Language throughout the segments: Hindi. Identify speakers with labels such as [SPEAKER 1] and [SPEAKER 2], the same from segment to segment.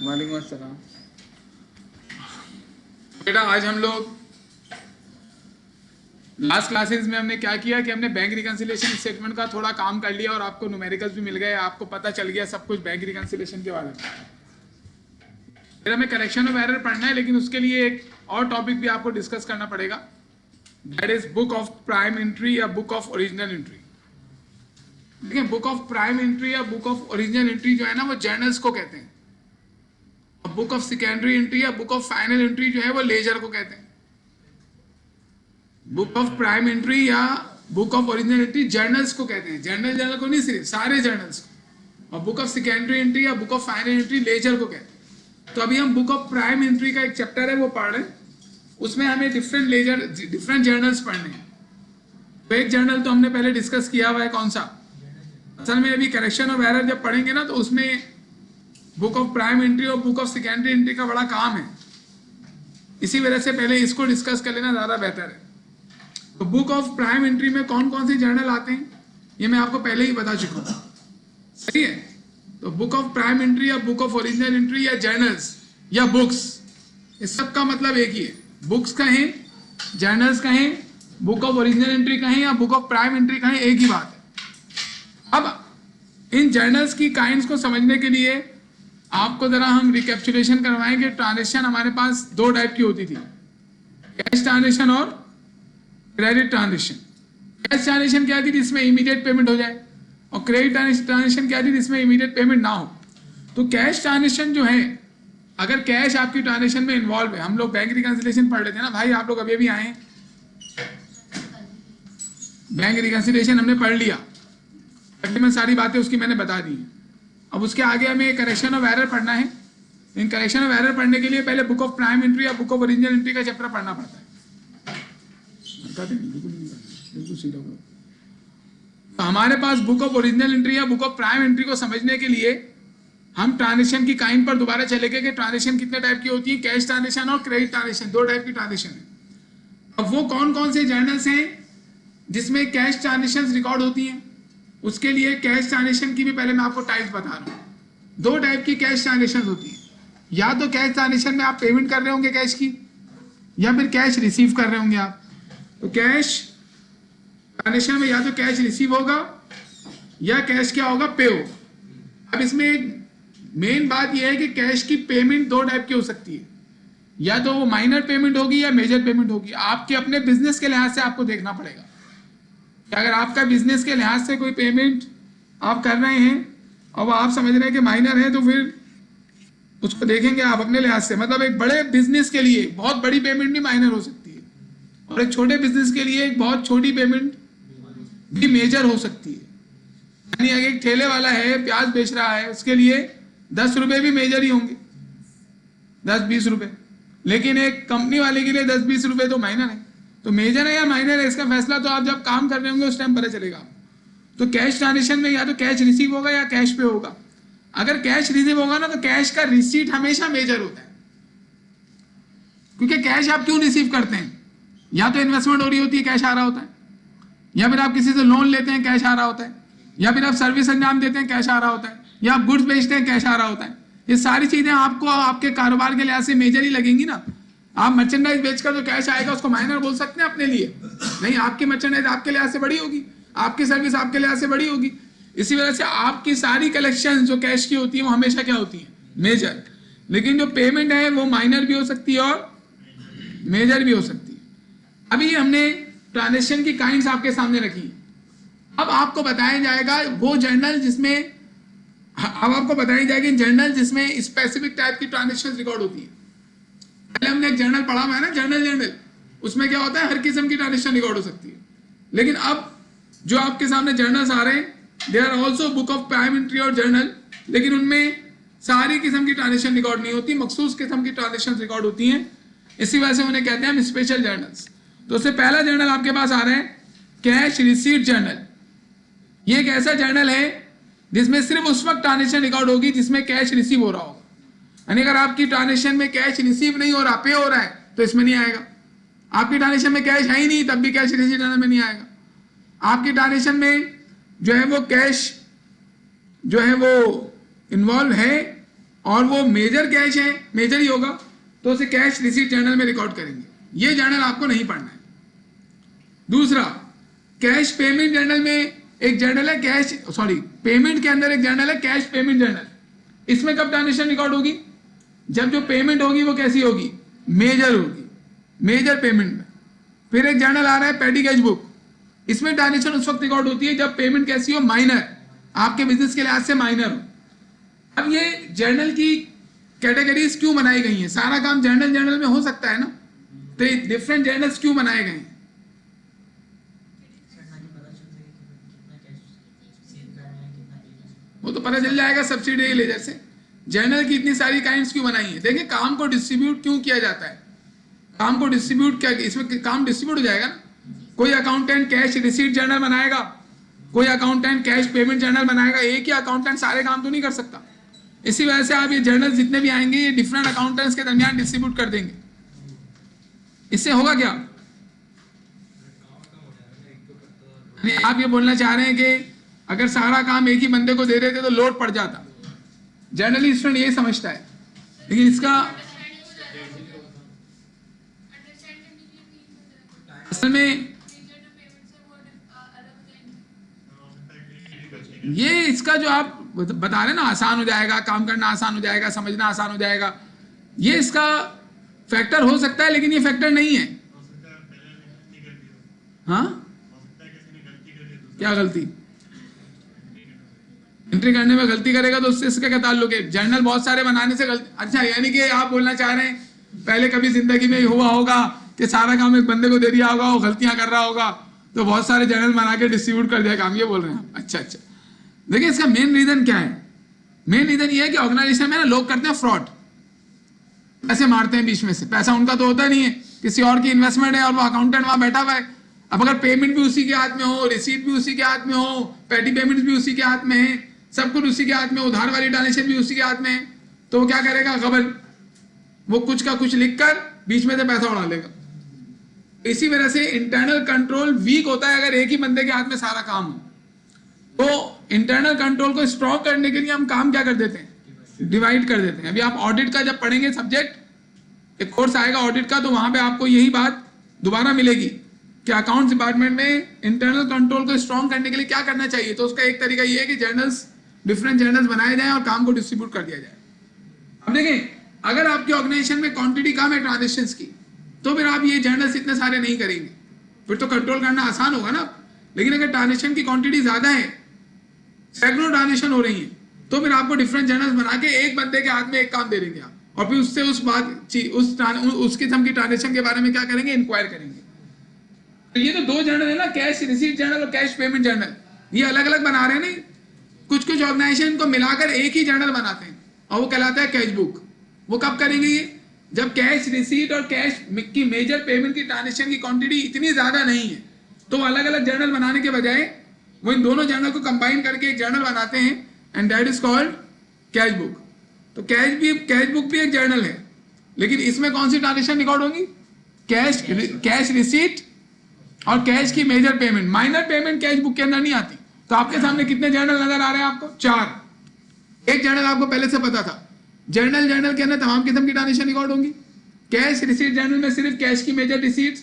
[SPEAKER 1] वालेकुम अस्सलाम। बेटा आज हम लोग लास्ट क्लासेस में हमने क्या किया कि हमने बैंक रिकंसिलिएशन स्टेटमेंट का थोड़ा काम कर लिया और आपको न्यूमेरिकल्स भी मिल गए, आपको पता चल गया सब कुछ बैंक रिकंसिलिएशन के बारे में। फिर हमें करेक्शन ऑफ एरर पढ़ना है, लेकिन उसके लिए एक और टॉपिक भी आपको डिस्कस करना पड़ेगा, that is book of prime entry या बुक ऑफ ओरिजिनल एंट्री। देखिए, बुक ऑफ प्राइम एंट्री या बुक ऑफ ओरिजिनल एंट्री जो है ना वो जर्नल्स को कहते हैं, और बुक ऑफ सेकेंडरी एंट्री या बुक ऑफ फाइनल एंट्री जो है वो लेजर को कहते हैं। बुक ऑफ प्राइम एंट्री या book of original entry journals को कहते हैं, जर्नल को नहीं, सिर्फ सारे जर्नल्स को। और बुक ऑफ सेकेंडरी एंट्री या book of final entry ledger को कहते हैं। तो अभी हम बुक ऑफ प्राइम एंट्री का एक चैप्टर है वो पढ़ रहे हैं, उसमें हमें डिफरेंट जर्नल्स पढ़ने हैं। तो एक जर्नल तो हमने पहले डिस्कस किया हुआ है, कौन सा? असल में अभी करेक्शन ऑफ एरर जब पढ़ेंगे ना तो उसमें बुक ऑफ प्राइम एंट्री और बुक ऑफ सेकेंडरी एंट्री का बड़ा काम है, इसी वजह से पहले इसको डिस्कस कर लेना ज़्यादा बेहतर है। तो बुक ऑफ प्राइम एंट्री में कौन कौन से जर्नल आते हैं ये मैं आपको पहले ही बता चुका हूँ, सही है। तो बुक ऑफ प्राइम एंट्री या बुक ऑफ ओरिजिनल एंट्री या जर्नल्स या बुक्स, इस सब का मतलब एक ही है। बुक्स कहें, जर्नल्स कहें, बुक ऑफ ओरिजिनल एंट्री कहें या बुक ऑफ प्राइम एंट्री कहें, एक ही बात है। अब इन जर्नल्स की काइंड्स को समझने के लिए आपको जरा हम रिकैप्चुलेशन करवाएंगे। ट्रांजेक्शन हमारे पास दो टाइप की होती थी, कैश ट्रांजेक्शन और क्रेडिट ट्रांजेक्शन। कैश ट्रांजेक्शन क्या थी? जिसमें इमीडिएट पेमेंट हो जाए, और क्रेडिट ट्रांजेक्शन क्या थी? जिसमें इमीडिएट पेमेंट ना हो। तो कैश ट्रांजेक्शन जो है, अगर कैश आपकी ट्रांजेक्शन में इन्वॉल्व है, हम लोग बैंक रिकंसिलिएशन पढ़ लेते हैं ना भाई, आप लोग अभी अभी आए, बैंक रिकंसिलिएशन हमने पढ़ लिया, तकरीबन सारी बातें उसकी मैंने बता दी। अब उसके आगे हमें करेक्शन ऑफ एरर पढ़ना है। इन करेक्शन ऑफ एरर पढ़ने के लिए पहले बुक ऑफ प्राइम एंट्री या बुक ऑफ ओरिजिनल एंट्री का चैप्टर पढ़ना पड़ता है। तो हमारे पास बुक ऑफ ओरिजिनल एंट्री या बुक ऑफ प्राइम एंट्री को समझने के लिए हम ट्रांजेक्शन की काइंड पर दोबारा चलेंगे कि ट्रांजेक्शन कितने टाइप की होती है, कैश ट्रांजेक्शन और क्रेडिट ट्रांजेक्शन, दो टाइप की ट्रांजेक्शन है। अब वो कौन कौन से जर्नल्स हैं जिसमें कैश ट्रांजेक्शन रिकॉर्ड होती हैं, उसके लिए कैश ट्रांजेक्शन की भी पहले मैं आपको टाइप्स बता रहा हूँ। दो टाइप की कैश ट्रांजेक्शन होती है, या तो कैश ट्रांजेक्शन में आप पेमेंट कर रहे होंगे कैश की, या फिर कैश रिसीव कर रहे होंगे आप। तो कैश ट्रांजेक्शन में या तो कैश रिसीव होगा या कैश क्या होगा, पे होगा। अब इसमें एक मेन बात यह है कि कैश की पेमेंट दो टाइप की हो सकती है, या तो वो माइनर पेमेंट होगी या मेजर पेमेंट होगी। आपके अपने बिजनेस के लिहाज से आपको देखना पड़ेगा कि अगर आपका बिजनेस के लिहाज से कोई पेमेंट आप कर रहे हैं और वो आप समझ रहे हैं कि माइनर है, तो फिर उसको देखेंगे आप अपने लिहाज से। मतलब एक बड़े बिजनेस के लिए बहुत बड़ी पेमेंट भी माइनर हो सकती है, और एक छोटे बिजनेस के लिए एक बहुत छोटी पेमेंट भी मेजर हो सकती है। यानी अगर एक ठेले वाला है, प्याज बेच रहा है, उसके लिए 10 रुपए भी मेजर ही होंगे, 10-20 रुपए, लेकिन एक कंपनी वाले के लिए 10-20 रुपए तो माइनर है। तो मेजर है या माइनर है, इसका फैसला तो आप जब काम कर रहे होंगे उस टाइम पता चलेगा। तो कैश ट्रांजेक्शन में या तो कैश रिसीव होगा या कैश पे होगा। अगर कैश रिसीव होगा ना तो कैश का रिसीट हमेशा मेजर होता है, क्योंकि कैश आप क्यों रिसीव करते हैं? या तो इन्वेस्टमेंट हो रही होती है, कैश आ रहा होता है, या फिर आप किसी से लोन लेते हैं, कैश आ रहा होता है, या फिर आप सर्विस अंजाम देते हैं, कैश आ रहा होता है, या आप गुड्स बेचते हैं, कैश आ रहा होता है। ये सारी चीजें आपको आपके कारोबार के लिहाज से मेजर ही लगेंगी ना। आप मर्चेंडाइज बेचकर जो कैश आएगा उसको माइनर बोल सकते हैं अपने लिए? नहीं, आपकी मर्चेंडाइज आपके लिहाज से बड़ी होगी, आपकी सर्विस आपके लिहाज से बड़ी होगी। इसी वजह से आपकी सारी कलेक्शन जो कैश की होती है वो हमेशा क्या होती है, मेजर। लेकिन जो पेमेंट है वो माइनर भी हो सकती है और मेजर भी हो सकती है। अभी हमने ट्रांजेक्शन की काइंड्स आपके सामने रखी। अब आपको बताया जाएगा वो जर्नल जिसमें, अब आपको बताई जाएगी जर्नल जिसमें स्पेसिफिक टाइप की ट्रांजेक्शन रिकॉर्ड होती है। पहले हमने एक जर्नल पढ़ा हुआ है ना, जर्नल, उसमें क्या होता है, हर किस्म की ट्रांजेक्शन रिकॉर्ड हो सकती है। लेकिन अब जो आपके सामने जर्नल्स आ रहे हैं, they are also book of prime entry और जर्नल, लेकिन उनमें सारी किस्म की ट्रांजेक्शन रिकॉर्ड नहीं होती, मखसूस किस्म की ट्रांजेक्शन रिकॉर्ड होती हैं। इसी वजह से उन्हें कहते हैं हम स्पेशल जर्नल्स। तो उससे पहला जर्नल आपके पास आ रहा है कैश रिसीट जर्नल। ये एक ऐसा जर्नल है जिसमें सिर्फ उस वक्त ट्रांजेक्शन रिकॉर्ड होगी जिसमें कैश रिसीव हो रहा होगा। यानी अगर आपकी ट्रांजेक्शन में कैश रिसीव नहीं हो रहा, पे हो रहा है, तो इसमें नहीं आएगा। आपकी ट्रांजेक्शन में कैश है ही नहीं, तब भी कैश रिसीट जर्नल में नहीं आएगा। आपकी ट्रांजेक्शन में जो है वो कैश जो है वो इन्वॉल्व है और वो मेजर कैश है, मेजर ही होगा, तो उसे कैश रिसीट जर्नल में रिकॉर्ड करेंगे। ये जर्नल आपको नहीं पढ़ना है। दूसरा, कैश पेमेंट जर्नल में एक जर्नल है पेमेंट के अंदर एक जर्नल है कैश पेमेंट जर्नल। इसमें कब ट्रांजेक्शन रिकॉर्ड होगी? जब जो पेमेंट होगी वो कैसी होगी? मेजर होगी, मेजर पेमेंट में। फिर एक जर्नल आ रहा है पेटी कैश बुक। इसमें ट्रांजेक्शन उस वक्त रिकॉर्ड होती है जब पेमेंट कैसी हो? माइनर, आपके बिजनेस के लिहाज से माइनर हो। अब ये जर्नल की कैटेगरीज क्यों बनाई गई हैं? सारा काम जर्नल में हो सकता है ना, तो डिफरेंट जर्नल्स क्यों बनाए गए हैं? वो तो पता चल जाएगा सब्सिडी लेजर से। जर्नल की इतनी सारी काइंड्स क्यों बनाई है? देखिए, काम को डिस्ट्रीब्यूट क्यों किया जाता है? काम को डिस्ट्रीब्यूट क्या, इसमें काम डिस्ट्रीब्यूट हो जाएगा ना। कोई अकाउंटेंट कैश रिसीट जर्नल बनाएगा, कोई अकाउंटेंट कैश पेमेंट जर्नल बनाएगा। एक ही अकाउंटेंट सारे काम तो नहीं कर सकता। इसी वजह से आप ये जर्नल जितने भी आएंगे ये डिफरेंट अकाउंटेंट्स के दरमियान डिस्ट्रीब्यूट कर देंगे। इससे होगा क्या? आप ये बोलना चाह रहे हैं कि अगर सारा काम एक ही बंदे को दे रहे थे तो लोड पड़ जाता। जनरली स्टूडेंट यही समझता है, लेकिन इसका असल में ये इसका जो आप बता रहे हैं ना, आसान हो जाएगा, काम करना आसान हो जाएगा, समझना आसान हो जाएगा, ये इसका फैक्टर हो सकता है, लेकिन ये फैक्टर नहीं है। हाँ, क्या गलती? एंट्री करने में गलती करेगा तो उससे इसका क्या ताल्लुक है? जर्नल बहुत सारे बनाने से गलती? अच्छा, यानी कि आप बोलना चाह रहे हैं पहले कभी जिंदगी में हुआ होगा कि सारा काम एक बंदे को दे दिया होगा, वो गलतियां कर रहा होगा, तो बहुत सारे जर्नल बना के डिस्ट्रीब्यूट कर दिया काम, ये बोल रहे हैं? अच्छा, देखिए इसका मेन रीजन क्या है? मेन रीजन ये है कि ऑर्गेनाइजेशन में ना लोग करते हैं फ्रॉड, पैसे मारते हैं बीच में से। पैसा उनका तो होता नहीं है, किसी और की इन्वेस्टमेंट है और वो अकाउंटेंट वहां बैठा हुआ है। अब अगर पेमेंट भी उसी के हाथ में हो, रिसीट भी उसी के हाथ में हो, पेटी पेमेंट भी उसी के हाथ में है, सब कुछ उसी के हाथ में, उधार वाली ट्रांजेक्शन भी उसी के हाथ में है, तो वो क्या करेगा? गबन, वो कुछ का कुछ लिखकर बीच में से पैसा उड़ा लेगा। इसी वजह से इंटरनल कंट्रोल वीक होता है अगर एक ही बंदे के हाथ में सारा काम हो। तो इंटरनल कंट्रोल को स्ट्रॉन्ग करने के लिए हम काम क्या कर देते हैं? डिवाइड कर देते हैं। अभी आप ऑडिट का जब पढ़ेंगे सब्जेक्ट, एक कोर्स आएगा ऑडिट का, तो वहां पे आपको यही बात दोबारा मिलेगी कि अकाउंट्स डिपार्टमेंट में इंटरनल कंट्रोल को स्ट्रॉन्ग करने के लिए क्या करना चाहिए। तो उसका एक तरीका ये है कि जर्नल्स, डिफरेंट जर्नल्स बनाए जाएं और काम को डिस्ट्रीब्यूट कर दिया जाए। अब देखें, अगर आपकी ऑर्गेनाइजेशन में क्वांटिटी कम है ट्रांजेक्शंस की, तो फिर आप ये जर्नल्स इतने सारे नहीं करेंगे, फिर तो कंट्रोल करना आसान होगा ना। लेकिन अगर ट्रांजेक्शन की क्वांटिटी ज्यादा है, सैकड़ों ट्रांजेक्शन हो रही है, तो फिर आपको डिफरेंट जर्नल्स बना के एक बंदे के हाथ में एक काम दे देंगे आप, और फिर उससे उस किस्म की ट्रांजेक्शन के बारे में क्या करेंगे? इंक्वायर करेंगे। तो ये तो दो जर्नल है ना, कैश रिसीट जर्नल और कैश पेमेंट जर्नल। ये अलग अलग बना रहे हैं नहीं, कुछ ऑर्गेनाइजेशन को मिलाकर एक ही जर्नल बनाते हैं और वो कहलाता है कैश बुक। वो कब करेंगे ये? जब कैश रिसीट और कैश की मेजर पेमेंट की ट्रांजेक्शन की क्वांटिटी इतनी ज्यादा नहीं है, तो अलग अलग जर्नल बनाने के बजाय वो इन दोनों जर्नल को कंबाइन करके एक जर्नल बनाते हैं, and that is called cash book. तो कैश बुक भी एक जर्नल है, लेकिन इसमें कौन सी ट्रांजेक्शन रिकॉर्ड होंगी? कैश रिसीट और कैश की major payment. Minor payment cash book के अंदर नहीं आती। तो आपके सामने कितने जर्नल नजर आ रहे हैं आपको? 4। एक जर्नल आपको पहले से पता था, जर्नल के अंदर तमाम किस्म की ट्रांजेक्शन रिकॉर्ड होंगी। कैश रिसीट जर्नल में सिर्फ कैश की major receipts,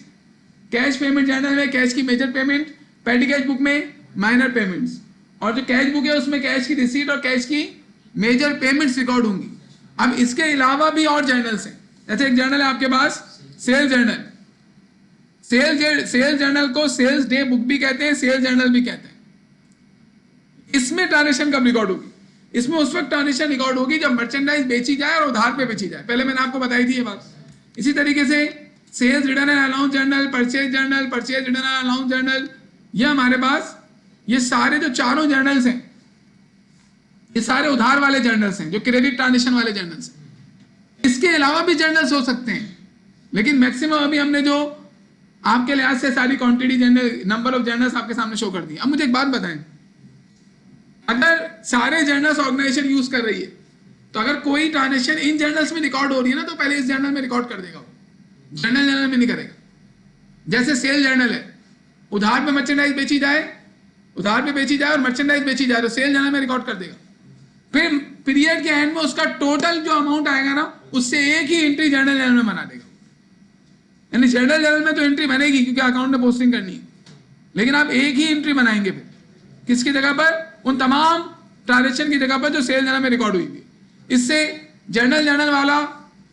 [SPEAKER 1] cash payment journal में कैश की major payment, petty cash book में माइनर पेमेंट्स, और जो कैश बुक है उसमें कैश की रिसीट और कैश की मेजर पेमेंट्स रिकॉर्ड होंगी। अब इसके अलावा भी और जर्नल्स हैं। जैसे एक जर्नल है आपके पास सेल्स जर्नल। सेल्स जर्नल को सेल्स डे बुक भी कहते हैं, सेल्स जर्नल भी कहते हैं। इसमें ट्रांजेक्शन कब रिकॉर्ड होगी? इसमें उस वक्त ट्रांजेक्शन रिकॉर्ड होगी जब मर्चेंडाइज बेची जाए और उधार पे बेची जाए। पहले मैंने आपको बताई थी ये बात। इसी तरीके से sales return and allowance journal, purchase return and allowance journal, ये हमारे पास ये सारे जो चारों जर्नल्स हैं, ये सारे उधार वाले जर्नल्स हैं, जो क्रेडिट ट्रांजेक्शन वाले जर्नल्स हैं। इसके अलावा भी जर्नल्स हो सकते हैं, लेकिन मैक्सिमम अभी हमने जो आपके लिहाज से सारी quantity journal, number of journals आपके सामने शो कर दी। अब मुझे एक बात बताएं, अगर सारे जर्नल्स ऑर्गेनाइजेशन यूज कर रही है, तो अगर कोई ट्रांजेक्शन इन जर्नल्स में रिकॉर्ड हो रही है ना, तो पहले इस जर्नल में रिकॉर्ड कर देगा, जर्नल में नहीं करेगा। जैसे सेल जर्नल है, उधार पे मर्चेंडाइज बेची जाए, और मर्चेंडाइज बेची जाए तो सेल जर्नल में रिकॉर्ड कर देगा। फिर पीरियड के एंड में उसका टोटल जो अमाउंट आएगा ना, उससे एक ही एंट्री जर्नल जर्नल में बना देगा। यानी जर्नल जर्नल में तो एंट्री बनेगी क्योंकि अकाउंट में पोस्टिंग करनी है, लेकिन आप एक ही एंट्री बनाएंगे फिर किसकी जगह पर, उन तमाम ट्रांजेक्शन की जगह पर जो सेल जर्नल में रिकॉर्ड हुई थी। इससे जर्नल जर्नल वाला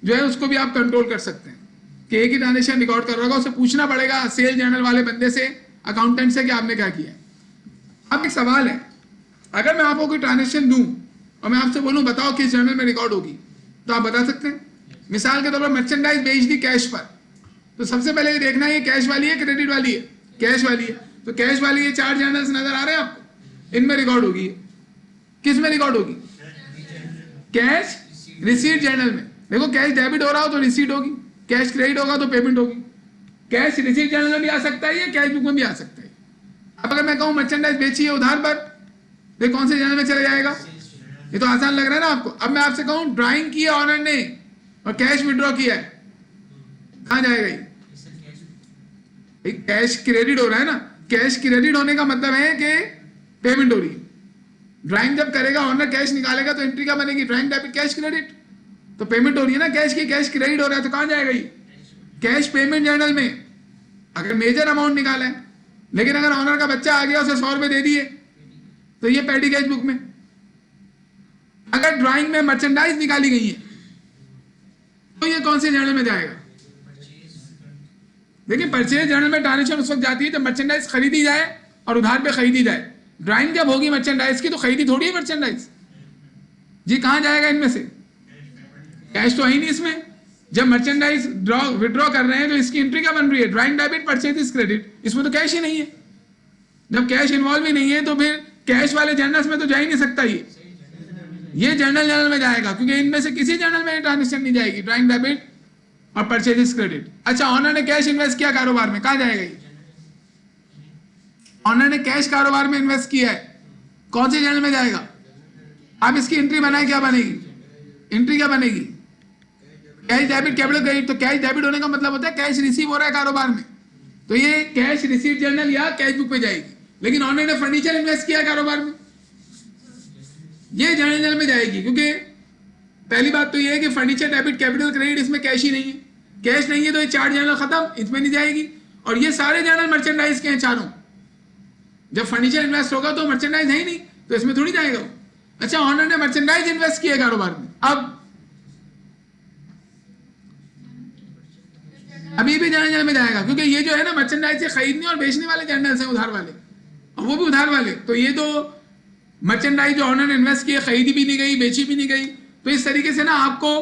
[SPEAKER 1] जो है उसको भी आप कंट्रोल कर सकते हैं कि एक ही ट्रांजेक्शन रिकॉर्ड कर रहा होगा, उसे पूछना पड़ेगा सेल जर्नल वाले बंदे से, अकाउंटेंट से कि आपने क्या किया है। अब एक सवाल है, अगर मैं आपको कोई ट्रांजेक्शन दूं और मैं आपसे बोलूं बताओ किस जर्नल में रिकॉर्ड होगी, तो आप बता सकते हैं। मिसाल के तौर पर मर्चेंडाइज बेच दी कैश पर, तो सबसे पहले ये देखना है ये कैश वाली है क्रेडिट वाली है, कैश वाली है। तो कैश वाली ये 4 जर्नल्स नजर आ रहे हैं आपको, इनमें रिकॉर्ड होगी। किस में रिकॉर्ड होगी? कैश रिसीट जर्नल में। देखो कैश डेबिट हो रहा हो तो रिसीट होगी, कैश क्रेडिट होगा तो पेमेंट होगी। कैश रिसीट जर्नल में भी आ सकता है, या कैश बुक में भी आ सकता है। अब अगर मैं कहूं मर्चेंडाइज बेची है उधार पर, तो कौन से जर्नल में चला जाएगा? ये तो आसान लग रहा है ना आपको। अब मैं आपसे कहूं ड्राइंग की है ऑनर ने और कैश विड्रॉ किया है, कहां जाएगा ये? कैश क्रेडिट हो रहा है ना, कैश क्रेडिट होने का मतलब है कि पेमेंट हो रही है। ड्राइंग जब करेगा ऑनर कैश निकालेगा तो एंट्री क्या बनेगी? ड्राइंग डेबिट कैश क्रेडिट, तो पेमेंट हो रही है ना कैश की, कैश क्रेडिट हो रहा है तो कहां जाएगा ये? कैश पेमेंट जर्नल में। अगर मेजर अमाउंट निकाला है, लेकिन अगर ऑनर का बच्चा आ गया उसे 100 रुपए दे दिए तो ये पेटी कैश बुक में। अगर ड्राइंग में मर्चेंडाइज निकाली गई है तो ये कौन से जर्नल में जाएगा? देखिए परचेज जर्नल में ट्रांजेक्शन उस वक्त जाती है जब मर्चेंडाइज खरीदी जाए और उधार पे खरीदी जाए। ड्राइंग जब होगी मर्चेंडाइज की तो खरीदी थोड़ी है मर्चेंडाइज जी, कहां जाएगा इनमें से? कैश तो है ही नहीं इसमें। जब मर्चेंडाइज विड्रॉ कर रहे हैं तो इसकी एंट्री क्या बन रही है? ड्राइंग डेबिट परचेज क्रेडिट, इसमें तो कैश ही नहीं है। जब कैश इन्वॉल्व ही नहीं है तो फिर कैश वाले जर्नल्स में तो जा ही नहीं सकता ये जर्नल जर्नल में जाएगा, क्योंकि इनमें से किसी जर्नल में ट्रांजेक्शन नहीं जाएगी, ड्राइंग डेबिट और परचेज क्रेडिट। अच्छा ऑनर ने कैश इन्वेस्ट किया कारोबार में, कहां जाएगा ये? ऑनर ने कैश कारोबार में इन्वेस्ट किया है, कौन से जर्नल में जाएगा? आप इसकी एंट्री बनाए, क्या बनेगी? एंट्री क्या बनेगी? Cash debit capital credit. तो कैश डेबिट होने का मतलब होता है कैश रिसीव हो रहा है कारोबार में, तो ये कैश रिसीव जर्नल या कैश बुक में जाएगी। लेकिन ऑनर ने फर्नीचर इन्वेस्ट किया कारोबार में, ये जर्नल जर्नल में जाएगी। क्योंकि पहली बात तो ये है कि फर्नीचर डेबिट कैपिटल क्रेडिट इसमें कैश ही नहीं है, कैश नहीं है तो ये 4 जर्नल खत्म, इसमें नहीं जाएगी। और ये सारे जर्नल मर्चेंडाइज के हैं चारों। जब फर्नीचर इन्वेस्ट होगा तो मर्चेंडाइज है ही नहीं, तो इसमें थोड़ी जाएगा। अच्छा ऑनर ने मर्चेंडाइज इन्वेस्ट किया कारोबार में, अब अभी भी जर्नल जर्नल में जाएगा, क्योंकि ये जो है ना मर्चेंडाइज से खरीदने और बेचने वाले जर्नल्स हैं उधार वाले, और वो भी उधार वाले। तो ये तो मर्चेंडाइज जो ऑनर ने इन्वेस्ट किया खरीदी भी नहीं गई, बेची भी नहीं गई। तो इस तरीके से ना आपको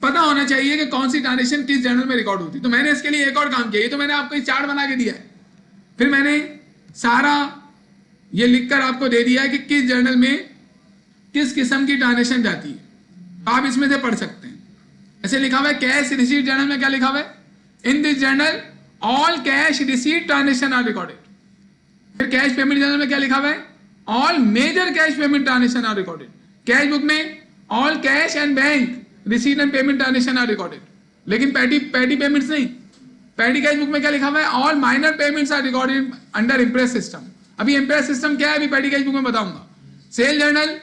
[SPEAKER 1] पता होना चाहिए कि कौन सी ट्रांजेक्शन किस जर्नल में रिकॉर्ड होती है। तो मैंने इसके लिए एक और काम किया, ये तो मैंने आपको चार्ट बना के दिया है, फिर मैंने सारा ये लिखकर आपको दे दिया है कि किस जर्नल में किस किस्म की ट्रांजेक्शन जाती है। तो आप इसमें से पढ़ सकते हैं। ऐसे लिखा हुआ है कैश रिसीट जर्नल में, क्या लिखा हुआ है? In this journal all cash receipt transaction are recorded. फिर कैश पेमेंट जर्नल में क्या लिखा हुआ है? All major cash payment transaction are recorded. Cash book में all cash and bank receipt and payment transaction are recorded. लेकिन पैटी पेमेंट्स नहीं। पैटी कैश बुक में क्या लिखा हुआ है? All minor payments are recorded under imprest system. अभी इम्प्रेस सिस्टम क्या है अभी पैटी कैश बुक में बताऊंगा। Sale journal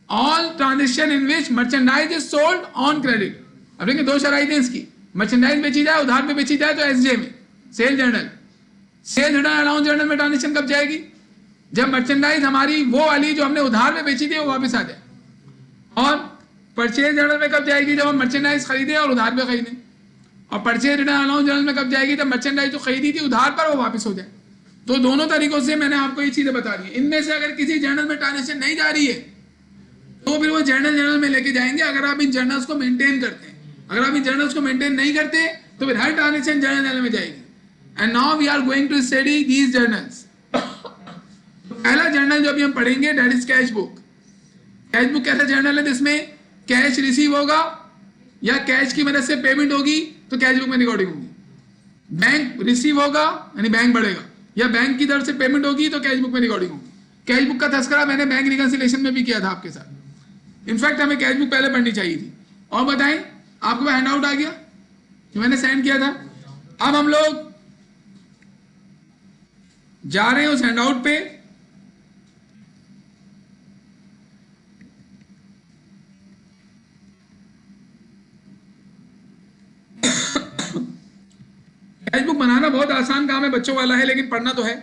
[SPEAKER 1] all transaction in which merchandise is sold on credit. अब देखिए 2 शराइतें इसकी, मर्चेंडाइज बेची जाए उधार पे बेची जाए तो एसजे में sale journal. Sale return allowance journal में ट्रांजेक्शन कब जाएगी? जब मर्चेंडाइज हमारी वो वाली जो हमने उधार में बेची थी वो वापस आ जाए। और परचेज जर्नल में कब जाएगी? जब हम मर्चेंडाइज खरीदे और उधार पे खरीदें। और परचेज रिटर्न अलाउंस जर्नल में कब जाएगी? जब मर्चेंडाइज जो खरीदी थी उधार पर वो वापस हो जाए। तो दोनों तरीकों से मैंने आपको ये चीजें बता दी। इनमें से अगर किसी जर्नल में ट्रांजेक्शन नहीं जा रही है तो फिर वो जर्नल में लेके जाएंगे, अगर आप इन जर्नल्स को मेंटेन करते हैं। अगर आप इन जर्नल्स को मेंटेन नहीं करते तो फिर हर ट्रांजेक्शन जर्नल में जाएगी। And now we are going to study these journals. पहला जर्नल जो अभी हम पढ़ेंगे that is cash book. Cash book कैसा जर्नल है जिसमें कैश रिसीव होगा या कैश की मदद से पेमेंट होगी तो कैश बुक में रिकॉर्डिंग होगी। बैंक रिसीव होगा यानी बैंक बढ़ेगा, या बैंक की तरफ से पेमेंट होगी तो कैश बुक में रिकॉर्डिंग होगी। कैश बुक का तस्करा मैंने बैंक रिकंसिलिएशन में भी किया था आपके साथ। इनफैक्ट हमें कैश बुक पहले पढ़नी चाहिए थी। और बताएं आपको हैंड आउट आ गया जो मैंने सेंड किया था। अब हम लोग जा रहे हैं उस हैंड आउट पे। बच्चों वाला है लेकिन पढ़ना तो है।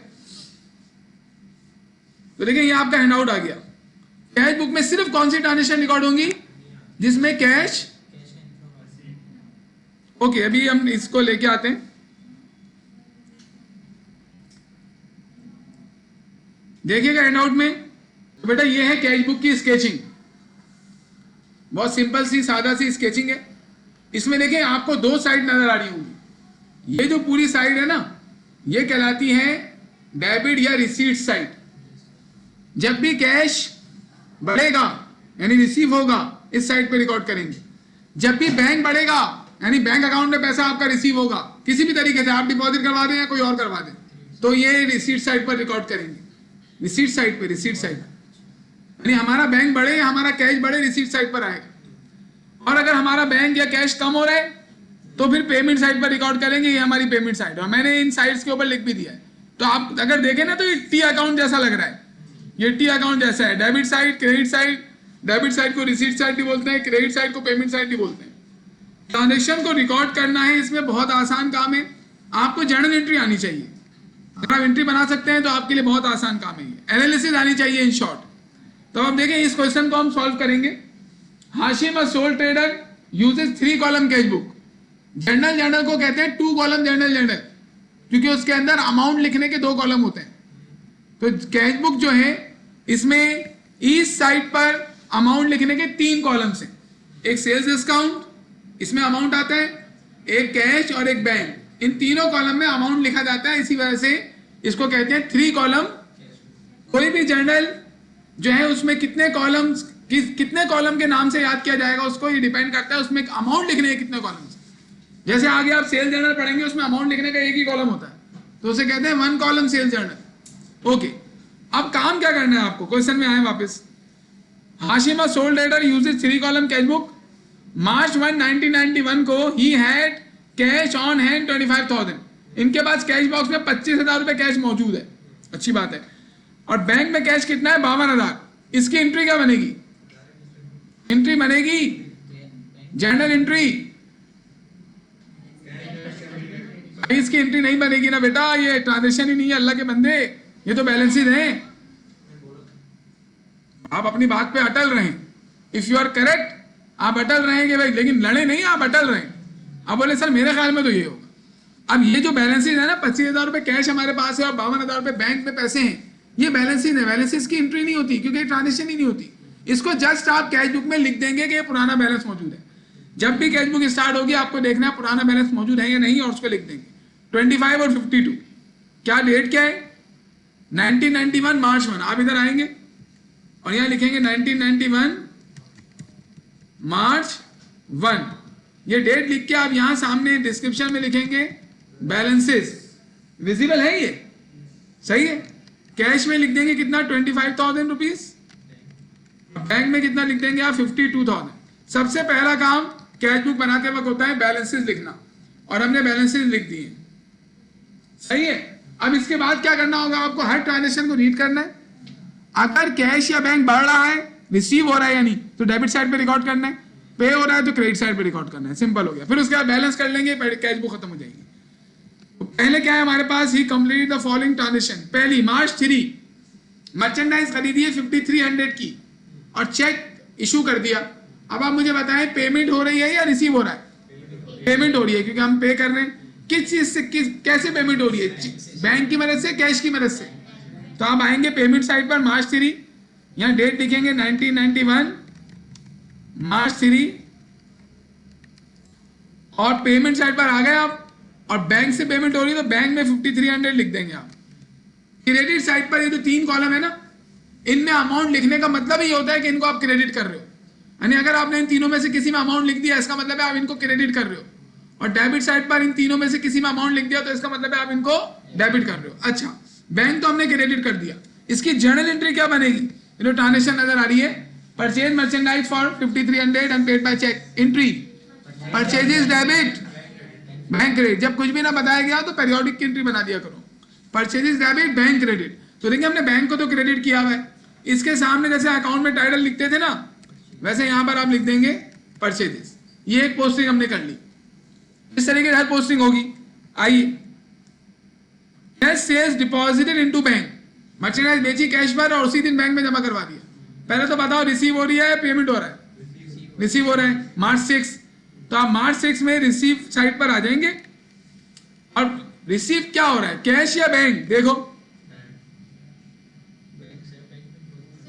[SPEAKER 1] तो देखिए ये आपका हैंडआउट आ गया। कैश बुक में सिर्फ कौन सी ट्रांजेक्शन रिकॉर्ड होंगी? जिसमें कैश। ओके, अभी हम इसको लेके आते हैं। देखिएगा हैंडआउट में, तो बेटा ये है कैश बुक की स्केचिंग। बहुत सिंपल सी सादा सी स्केचिंग है। इसमें देखिए आपको दो साइड नजर आ रही होंगी। ये जो पूरी साइड है ना, ये कहलाती है डेबिट या रिसीट साइड। जब भी कैश बढ़ेगा यानी रिसीव होगा, इस साइड पे रिकॉर्ड करेंगे। जब भी बैंक बढ़ेगा यानी बैंक अकाउंट में पैसा आपका रिसीव होगा, किसी भी तरीके से आप डिपॉजिट करवा दें या कोई और करवा दें, तो ये रिसीट साइड पर रिकॉर्ड करेंगे। रिसीट साइड पे, रिसीट साइड यानी हमारा बैंक बढ़े या हमारा कैश बढ़े, रिसीट साइड पर आएगा। और अगर हमारा बैंक या कैश कम हो रहा है तो फिर पेमेंट साइड पर रिकॉर्ड करेंगे। ये हमारी पेमेंट साइड, और मैंने इन साइड्स के ऊपर लिख भी दिया है। तो आप अगर देखें ना, तो ये टी अकाउंट जैसा लग रहा है। ये टी अकाउंट जैसा है, debit side, credit side. Debit side को रिसीट साइड भी बोलते हैं, क्रेडिट साइड को पेमेंट साइड भी बोलते हैं। ट्रांजेक्शन को रिकॉर्ड करना है, इसमें बहुत आसान काम है। आपको जर्नल एंट्री आनी चाहिए। अगर आप एंट्री बना सकते हैं तो आपके लिए बहुत आसान काम है। ये एनालिसिस आनी चाहिए इन शॉर्ट। तो अब देखें इस क्वेश्चन को हम सॉल्व करेंगे। Hashim a sole trader uses 3 column cash book. Journal को कहते हैं 2 कॉलम जर्नल, क्योंकि उसके अंदर अमाउंट लिखने के 2 कॉलम होते हैं। तो कैश बुक जो है इसमें ईच साइड पर अमाउंट लिखने के 3 कॉलम्स हैं। एक सेल्स डिस्काउंट, इसमें अमाउंट आता है, एक कैश और एक बैंक। इन तीनों कॉलम में अमाउंट लिखा जाता है। इसी वजह से इसको कहते हैं 3 कॉलम। कोई भी जर्नल जो है उसमें कितने कॉलम के नाम से याद किया जाएगा, उसको ये डिपेंड करता है उसमें अमाउंट लिखने के कितने कॉलम्स। जैसे आगे आप सेल जर्नल पढ़ेंगे, उसमें अमाउंट लिखने का एक ही कॉलम होता है, तो उसे कहते हैं 1 कॉलम सेल जर्नल। ओके, अब काम क्या करना है आपको, क्वेश्चन में आए वापस। Hashim a sole trader uses 3 column cash book. March 1, 1991 को ही हैड कैश ऑन हैंड 25,000। इनके पास कैश बॉक्स में 25,000 रुपए कैश मौजूद है, अच्छी बात है। और बैंक में कैश कितना है? 52,000। इसकी एंट्री क्या बनेगी? एंट्री बनेगी जर्नल एंट्री। इसकी एंट्री नहीं बनेगी ना बेटा, ये ट्रांजेक्शन ही नहीं है अल्लाह के बंदे, ये तो बैलेंसेज हैं। आप अपनी बात पे अटल रहें। इफ यू आर करेक्ट, आप अटल रहेंगे भाई, लेकिन लड़े नहीं, आप अटल रहें। आप बोले सर मेरे ख्याल में तो ये होगा। अब ये जो बैलेंसेज है ना, 25,000 रुपए कैश हमारे पास है और 52,000 रुपए बैंक में पैसे हैं, ये बैलेंसेज है। बैलेंसेज की एंट्री नहीं होती क्योंकि ट्रांजेक्शन ही नहीं होती। इसको जस्ट आप कैश बुक में लिख देंगे कि पुराना बैलेंस मौजूद है। जब भी कैश बुक स्टार्ट होगी आपको देखना है पुराना बैलेंस मौजूद है या नहीं, और उसको लिख देंगे। 25 और 52, क्या डेट क्या है? 1991 मार्च 1। आप इधर आएंगे और यहां लिखेंगे 1991 मार्च 1। ये डेट लिख के आप यहां सामने डिस्क्रिप्शन में लिखेंगे बैलेंसेस। विजिबल है ये? सही है। कैश में लिख देंगे कितना? 25,000 रुपीज। बैंक में कितना लिख देंगे आप? 52,000। सबसे पहला काम कैश बुक बनाते वक्त होता है बैलेंसेस लिखना, और हमने बैलेंसेस लिख दिए। सही है। अब इसके बाद क्या करना होगा आपको? हर ट्रांजेक्शन को रीड करना है। अगर कैश या बैंक बढ़ रहा है, रिसीव हो रहा है या नहीं, तो डेबिट साइड पे रिकॉर्ड करना है। पे हो रहा है तो क्रेडिट साइड पे रिकॉर्ड करना है। सिंपल हो गया। फिर उसके बाद बैलेंस कर लेंगे, कैश बुक खत्म हो जाएगी। तो पहले क्या है हमारे पास? ही कंप्लीट द फॉलोइंग ट्रांजेक्शन। पहली मार्च 3 मर्चेंडाइज खरीदी है 5300 की और चेक इशू कर दिया। अब आप मुझे बताएं पेमेंट हो रही है या रिसीव हो रहा है? पेमेंट हो रही है, क्योंकि हम पे कर रहे हैं। किस चीज से, कैसे पेमेंट हो रही है? बैंक की मदद से, कैश की मदद से। तो आप आएंगे पेमेंट साइड पर, मार्च 3, यहां डेट लिखेंगे 1991 मार्च 3, और पेमेंट साइड पर आ गए आप, और बैंक से पेमेंट हो रही है तो बैंक में 5300 लिख देंगे आप। क्रेडिट साइड पर ये जो 3 कॉलम है ना, इनमें अमाउंट लिखने का मतलब ही होता है कि इनको आप क्रेडिट कर रहे हो। यानी अगर आपने इन तीनों में से किसी में अमाउंट लिख दिया, इसका मतलब है आप इनको क्रेडिट कर रहे हो। और डेबिट साइड पर इन तीनों में से किसी में अमाउंट लिख दिया तो इसका मतलब है आप इनको डेबिट कर रहे हो। अच्छा, बैंक तो हमने क्रेडिट कर दिया। इसकी जर्नल एंट्री क्या बनेगी? जो ट्रांजेक्शन नजर आ रही है, purchase merchandise for 5300 and paid by cheque. Entry purchases debit, bank credit. जब कुछ भी ना बताया गया तो पेरियोडिक की एंट्री बना दिया करो। Purchases debit, bank credit. तो देखिए हमने बैंक को तो क्रेडिट किया हुआ है। इसके सामने जैसे अकाउंट में टाइटल लिखते थे ना, वैसे यहां पर आप लिख देंगे परचेजेस। ये एक पोस्टिंग हमने कर ली। इस तरीके से हर पोस्टिंग होगी। आइए cash sales deposited into bank, merchandise बेची कैश पर और उसी दिन बैंक में जमा करवा दिया। पहले तो बताओ रिसीव हो रही है पेमेंट हो रहा है? रिसीव हो रहा है। मार्च 6, तो आप मार्च 6 में रिसीव साइट पर आ जाएंगे और रिसीव क्या हो रहा है, कैश या बैंक? देखो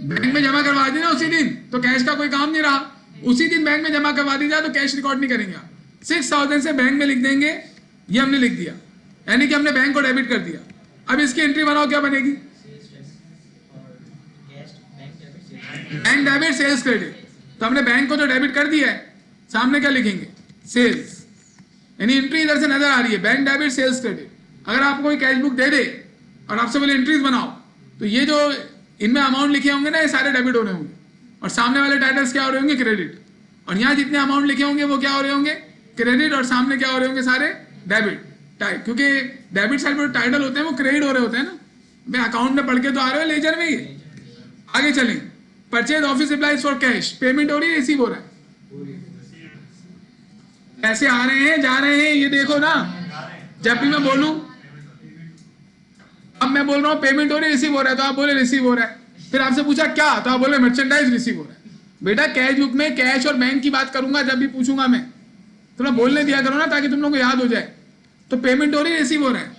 [SPEAKER 1] बैंक में जमा करवा दी ना उसी दिन, तो कैश का कोई काम नहीं रहा। उसी दिन बैंक में जमा करवा दी जाए तो कैश रिकॉर्ड नहीं करेंगे आप। 6000 से बैंक में लिख देंगे, ये हमने लिख दिया, यानी कि हमने बैंक को डेबिट कर दिया। अब इसकी एंट्री बनाओ, क्या बनेगी? Bank debit sales credit. तो हमने बैंक को तो डेबिट कर दिया है, सामने क्या लिखेंगे? सेल्स, यानी एंट्री इधर से नजर आ रही है, बैंक डेबिट सेल्स क्रेडिट। अगर आपको कोई कैश बुक दे दे और आपसे बोले एंट्रीज बनाओ, तो ये जो इनमें अमाउंट लिखे होंगे ना, ये सारे डेबिट हो रहे होंगे और सामने वाले टाइटल्स क्या हो रहे होंगे? क्रेडिट। और यहाँ जितने अमाउंट लिखे होंगे वो क्या हो रहे होंगे? क्रेडिट। और सामने क्या हो रहे होंगे? सारे डेबिट। क्योंकि डेबिट साइड पर टाइटल होते हैं वो क्रेडिट हो रहे होते हैं ना। मैं अकाउंट में पढ़ के तो आ रहे हो लेजर में ही। आगे चलें, purchase office supplies for cash, payment हो रही है, रिसीव हो रहा है? पैसे आ रहे हैं, जा रहे हैं, ये देखो ना। जब भी मैं बोलूं, अब मैं बोल रहा हूं पेमेंट हो रही है, रिसीव हो रहा है, तो आप बोले रिसीव हो रहा है। फिर आपसे पूछा क्या, तो आप बोले मर्चेंडाइज रिसीव हो रहा है। बेटा कैश बुक में कैश और बैंक की बात करूंगा जब भी पूछूंगा मैं, थोड़ा बोलने दिया करो ना ताकि तुम लोगों को याद हो जाए। तो पेमेंट हो रही है, रिसीव हो रहा है,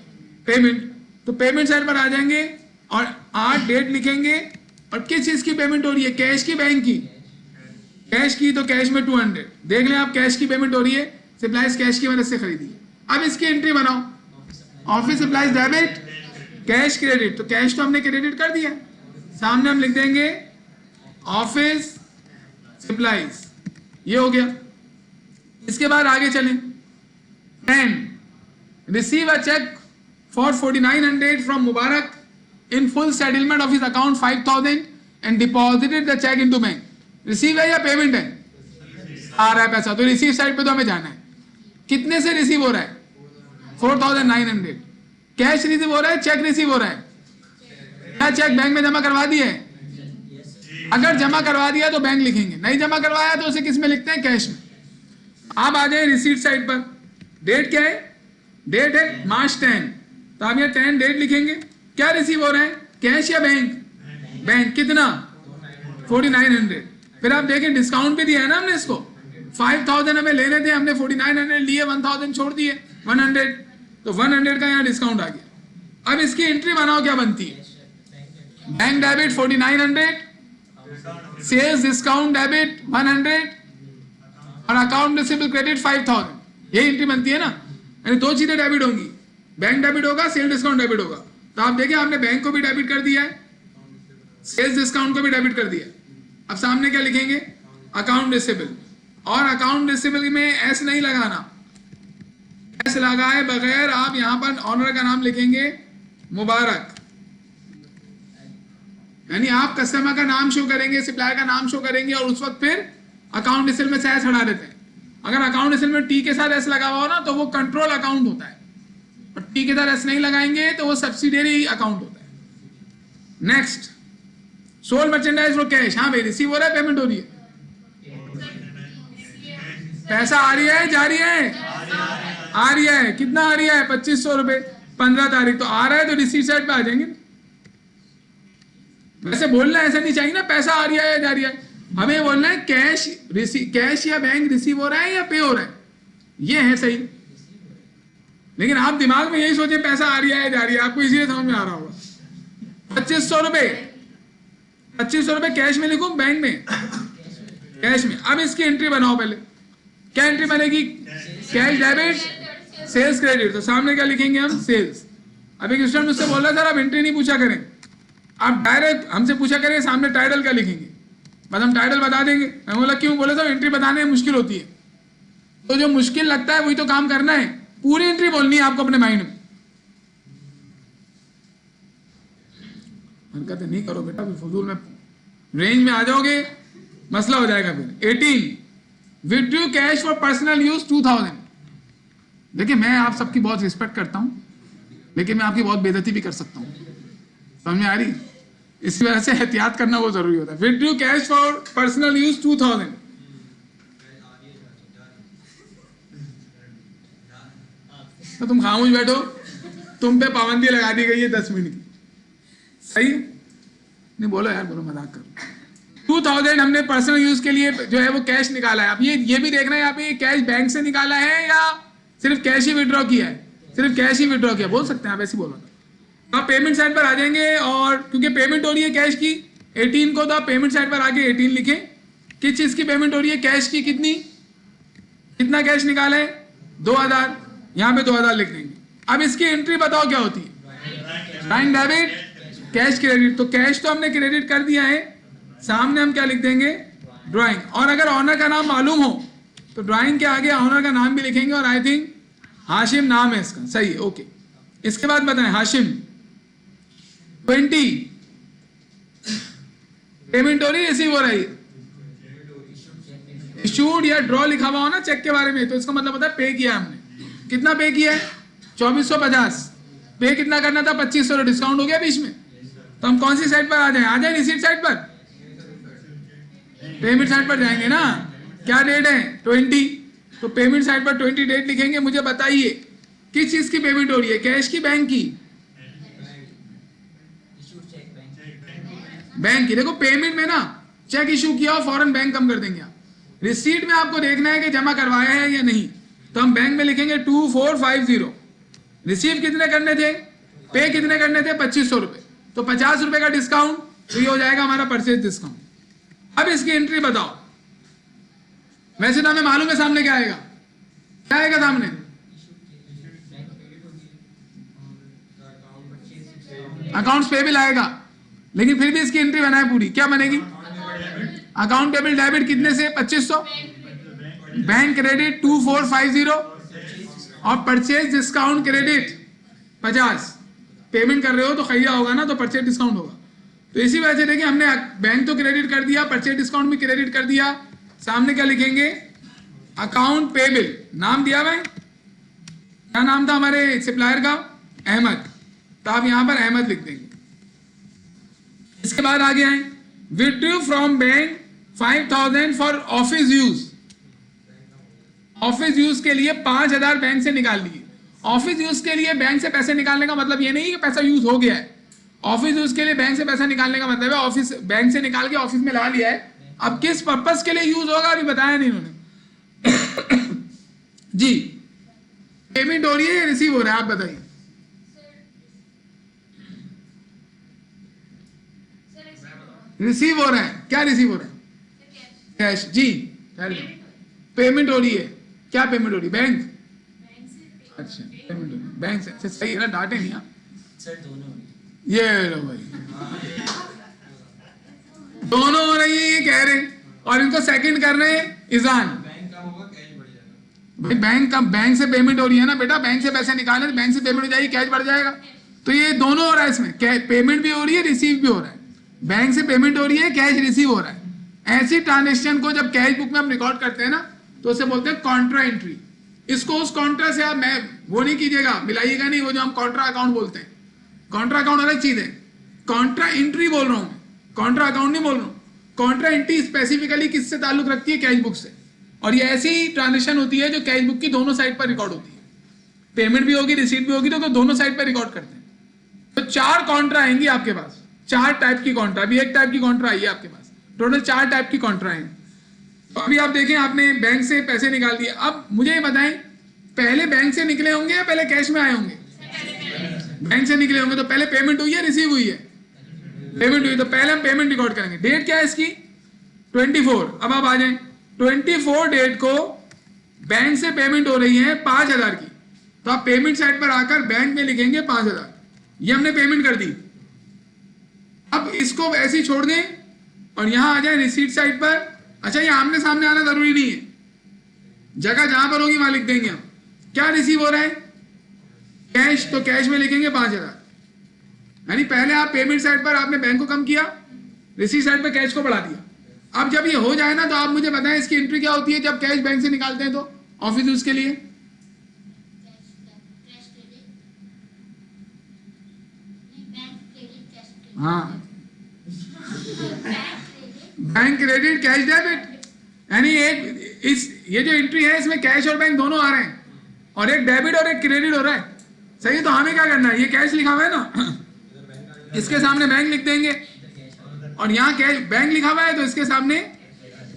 [SPEAKER 1] पेमेंट। तो पेमेंट साइड पर आ जाएंगे और 8 डेट लिखेंगे। और किस चीज की पेमेंट हो रही है? कैश की, बैंक की? कैश की, तो कैश में 200। देख लें आप, कैश की पेमेंट हो रही है, सप्लाइज कैश की मदद से खरीदी है। अब इसकी एंट्री बनाओ, office supplies debit, cash credit. तो कैश तो हमने क्रेडिट कर दिया, सामने हम लिख देंगे ऑफिस सप्लाइज, ये हो गया। इसके बाद आगे चलें, 10 receive a cheque for 4900 from Mubarak in full settlement of his account 5000 and deposited the cheque into bank. Receive है या पेमेंट है? आ रहा है पैसा, तो रिसीव साइड पे तो हमें जाना है। कितने से रिसीव हो रहा है? 4900। कैश रिसीव हो रहा है, चेक रिसीव हो रहा है? क्या चेक बैंक में जमा करवा दिए? अगर जमा करवा दिया तो बैंक लिखेंगे, नहीं जमा करवाया तो उसे किस में लिखते हैं? कैश में। आप आ जाए रिसीट साइड पर, डेट क्या है? डेट है मार्च 10, तो आप यहाँ 10 डेट लिखेंगे। क्या रिसीव हो रहा है, कैश या बैंक? बैंक। कितना? 4900। फिर आप देखें डिस्काउंट भी दिया है ना हमने इसको, 5000 हमें लेने थे, हमने 4900 लिए, 1000 छोड़ दिए, 100। तो 100 का यहाँ डिस्काउंट आ गया। अब इसकी एंट्री बनाओ, क्या बनती है? Bank debit 4900, sales discount debit 100 और अकाउंट रिसीवेबल क्रेडिट 5000। ये एंट्री बनती है ना। यानी दो चीजें डेबिट होंगी, बैंक डेबिट होगा, सेल डिस्काउंट डेबिट होगा। तो आप देखिए हमने बैंक को भी डेबिट कर दिया है, सेल्स डिस्काउंट को भी डेबिट कर दिया। अब सामने क्या लिखेंगे? Account receivable. और अकाउंट रिसीवेबल में एस नहीं लगाना, एस लगाए बगैर आप यहां पर ऑनर का नाम लिखेंगे मुबारक, यानी आप कस्टमर का नाम शो करेंगे, सप्लायर का नाम शो करेंगे और उस वक्त फिर अकाउंट रिसीवेबल में से एस हटा देते हैं। अगर अकाउंट रिसीवेबल में टी के साथ एस लगा हुआ हो ना तो वो कंट्रोल अकाउंट होता है, और टी के साथ एस नहीं लगाएंगे तो वो सब्सिडियरी अकाउंट होता है। Next, sold merchandise for cash. हाँ भाई, रिसीव हो रहा है, पेमेंट हो रही है, पैसा आ रही है, जा रही है? आ रही है। कितना आ रही है? 2500 रुपए, 15 तारीख। तो आ रहा है तो रिसीव साइड पे आ जाएंगे। वैसे बोलना ऐसा नहीं चाहिए ना, पैसा आ रहा है या जा रही है। हमें बोलना है कैश या बैंक रिसीव हो रहा है या पे हो रहा है, ये है सही। लेकिन आप दिमाग में यही सोचे पैसा आ रहा है या जा रही है, आपको इसीलिए समझ में आ रहा होगा। 2500 रुपए, 2500 रुपए कैश में लिखूं, बैंक में? कैश में। अब इसकी एंट्री बनाओ पहले। क्या एंट्री बनेगी? Cash debit sales credit. तो सामने क्या लिखेंगे हम? सेल्स। अब एक स्टूडेंट मुझसे बोल रहा सर आप एंट्री नहीं पूछा करें, आप डायरेक्ट हमसे पूछा करें सामने टाइटल क्या लिखेंगे, बस हम टाइटल बता देंगे। मैं बोला क्यों? बोले सर एंट्री बताने में मुश्किल होती है। तो जो मुश्किल लगता है वही तो काम करना है, पूरी एंट्री बोलनी है आपको अपने माइंड में। हरकतें नहीं करो बेटा, फजूल में रेंज में आ जाओगे मसला हो जाएगा फिर। 18 withdrew cash for personal use 2000। देखिए मैं आप सबकी बहुत रिस्पेक्ट करता हूं, लेकिन मैं आपकी बहुत बेइज्जती भी कर सकता हूं, समझ में आ रही? इसी वजह से एहतियात करना बहुत जरूरी होता है। Withdrew cash for personal use 2000। तो तुम खामोश बैठो, तुम पे पाबंदी लगा दी गई है 10 मिनट की, सही नहीं बोलो यार, बोलो मजाक करो। 2000 हमने पर्सनल यूज के लिए जो है वो कैश निकाला है। अब ये भी देखना है यहाँ पे कैश बैंक से निकाला है या सिर्फ कैश ही विड्रॉ किया है, सिर्फ कैश ही विड्रॉ किया, बोल सकते हैं आप, ऐसे बोलो। आप पेमेंट साइड पर आ जाएंगे और क्योंकि पेमेंट हो रही है कैश की 18 को, तो आप पेमेंट साइड पर आके 18 लिखें। किस चीज की पेमेंट हो रही है? कैश की। कितना कैश निकाला है? 2000, यहाँ पे 2000 लिख देंगे। अब इसकी एंट्री बताओ क्या होती है? Bank debit, cash credit. तो कैश तो हमने क्रेडिट कर दिया है, सामने हम क्या लिख देंगे? ड्राइंग। और अगर ऑनर का नाम मालूम हो तो ड्राइंग के आगे ऑनर का नाम भी लिखेंगे, और आई थिंक हाशिम नाम है इसका, सही, ओके। इसके बाद बताएं हाशिम 20 पेमेंट हो रही है, रिसीव हो रही है? इशूड या ड्रॉ लिखा हुआ हो ना चेक के बारे में, तो इसका मतलब होता है पे किया हमने। कितना पे किया है? 2450। पे कितना करना था? 2500। डिस्काउंट हो गया बीच में, तो हम कौन सी साइड पर आ जाए? रिसीट साइड पर, पेमेंट साइड पर जाएंगे ना। क्या डेट है? 20। तो पेमेंट साइड पर 20 डेट लिखेंगे। मुझे बताइए किस चीज की पेमेंट हो रही है? कैश की, बैंक की? बैंक की। देखो पेमेंट में ना चेक इशू किया और फौरन बैंक कम कर देंगे आप। रिसीट में आपको देखना है कि जमा करवाया है या नहीं, तो हम बैंक में लिखेंगे 2450। रिसीव कितने करने थे? पे कितने करने थे? 2500 रुपए। तो 50 रुपए का डिस्काउंट, तो ये हो जाएगा हमारा परचेज डिस्काउंट। अब इसकी एंट्री बताओ। वैसे तो हमें मालूम है सामने क्या आएगा। क्या आएगा सामने? अकाउंट्स पेबल आएगा, लेकिन फिर भी इसकी एंट्री बनाए पूरी। क्या बनेगी? अकाउंट पेबल डेबिट कितने से? 2500। बैंक क्रेडिट 2450 और परचेज डिस्काउंट क्रेडिट 50। पेमेंट कर रहे हो तो खैया होगा ना, तो परचेज डिस्काउंट होगा। तो इसी वजह से देखिए हमने बैंक तो क्रेडिट कर दिया, परचेज डिस्काउंट भी क्रेडिट कर दिया। सामने क्या लिखेंगे? Account payable. नाम दिया हुआ है, क्या नाम था हमारे सप्लायर का? अहमद। तो आप यहां पर अहमद लिख देंगे। इसके बाद आगे आए, withdrew from bank 5000 for office use. Office use के लिए 5000 बैंक से निकाल लिए। ऑफिस यूज के लिए बैंक से पैसे निकालने का मतलब ये नहीं कि पैसा यूज हो गया है। ऑफिस यूज के लिए बैंक से पैसा निकालने का मतलब है ऑफिस, बैंक से निकाल के ऑफिस में लगा लिया है। अब किस पर्पस के लिए यूज होगा अभी बताया नहीं उन्होंने। जी, पेमेंट हो रही है या रिसीव हो रहा है? आप बताइए। रिसीव हो रहा है। क्या रिसीव हो रहा है? कैश। जी, पेमेंट हो रही है। क्या पेमेंट हो रही है? बैंक। अच्छा, पेमेंट हो रही है बैंक से। सही है ना, डांटे नहीं आप सर। दोनों ये लो भाई, दोनों हो रही है ये कह रहे, और इनको सेकंड कर रहे हैं इजान। बैंक कम होगा, कैश बढ़ जाएगा। भाई बैंक कम, बैंक से पेमेंट हो रही है ना बेटा, बैंक से पैसे निकाले तो बैंक से पेमेंट हो जाएगी, कैश बढ़ जाएगा। तो ये दोनों हो रहा है इसमें, पेमेंट भी हो रही है, रिसीव भी हो रहा है। बैंक से पेमेंट हो रही है, कैश रिसीव हो रहा है। ऐसी ट्रांजेक्शन को जब कैश बुक में हम रिकॉर्ड करते हैं ना, तो उसे बोलते हैं कॉन्ट्रा एंट्री। इसको उस कॉन्ट्रा से आप मैं वो नहीं कीजिएगा, मिलाइएगा नहीं, वो जो हम कॉन्ट्रा अकाउंट बोलते हैं। कॉन्ट्रा अकाउंट अलग चीज है, कॉन्ट्रा एंट्री बोल रहा हूं मैं, कॉन्ट्रा अकाउंट नहीं बोल रहा हूं। कॉन्ट्रा एंट्री स्पेसिफिकली किससे ताल्लुक रखती है? कैश बुक से। और ये ऐसी ट्रांजेक्शन होती है जो कैश बुक की दोनों साइड पर रिकॉर्ड होती है। पेमेंट भी होगी, रिसीट भी होगी, तो दोनों साइड पर रिकॉर्ड करते हैं। तो 4 कॉन्ट्रा आएंगी आपके पास, 4 टाइप की कॉन्ट्रा। अभी 1 टाइप की कॉन्ट्रा आई है आपके पास, टोटल 4 टाइप की कॉन्ट्रा है। तो अभी आप देखें, आपने बैंक से पैसे निकाल दिए। अब मुझे ये बताएं, पहले बैंक से निकले होंगे या पहले कैश में आए होंगे? बैंक से निकले होंगे। तो पहले पेमेंट हुई है, रिसीव हुई है? पेमेंट हुई। तो पहले हम पेमेंट रिकॉर्ड करेंगे। डेट क्या है इसकी? 24। अब आप आ जाएं, 24 डेट को बैंक से पेमेंट हो रही है 5000 की। तो आप पेमेंट साइड पर आकर बैंक में लिखेंगे 5000। ये हमने पेमेंट कर दी। अब इसको ऐसे ही छोड़ दें और यहां आ जाए रिसीट साइड पर। अच्छा, ये आमने सामने आना जरूरी नहीं है, जगह जहां पर होगी वहां लिख देंगे हम। क्या रिसीव हो रहा है? कैश। तो कैश में लिखेंगे 5000। यानी पहले आप पेमेंट साइड पर आपने बैंक को कम किया, रिसीट साइड पर कैश को बढ़ा दिया। अब जब ये हो जाए ना, तो आप मुझे बताएं इसकी एंट्री क्या होती है जब कैश बैंक से निकालते हैं तो ऑफिस यूज के लिए? हाँ, बैंक क्रेडिट, कैश डेबिट। यानी ये जो एंट्री है इसमें कैश और बैंक दोनों आ रहे हैं, और एक डेबिट और एक क्रेडिट हो रहा है। सही है, तो हमें क्या करना है, ये कैश लिखा हुआ है ना, इसके सामने बैंक लिख देंगे, और यहाँ कैश बैंक लिखा हुआ है तो इसके सामने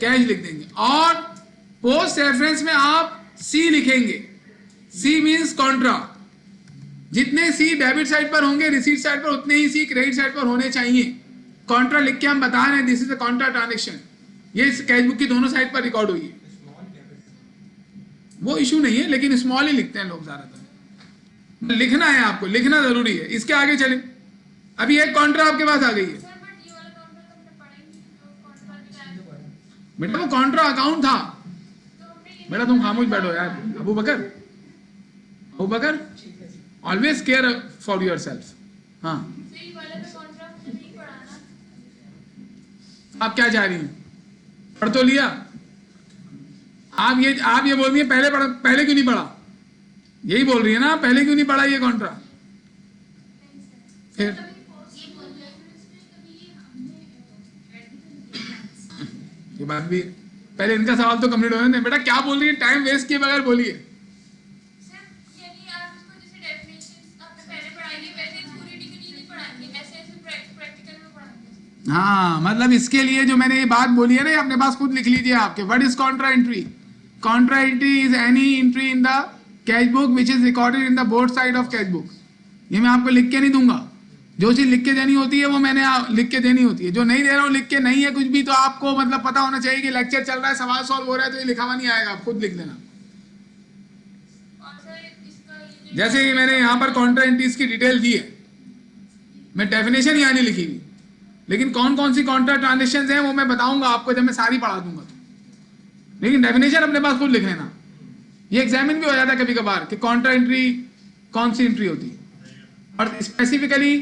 [SPEAKER 1] कैश लिख देंगे, और पोस्ट रेफरेंस में आप सी लिखेंगे। सी मींस कॉन्ट्रा। जितने सी डेबिट साइड पर होंगे रिसीट साइड पर, उतने ही सी क्रेडिट साइड पर होने चाहिए। कॉन्ट्रा लिख के हम बता रहे हैं this is a Contra transaction, ये इस कैश बुक की दोनों साइड पर रिकॉर्ड हुई है। वो इशू नहीं है, लेकिन स्मॉल ही लिखते हैं लोग ज्यादातर। लिखना है आपको, लिखना जरूरी है। इसके आगे चले, अभी एक कॉन्ट्रा आपके पास आ गई है बेटा, वो कॉन्ट्रा अकाउंट था बेटा। तुम खामोश बैठो यार। Abu Bakar always care for yourself. हाँ, आप क्या चाह रही हैं, पढ़ तो लिया। आप ये बोल रही है पहले क्यों नहीं पढ़ा, यही बोल रही है ना, पहले क्यों नहीं पढ़ा ये कॉन्ट्रा। फिर ये बात भी, पहले इनका सवाल तो कंप्लीट होने दें। बेटा क्या बोल रही है, टाइम वेस्ट किए बगैर बोलिए। हाँ, मतलब इसके लिए जो मैंने ये बात बोली है ना, ये अपने पास खुद लिख लीजिए आपके। What is Contra entry? Contra entry is any entry in the cash book which is recorded in the board side of cash book. ये मैं आपको लिख के नहीं दूंगा, जो चीज लिख के देनी होती है वो मैंने लिख के देनी होती है। जो नहीं दे रहा हूँ लिख के, नहीं है कुछ भी, तो आपको मतलब पता होना चाहिए कि लेक्चर चल रहा है, सवाल सॉल्व हो रहा है, तो ये लिखा हुआ नहीं आएगा, आप खुद लिख लेना। जैसे ही मैंने यहाँ पर कॉन्ट्रा एंट्रीज की डिटेल दी है, मैं डेफिनेशन यहाँ नहीं लिखी हुई, लेकिन कौन कौन सी कॉन्ट्रा ट्रांजेक्शंस हैं वो मैं बताऊंगा आपको जब मैं सारी पढ़ा दूंगा तो। लेकिन डेफिनेशन अपने पास खुद लिख लेना। ये एग्जामिन भी हो जाता है कभी कभार कि कॉन्ट्रा एंट्री कौन सी एंट्री होती है, और स्पेसिफिकली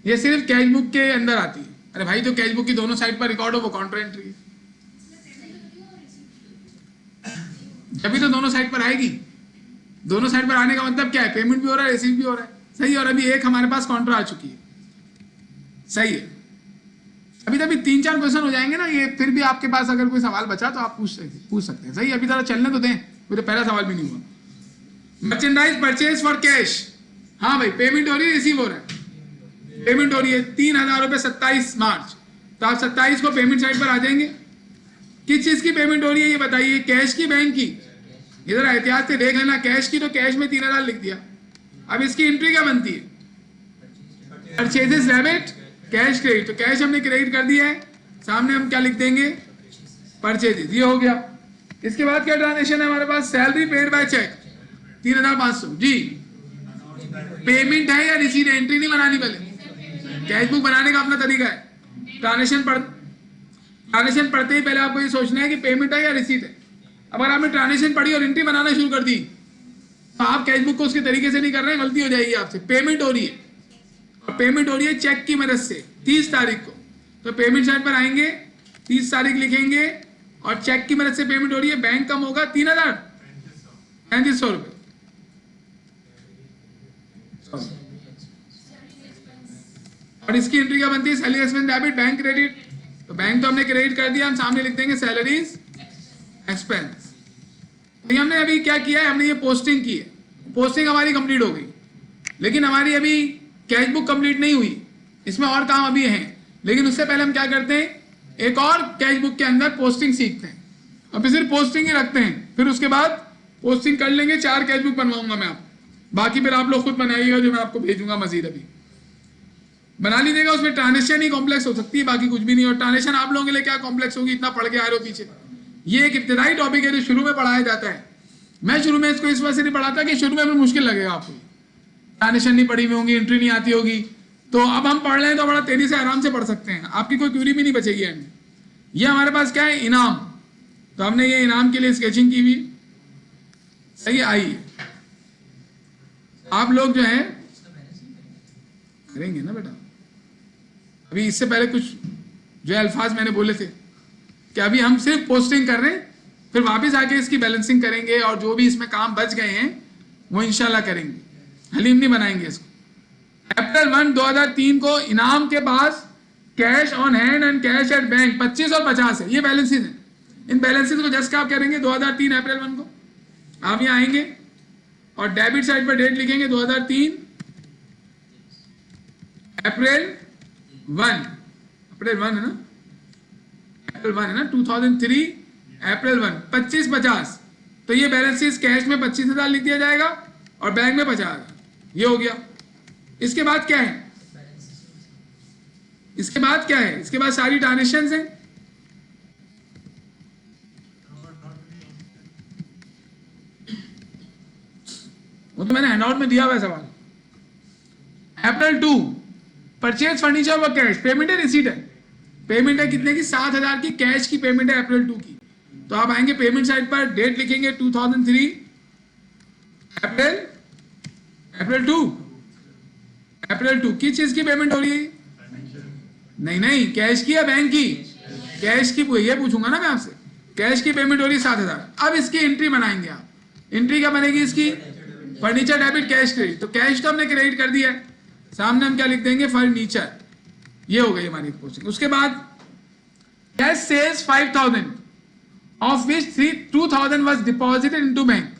[SPEAKER 1] ये सिर्फ कैश बुक के अंदर आती है। अरे भाई, जो कैश बुक की दोनों साइड पर रिकॉर्ड हो वो कॉन्ट्रा एंट्री है। जब भी तो दोनों साइड पर आएगी। दोनों साइड पर आने का मतलब क्या है, पेमेंट भी हो रहा है, रिसीव भी हो रहा है। सही है, और अभी एक हमारे पास कॉन्ट्रा आ चुकी है। सही है, अभी तभी 3-4 क्वेश्चन हो जाएंगे ना ये, फिर भी आपके पास अगर कोई सवाल बचा तो आप पूछ सकते हैं। सही, अभी जरा चलने तो दें, मेरे पहला सवाल भी नहीं हुआ। Merchandise purchase for cash. हाँ भाई, पेमेंट हो रही है, रिसीव हो रहा है। पेमेंट हो रही है 3000 रुपये 27 मार्च, तो आप 27 को पेमेंट साइड पर आ जाएंगे। किस चीज की पेमेंट हो रही है ये बताइए, कैश की, बैंक की? इधर एहतियात से देख लेना, कैश की तो कैश में 3000 लिख दिया। अब इसकी एंट्री क्या बनती है, परचेजेस डेबिट, कैश क्रेडिट। तो कैश हमने क्रेडिट कर दिया है, सामने हम क्या लिख देंगे, परचेजेस। ये हो गया। इसके बाद क्या ट्रांजेक्शन है हमारे पास, सैलरी पेड बाय चेक 3500 जी। पेमेंट है या रिसीट, एंट्री नहीं बनानी पहले। कैश बुक बनाने का अपना तरीका है। ट्रांजेक्शन पढ़ते ही पहले आपको ये सोचना है कि पेमेंट है या रिसीट है। अगर आपने ट्रांजेक्शन पढ़ी और एंट्री बनाना शुरू कर दी तो आप कैश बुक को उसके तरीके से नहीं कर रहे हैं, गलती हो जाएगी आपसे। पेमेंट हो रही है, और पेमेंट हो रही है चेक की मदद से 30 तारीख को, तो पेमेंट साइड पर आएंगे, 30 तारीख लिखेंगे, और चेक की मदद से पेमेंट हो रही है। बैंक कम होगा 3300 रुपये। और इसकी एंट्री क्या बनती है, salary expense debit, bank credit. तो बैंक तो हमने क्रेडिट कर दिया, हम सामने लिख देंगे सैलरीज एक्सपेंस। तो हमने अभी क्या किया है, हमने ये पोस्टिंग की है। पोस्टिंग हमारी कंप्लीट हो गई, लेकिन हमारी अभी कैश बुक कंप्लीट नहीं हुई, इसमें और काम अभी है। लेकिन उससे पहले हम क्या करते हैं, एक और कैश बुक के अंदर पोस्टिंग सीखते हैं। अभी सिर्फ पोस्टिंग ही रखते हैं, फिर उसके बाद पोस्टिंग कर लेंगे। 4 कैश बुक बनवाऊंगा मैं आपको, बाकी फिर आप लोग खुद बनाइएगा, जो मैं आपको भेजूंगा मजीद अभी बना लीजिएगा। उसमें ट्रांजेक्शन ही कॉम्प्लेक्स हो सकती है, बाकी कुछ भी नहीं। और ट्रांजेक्शन आप लोगों के लिए क्या कॉम्प्लेक्स होगी, इतना पढ़ के आ रहे हो पीछे। ये एक इब्तिदाई टॉपिक है जो शुरू में पढ़ाया जाता है। मैं शुरू में इसको इस वजह से नहीं पढ़ाता कि शुरू में मुश्किल लगेगा आपको, ट्रांजेक्शन नहीं पढ़ी हुई होंगी, एंट्री नहीं आती होगी। तो अब हम पढ़ रहे हैं तो बड़ा तेजी से आराम से पढ़ सकते हैं, आपकी कोई क्यूरी भी नहीं बचेगी एंड में। ये हमारे पास क्या है, इनाम। तो हमने ये इनाम के लिए स्केचिंग की हुई। सही, आई आप लोग जो है करेंगे ना बेटा। अभी इससे पहले कुछ जो अल्फाज मैंने बोले थे कि अभी हम सिर्फ पोस्टिंग कर रहे हैं, फिर वापस आके इसकी बैलेंसिंग करेंगे, और जो भी इसमें काम बच गए हैं वो इंशाल्लाह करेंगे, हलीम नहीं बनाएंगे इसको। अप्रैल 1, 2003 को इनाम के पास cash on hand and cash at bank 25 और 50 है। ये बैलेंसेज है। इन बैलेंसेज को जस्ट क्या आप करेंगे, 2003 अप्रैल 1 को आप यहाँ आएंगे, और डेबिट साइड पर डेट लिखेंगे 2003 अप्रैल 1, अप्रैल 1 है ना, अप्रैल 1 है ना, 2003 अप्रैल 1, 25-50। तो ये बैलेंस शीट कैश में 25,000 लिख दिया जाएगा और बैंक में 50,000। ये हो गया। इसके बाद क्या है, इसके बाद क्या है, इसके बाद सारी ट्रांजेक्शंस हैं। वो तो मैंने हैंडआउट में दिया हुआ है सवाल। अप्रैल 2 परचेज फर्नीचर व कैश, पेमेंट है रिसीट है, पेमेंट है कितने की, 7,000 की कैश की पेमेंट है अप्रैल 2 की। तो आप आएंगे पेमेंट साइड पर, डेट लिखेंगे 2003 अप्रैल 2, अप्रैल 2 किस चीज की पेमेंट हो रही है? नहीं कैश की या बैंक की? कैश की, ये पूछूंगा ना मैं आपसे। कैश की पेमेंट हो रही है 7,000। अब इसकी एंट्री बनाएंगे आप। एंट्री क्या बनेगी इसकी? Furniture debit cash credit. तो कैश तो हमने क्रेडिट कर दिया है, सामने हम क्या लिख देंगे, फर्नीचर। ये हो गई हमारी पोस्टिंग। उसके बाद cash sales 5,000 of which 2,000 was deposited into bank.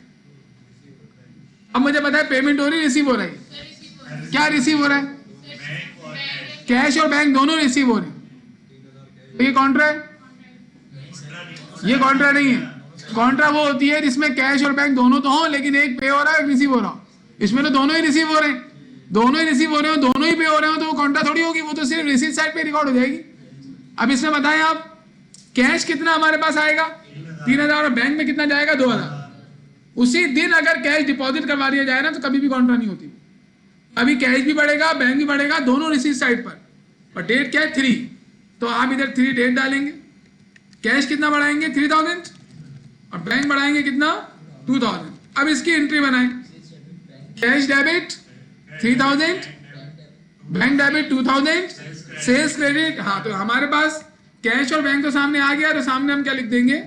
[SPEAKER 1] अब मुझे पता है पेमेंट हो रही, रिसीव हो रही है। क्या रिसीव हो रहा है? कैश और बैंक दोनों रिसीव हो रहे हैं। तो ये कॉन्ट्रा है? ये कॉन्ट्रा नहीं है। कॉन्ट्रा वो होती है जिसमें कैश और बैंक दोनों तो हो, लेकिन एक पे हो रहा है, एक रिसीव हो रहा हो। इसमें तो दोनों ही रिसीव हो रहे हैं, दोनों ही रिसीव हो रहे हो, दोनों ही पे हो रहे हो, तो वो कॉन्ट्रा थोड़ी होगी, वो तो सिर्फ रिसीव साइड पे रिकॉर्ड हो जाएगी। अब इसमें बताएं आप, कैश कितना हमारे पास आएगा? 3,000 और बैंक में कितना जाएगा? 2,000। उसी दिन अगर कैश डिपॉजिट करवा दिया जाए ना तो कभी भी कॉन्ट्रा नहीं होती। अभी कैश भी बढ़ेगा, बैंक भी बढ़ेगा, दोनों रिसीव साइड पर। और डेट क्या है? 3। तो आप इधर 3 डेट डालेंगे। कैश कितना बढ़ाएंगे? 3,000 और बैंक बढ़ाएंगे कितना? 2,000। अब इसकी एंट्री बनाएं। Cash debit 3,000, bank debit 2,000, sales credit. हाँ, तो हमारे पास कैश और बैंक तो सामने आ गया, तो सामने हम क्या लिख देंगे?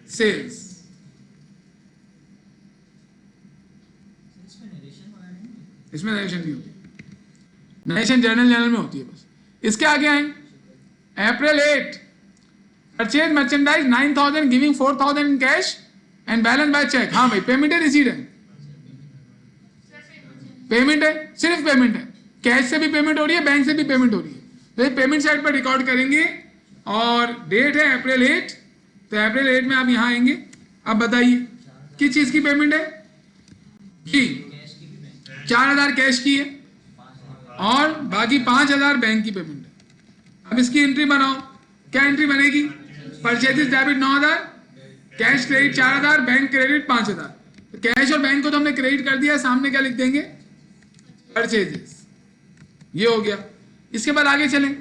[SPEAKER 1] सेल्स। इसमें नरेशन नहीं होती, नरेशन जर्नल में होती है बस। इसके आगे आए, April 8 purchase merchandise 9,000 giving 4,000 in cash and balance by cheque. हाँ भाई, पेमेंट है रिसीट है? पेमेंट है, सिर्फ पेमेंट है। कैश से भी पेमेंट हो रही है, बैंक से भी पेमेंट हो रही है। तो ये पेमेंट साइड पर रिकॉर्ड करेंगे और डेट है अप्रैल 8। तो अप्रैल 8 में आप यहां आएंगे। अब बताइए किस चीज की पेमेंट है? की 4,000 कैश की है और बाकी 5,000 बैंक की पेमेंट है। अब इसकी एंट्री बनाओ। क्या एंट्री बनेगी? Purchases debit 9,000, cash credit 4,000, bank credit 5,000। तो कैश और बैंक को तो हमने क्रेडिट कर दिया, सामने क्या लिख देंगे? परचेजेस। ये हो गया। इसके बाद आगे चलें।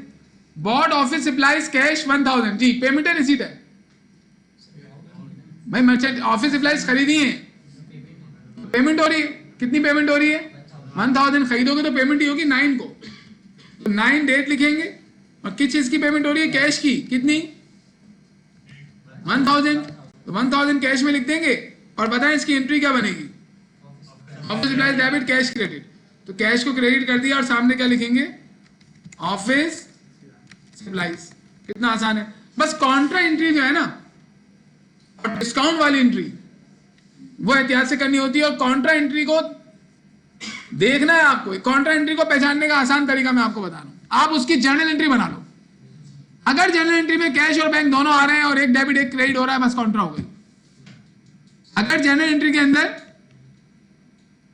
[SPEAKER 1] Bought office supplies cash 1,000। जी, पेमेंट है रिसीट है? भाई मर्चेंट ऑफिस सप्लाईज खरीदी है, पेमेंट हो रही है। कितनी पेमेंट हो रही है? 1,000। खरीदोगे तो पेमेंट ही होगी 9 को। तो 9 डेट लिखेंगे और किस चीज की पेमेंट हो रही है? कैश की। कितनी? 1,000। तो 1,000 कैश में लिख देंगे और बताएं इसकी एंट्री क्या बनेगी? Office supplies debit cash credit. तो कैश को क्रेडिट कर दिया और सामने क्या लिखेंगे? Office supplies. कितना आसान है। बस कॉन्ट्रा एंट्री जो है ना और डिस्काउंट वाली एंट्री वो एहतियात से करनी होती है। और कॉन्ट्रा एंट्री को देखना है आपको। कॉन्ट्रा एंट्री को पहचानने का आसान तरीका मैं आपको बता रहा हूं। आप उसकी जर्नल एंट्री बना लो। अगर जर्नल एंट्री में कैश और बैंक दोनों आ रहे हैं और एक डेबिट एक क्रेडिट हो रहा है, बस कॉन्ट्रा हो गई। अगर जर्नल एंट्री के अंदर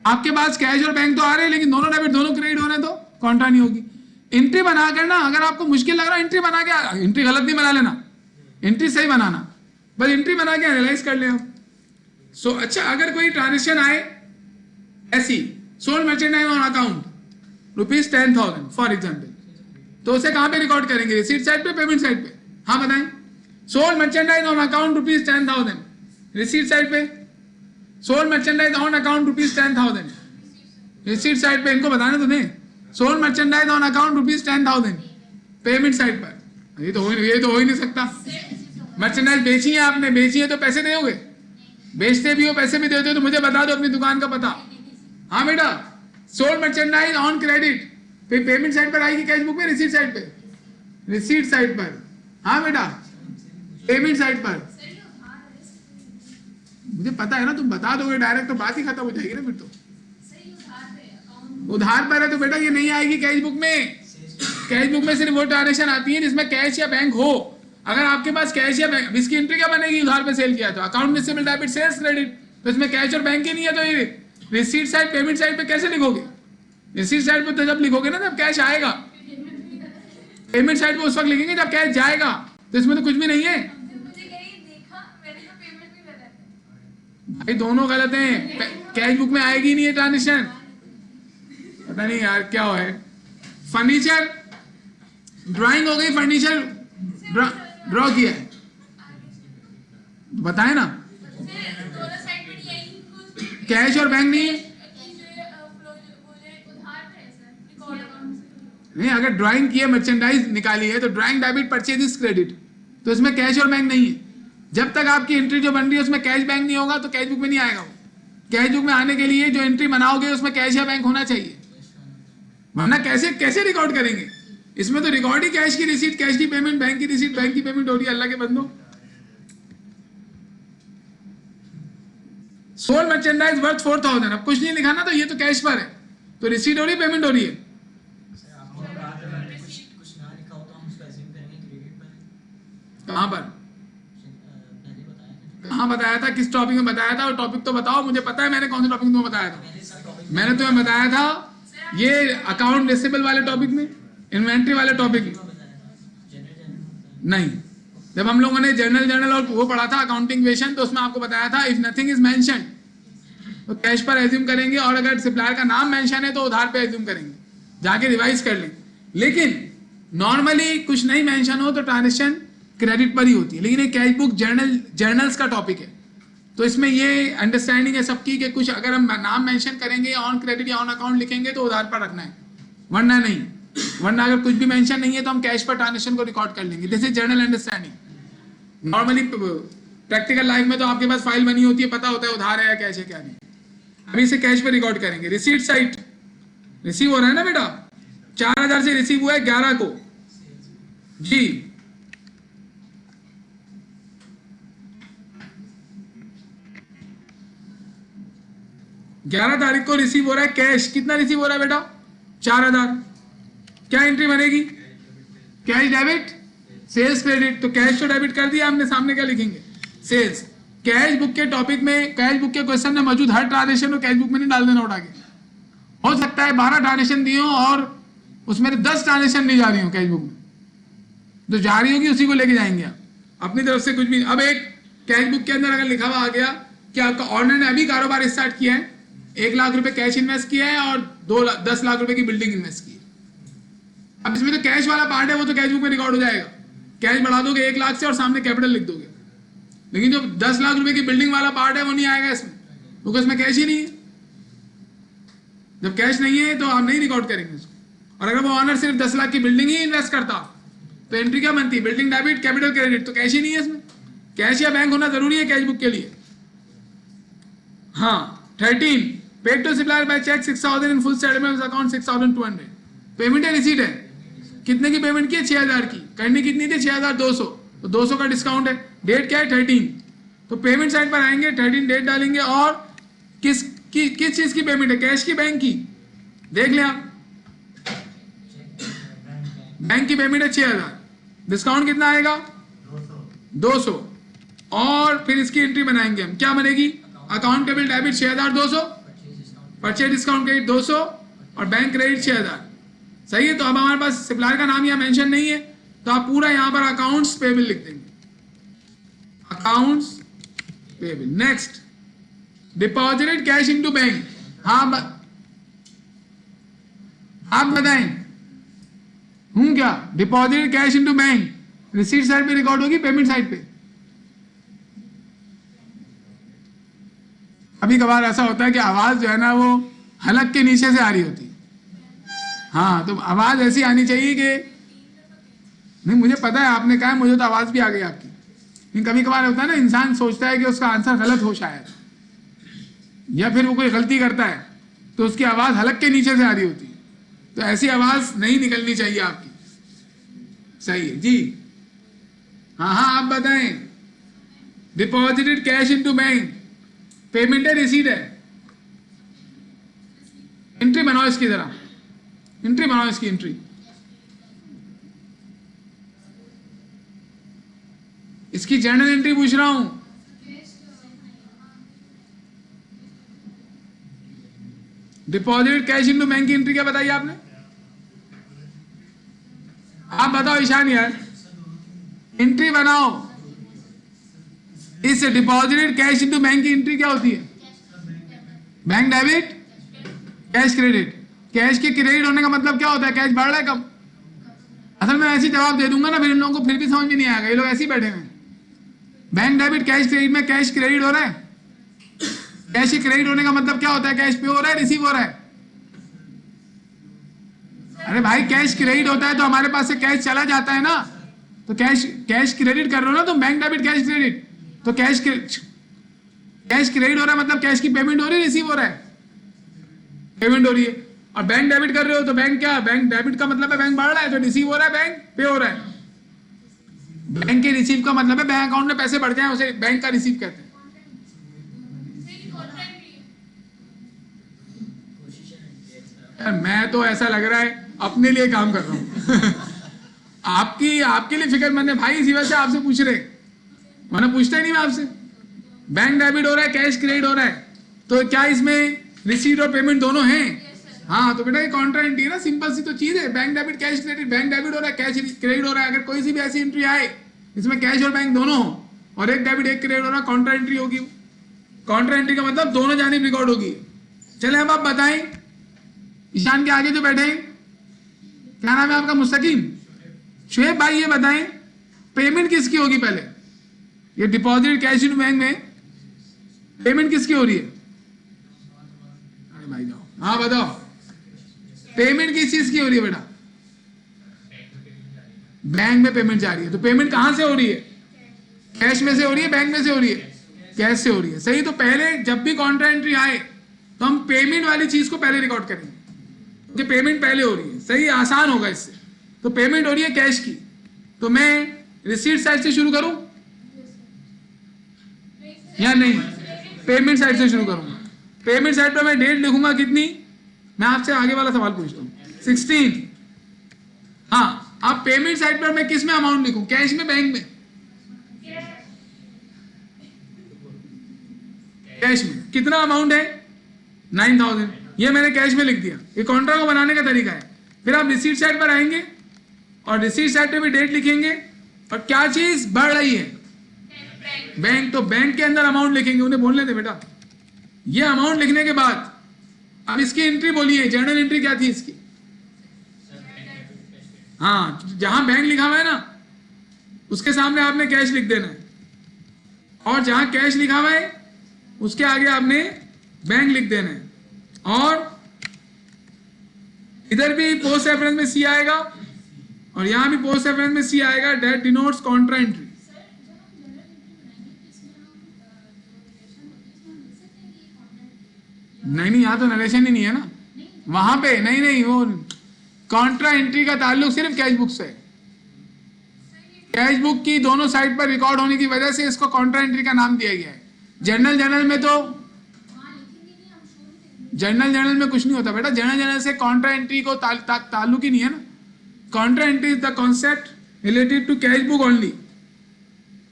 [SPEAKER 1] आपके पास कैश और बैंक तो आ रहे हैं लेकिन दोनों डेबिट दोनों क्रेडिट हो रहे हैं, तो कॉन्ट्रा नहीं होगी। एंट्री बना करना, अगर आपको मुश्किल लग रहा है एंट्री बना के, एंट्री गलत नहीं बना लेना, एंट्री सही बनाना। बस एंट्री बना के एनालाइज कर ले आप। अच्छा, अगर कोई ट्रांजेक्शन आए ऐसी, sold merchandise on account ₹10,000 for example, तो उसे कहां पे रिकॉर्ड करेंगे? रिसीट साइड पे, पेमेंट साइड पे? हाँ बताएं। Sold merchandise on account ₹10,000, receipt side पे। Sold merchandise on account ₹10,000, receipt side पे। इनको बताने तो दें। Sold merchandise on account ₹10,000, payment side पर। ये तो हो ही नहीं सकता। मर्चेंडाइज बेची है आपने, बेची है तो पैसे दोगे। बेचते भी हो, पैसे भी देते हो, तो मुझे बता दो अपनी दुकान का पता। हाँ बेटा, सोल्ड मर्चेंडाइज ऑन क्रेडिट, फिर पेमेंट साइड पर आएगी कैश बुक में, रिसीट साइड पे? रिसीट साइड पर। हाँ बेटा, पेमेंट साइड पर। मुझे पता है ना, तुम बता दोगे डायरेक्ट तो बात ही खत्म हो जाएगी ना फिर तो। उधार पर है तो बेटा ये नहीं आएगी कैश बुक में। कैश बुक में सिर्फ वो ट्रांजेक्शन आती है जिसमें कैश या बैंक हो। अगर आपके पास कैश या बैंक, इसकी एंट्री क्या बनेगी? उधार पे सेल किया तो account receivable debit sales credit, तो इसमें कैश और बैंक ही नहीं है, तो ये रिसीट साइड पेमेंट साइड पे कैसे लिखोगे? रिसीट साइड पे तो जब लिखोगे ना जब कैश आएगा, पेमेंट साइड पे उस वक्त लिखेंगे जब कैश जाएगा, तो इसमें तो कुछ भी नहीं है भाई, दोनों गलत हैं। कैश बुक में आएगी नहीं है ट्रांजेक्शन, पता नहीं यार क्या हो है। फर्नीचर ड्राइंग हो गई, फर्नीचर ड्रॉ किया है, बताए ना। कैश और बैंक नहीं है, नहीं अगर ड्राइंग की है, मर्चेंडाइज निकाली है तो ड्राइंग डेबिट परचेज क्रेडिट, तो इसमें कैश और बैंक नहीं है। जब तक आपकी एंट्री जो बन रही है उसमें कैश बैंक नहीं होगा तो कैश बुक में नहीं आएगा वो। कैश बुक में आने के लिए जो एंट्री बनाओगे उसमें कैश या बैंक होना चाहिए, वरना कैसे रिकॉर्ड करेंगे? इसमें तो रिकॉर्ड ही कैश की रिसीट, कैश की पेमेंट, बैंक की रिसीट, बैंक की पेमेंट हो रही है। अल्लाह के बंदो, सोल्ड मर्चेंडाइज वर्थ 4000, अब कुछ नहीं लिखा ना, तो ये तो कैश पर है, तो रिसीट हो रही, पेमेंट हो रही है। कहां पर, कहां बताया था, किस टॉपिक में बताया था? और टॉपिक तो बताओ, मुझे पता है मैंने कौन से टॉपिक में बताया था। मैंने तुम्हें बताया था ये अकाउंट रिसीवेबल वाले टॉपिक में, इन्वेंट्री वाले टॉपिक में नहीं। जब हम लोगों ने जर्नल और वो पढ़ा था अकाउंटिंग क्वेश्चन, तो उसमें आपको बताया था इफ नथिंग इज मेंशन तो कैश पर एज्यूम करेंगे, और अगर सप्लायर का नाम मेंशन है तो उधार पे एज्यूम करेंगे, जाके रिवाइज कर लें। लेकिन नॉर्मली कुछ नहीं मेंशन हो तो ट्रांजेक्शन क्रेडिट पर ही होती है। लेकिन ये कैश बुक जर्नल्स का टॉपिक है, तो इसमें ये अंडरस्टैंडिंग है सबकी कि कुछ अगर हम नाम मेंशन करेंगे, ऑन क्रेडिट या ऑन अकाउंट लिखेंगे तो उधार पर रखना है, वरना नहीं। वरना अगर कुछ भी मेंशन नहीं है तो हम कैश पर ट्रांजेक्शन को रिकॉर्ड कर लेंगे। This is general understanding. Normally practical life में तो आपके पास फाइल बनी होती है, पता होता है उधार है या कैश है क्या नहीं। अभी इसे कैश पर रिकॉर्ड करेंगे। रिसीट साइट रिसीव हो रहा है ना बेटा, 4000 से रिसीव हुआ है 11 को जी। 11 तारीख को रिसीव हो रहा है कैश। कितना रिसीव हो रहा है बेटा? 4000। क्या एंट्री बनेगी? Cash debit sales credit. तो कैश तो डेबिट कर दिया हमने, सामने क्या लिखेंगे? सेल्स। कैश बुक के टॉपिक में, कैश बुक के क्वेश्चन में मौजूद हर ट्रांजेक्शन को कैश बुक में नहीं डाल देना उठा के। हो सकता है 12 ट्रांजेक्शन दिए हो और उसमें 10 ट्रांजेक्शन नहीं जा रही हो कैश बुक में, जो जा रही होगी उसी को लेके जाएंगे आप, अपनी तरफ से कुछ भी। अब एक कैश बुक के अंदर अगर लिखा हुआ आ गया कि आपका ऑनर ने अभी कारोबार स्टार्ट किया है, 1 लाख रुपए कैश इन्वेस्ट किया है और 10 लाख रुपए की बिल्डिंग इन्वेस्ट की है। अब इसमें तो कैश वाला पार्ट है, वो तो कैश बुक में रिकॉर्ड हो जाएगा। कैश बढ़ा दोगे 1 लाख से और सामने कैपिटल लिख दोगे, लेकिन जो 10 लाख रुपए की बिल्डिंग वाला पार्ट है वो नहीं आएगा इसमें, क्योंकि इसमें कैश ही नहीं है। जब कैश नहीं है तो आप नहीं रिकॉर्ड करेंगे इसको। और अगर वो ऑनर सिर्फ 10 लाख की बिल्डिंग ही इन्वेस्ट करता तो एंट्री क्या बनती है? Building debit capital credit. तो कैश ही नहीं है इसमें। कैश या बैंक होना जरूरी है कैश बुक के लिए। हाँ 13 paid to supplier by cheque 6000 in full settlement account 6200। Payment है रिसीट है, कितने की पेमेंट की है? 6000 की। करनी कितनी थी? 6200। तो 200 का डिस्काउंट है। डेट क्या है? 13। तो पेमेंट साइड पर आएंगे, 13 डेट डालेंगे और किस चीज की पेमेंट है? कैश की, बैंक की? देख लें आप, बैंक की पेमेंट है 6000। डिस्काउंट कितना आएगा? 200। और फिर इसकी एंट्री बनाएंगे हम, क्या बनेगी? Accountable debit 6200, purchase discount credit 200 और बैंक क्रेडिट 6000। सही है। तो अब हमारे पास सप्लायर का नाम यहाँ मेंशन नहीं है, तो आप पूरा यहाँ पर अकाउंट्स पेबल लिख देंगे, accounts payable. Next, deposited cash into bank. हाँ आप बताएं हूं क्या? Deposited cash into bank receipt side पे रिकॉर्ड होगी, पेमेंट साइड पे? कभी कभार ऐसा होता है कि आवाज जो है ना वो हलक के नीचे से आ रही होती है। हाँ तो आवाज ऐसी आनी चाहिए कि नहीं, मुझे पता है आपने कहा, मुझे तो आवाज भी आ गई आपकी। लेकिन कभी कभार होता है ना, इंसान सोचता है कि उसका आंसर गलत हो शायद, या फिर वो कोई गलती करता है तो उसकी आवाज हलक के नीचे से आ रही होती है। तो ऐसी आवाज नहीं निकलनी चाहिए आपकी। सही है जी। हाँ आप बताएं। Deposited cash into bank payment है, रिसीट है। एंट्री बनाओ इसकी, जरा एंट्री बनाओ इसकी एंट्री। इसकी जर्नल एंट्री पूछ रहा हूं। डिपॉजिट कैश इनटू बैंक की एंट्री क्या बताई आपने? आप बताओ ईशान यार, एंट्री बनाओ। इस डिपॉजिटेड कैश इनटू बैंक की एंट्री क्या होती है? Bank debit, cash credit. Cash के क्रेडिट होने का मतलब क्या होता है? कैश बढ़ रहा है कब? असल में ऐसी जवाब दे दूंगा ना, फिर इन लोगों को फिर भी समझ में नहीं आएगा। ये लोग ऐसे ही बैठे हैं। बैंक डेबिट कैश क्रेडिट में कैश क्रेडिट हो रहा है। कैश के क्रेडिट होने का मतलब क्या होता है? कैश पे हो रहा है, रिसीव हो रहा है। अरे भाई कैश क्रेडिट होता है तो हमारे पास से कैश चला जाता है ना, तो कैश क्रेडिट कर रहे हो ना, तो बैंक डेबिट कैश क्रेडिट। तो कैश क्रेडिट हो रहा है मतलब कैश की पेमेंट हो रही है, रिसीव हो रहा है, पेमेंट हो रही है। और बैंक डेबिट कर रहे हो तो बैंक क्या? बैंक डेबिट का मतलब है बैंक बढ़ रहा है, तो रिसीव हो रहा है, बैंक पे हो रहा है। बैंक के रिसीव का मतलब है बैंक अकाउंट में पैसे बढ़ जाए, उसे बैंक का रिसीव कहते हैं। मैं तो ऐसा लग रहा है अपने लिए काम कर रहा हूं आपके लिए फिक्रमंद है भाई, इसी वजह से आपसे पूछ रहे, वरना पूछता ही नहीं मैं आपसे। बैंक डेबिट हो रहा है, कैश क्रेडिट हो रहा है, तो क्या इसमें रिसीट और पेमेंट दोनों हैं? हाँ, तो बेटा ये कॉन्ट्रा एंट्री है ना, सिंपल सी तो चीज है। Bank debit cash credit, bank debit हो रहा है, कैश क्रेडिट हो रहा है। अगर कोई सी भी ऐसी एंट्री आए इसमें कैश और बैंक दोनों हो और एक डेबिट एक क्रेडिट हो रहा है, कॉन्ट्रा एंट्री होगी। कॉन्ट्रा एंट्री का मतलब दोनों जानिब रिकॉर्ड होगी। चले अब आप बताएं, ईशान के आगे जो बैठे हैं, क्या नाम है आपका? मुस्तकीम, शुएब भाई ये बताएं पेमेंट किसकी होगी पहले? ये डिपॉजिट कैश इन बैंक में पेमेंट किसकी हो रही है? अरे भाई जाओ, हाँ बताओ, पेमेंट किस चीज की हो रही है बेटा? बैंक में पेमेंट जा रही है। तो पेमेंट कहां से हो रही है? कैश में से हो रही है, बैंक में से हो रही है? कैश से हो रही है। सही, तो पहले जब भी कॉन्ट्रा एंट्री आए तो हम पेमेंट वाली चीज को पहले रिकॉर्ड करेंगे, क्योंकि पेमेंट पहले हो रही है। सही, आसान होगा इससे। तो पेमेंट हो रही है कैश की, तो मैं रिसीट साइड से शुरू करूं या नहीं? पेमेंट साइड से शुरू करूंगा। पेमेंट साइड पर मैं डेट लिखूंगा कितनी? मैं आपसे आगे वाला सवाल पूछता हूं, 16। हाँ, अब पेमेंट साइड पर मैं किस में अमाउंट लिखूं? कैश में, बैंक में? कैश में। कितना अमाउंट है? 9000। ये मैंने कैश में लिख दिया। ये कॉन्ट्रा को बनाने का तरीका है। फिर आप रिसीट साइड पर आएंगे और रिसीट साइड पे भी डेट लिखेंगे और क्या चीज बढ़ रही है? बैंक। तो बैंक के अंदर अमाउंट लिखेंगे। उन्हें बोलने दे बेटा। ये अमाउंट लिखने के बाद अब इसकी एंट्री बोलिए, जर्नल एंट्री क्या थी इसकी? हाँ, जहां बैंक लिखा हुआ है ना उसके सामने आपने कैश लिख देना है, और जहां कैश लिखा हुआ है उसके आगे आपने बैंक लिख देना है। और इधर भी पोस्ट रेफरेंस में सी आएगा और यहां भी पोस्ट रेफरेंस में सी आएगा। That denotes contra entry. नहीं, यहां तो नरेशन ही नहीं है ना, वहां पे नहीं, वो कॉन्ट्रा एंट्री का ताल्लुक सिर्फ कैश बुक से। कैश बुक की दोनों साइड पर रिकॉर्ड होने की वजह से इसको कॉन्ट्रा एंट्री का नाम दिया गया है। जर्नल में तो जर्नल में कुछ नहीं होता बेटा। जर्नल से कॉन्ट्रा एंट्री को ताल्लुक ही नहीं है ना। Contra entry is the concept related to cash book only.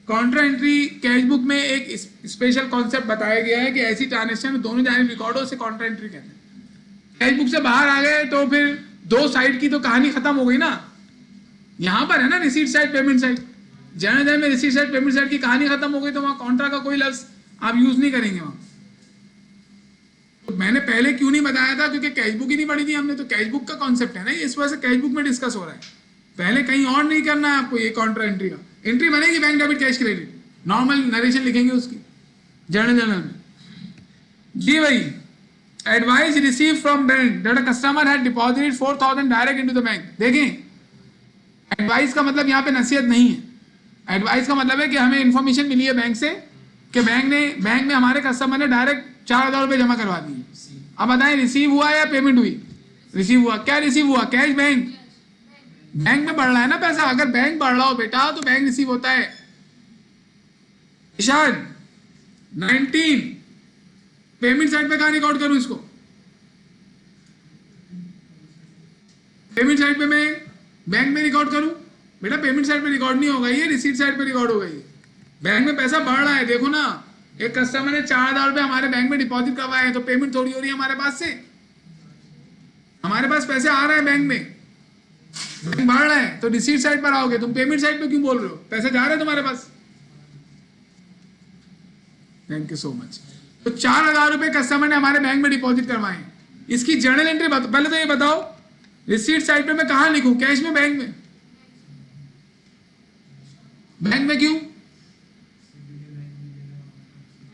[SPEAKER 1] Contra entry cash book में एक स्पेशल कॉन्सेप्ट बताया गया है कि ऐसी ट्रांजेक्शन में दोनों जानिब रिकॉर्ड हो, उसे कॉन्ट्रा एंट्री कहते हैं। कैश बुक से बाहर आ गए तो फिर दो साइड की तो कहानी खत्म हो गई ना। यहां पर है ना receipt side, payment side. Journal में रिसीट साइड, पेमेंट साइड की कहानी खत्म हो गई, तो वहां कॉन्ट्रा का कोई लफ्ज आप यूज नहीं करेंगे वहां। तो मैंने पहले क्यों नहीं बताया था? क्योंकि कैश बुक ही नहीं पढ़ी थी हमने। तो कैश बुक का कॉन्सेप्ट है ना, इस वजह से कैश बुक में डिस्कस हो रहा है। पहले कहीं और नहीं करना है आपको। ये कॉन्ट्रा एंट्री का एंट्री बनेगी bank debit cash credit, normal narration लिखेंगे उसकी जर्नल में। जी भाई, advice receive from bank that a customer had deposited 4000 direct into the bank. देखें, एडवाइस का मतलब यहाँ पे नसीहत नहीं है। एडवाइस का मतलब है कि हमें इंफॉर्मेशन मिली है बैंक से कि बैंक में हमारे कस्टमर ने डायरेक्ट 4000 रुपये जमा करवा दिए। अब बताएं रिसीव हुआ या पेमेंट हुई? रिसीव हुआ। क्या रिसीव हुआ? Cash, bank. बैंक में बढ़ रहा है ना पैसा। अगर बैंक बढ़ रहा हो बेटा तो बैंक रिसीव होता है। ईशान 19 पेमेंट साइड पे कहाँ रिकॉर्ड करूं इसको? पेमेंट साइड पे मैं बैंक में रिकॉर्ड करूं? बेटा पेमेंट साइड पे रिकॉर्ड नहीं होगा, ये रिसीट साइड पे रिकॉर्ड होगा। ये बैंक में पैसा बढ़ रहा है, देखो ना, एक कस्टमर ने 4,000 रुपए हमारे बैंक में डिपॉजिट करवाए हैं, तो पेमेंट थोड़ी हो रही है हमारे पास से। हमारे पास पैसे आ रहे हैं बैंक में, बैंक बढ़ रहा है, तो रिसीट साइड पर आओगे। तुम पेमेंट साइड पे क्यों बोल रहे हो? पैसे जा रहे हैं तुम्हारे पास। Thank you so much. तो 4,000 रुपए कस्टमर ने हमारे बैंक में डिपॉजिट करवाए, इसकी जर्नल एंट्री पहले तो ये बताओ, रिसीट साइड पे मैं कहां लिखूं? कैश में, बैंक में? बैंक में क्यों?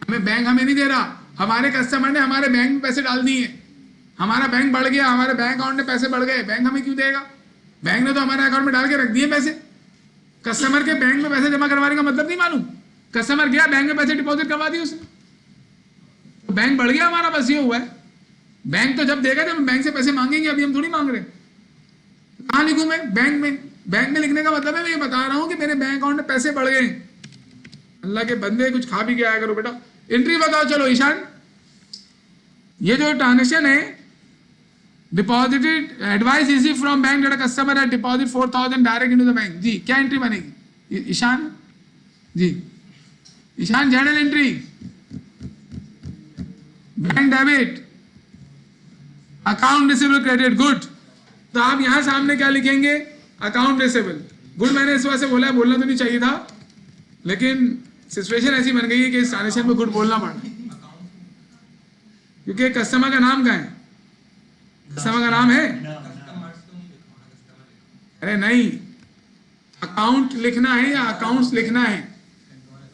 [SPEAKER 1] हमें बैंक हमें नहीं दे रहा, हमारे कस्टमर ने हमारे बैंक में पैसे डाल दिए, हमारा बैंक बढ़ गया, हमारे बैंक अकाउंट में पैसे बढ़ गए, बैंक हमें क्यों देगा? बैंक ने तो हमारे अकाउंट में डाल के रख दिए पैसे। कस्टमर के बैंक में पैसे जमा करवाने का मतलब नहीं मालूम? कस्टमर गया बैंक में पैसे डिपॉजिट करवा दिए उसने, तो बैंक बढ़ गया हमारा, बस ये हुआ है। बैंक तो जब देगा जब हम बैंक से पैसे मांगेंगे, अभी हम थोड़ी मांग रहे। कहां लिखूं मैं? बैंक में। बैंक में लिखने का मतलब है मैं ये बता रहा हूं कि मेरे बैंक अकाउंट में पैसे बढ़ गए। अल्लाह के बंदे, कुछ खा भी के आया करो बेटा। एंट्री बताओ चलो ईशान। ये जो ट्रांजेक्शन है, deposited advice receive from bank that customer had deposit 4,000 direct into the bank. जी क्या एंट्री बनेगी ईशान? जी Ishan, journal entry, bank debit, account receivable credit, good. तो आप यहां सामने क्या लिखेंगे? Account receivable, good. मैंने इस वजह से बोला है, बोलना तो नहीं चाहिए था, लेकिन सिचुएशन ऐसी बन गई है कि इस ट्रांजेक्शन में गुड बोलना पड़ रहा है, क्योंकि कस्टमर का नाम कहाँ है? कस्टमर का नाम है? अरे नहीं, अकाउंट लिखना है या अकाउंट्स लिखना है?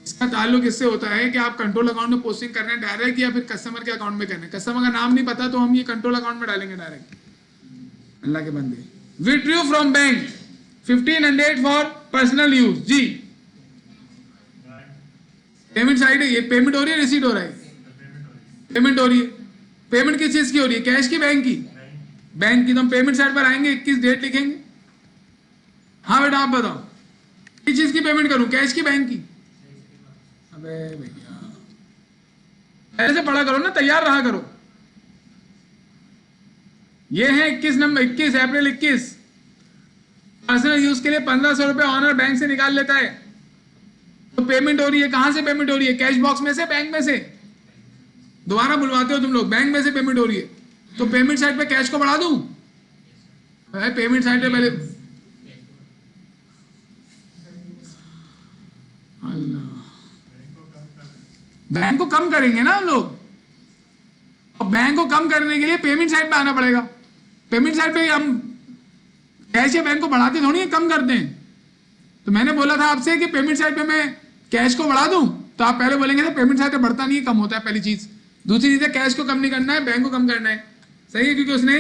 [SPEAKER 1] इसका ताल्लुक इससे होता है कि आप कंट्रोल अकाउंट में पोस्टिंग कर रहे हैं डायरेक्ट या फिर कस्टमर के अकाउंट में कर रहे हैं। कस्टमर का नाम नहीं पता तो हम ये कंट्रोल अकाउंट में डालेंगे डायरेक्ट। अल्लाह के बंदे, withdrew from bank 1500 for personal use. जी पेमेंट साइड है, ये पेमेंट हो रही है, रिसीट हो रहा है? पेमेंट हो रही है। पेमेंट किस चीज की हो रही है? कैश की, बैंक की? बैंक की। तो हम पेमेंट साइड पर आएंगे, 21 डेट लिखेंगे। हाँ बेटा आप बताओ, किस चीज की पेमेंट करूं, कैश की, बैंक की? अबे भैया पहले से पढ़ा करो ना, तैयार रहा करो। ये है 21 नंबर, 21 अप्रैल 21। पर्सनल यूज के लिए 1,500 रुपए ऑनर बैंक से निकाल लेता है, तो पेमेंट हो रही है। कहां से पेमेंट हो रही है? कैश बॉक्स में से, बैंक में से? दोबारा बुलवाते हो तुम लोग, बैंक में से पेमेंट हो रही है। तो पेमेंट साइड पे कैश को बढ़ा दूं? पेमेंट साइड पे पहले अल्लाह, बैंक को कम करेंगे ना हम लोग, और बैंक को कम करने के लिए पेमेंट साइड पे आना पड़ेगा। पेमेंट साइड पे हम कैश या बैंक को बढ़ाते थोड़ी है, कम करते हैं। तो मैंने बोला था आपसे कि पेमेंट साइड पे मैं कैश को बढ़ा दूं, तो आप पहले बोलेंगे था पेमेंट साइड पे बढ़ता नहीं है, कम होता है, पहली चीज। दूसरी चीज है कैश को कम नहीं करना है, बैंक को कम करना है। सही है, क्योंकि उसने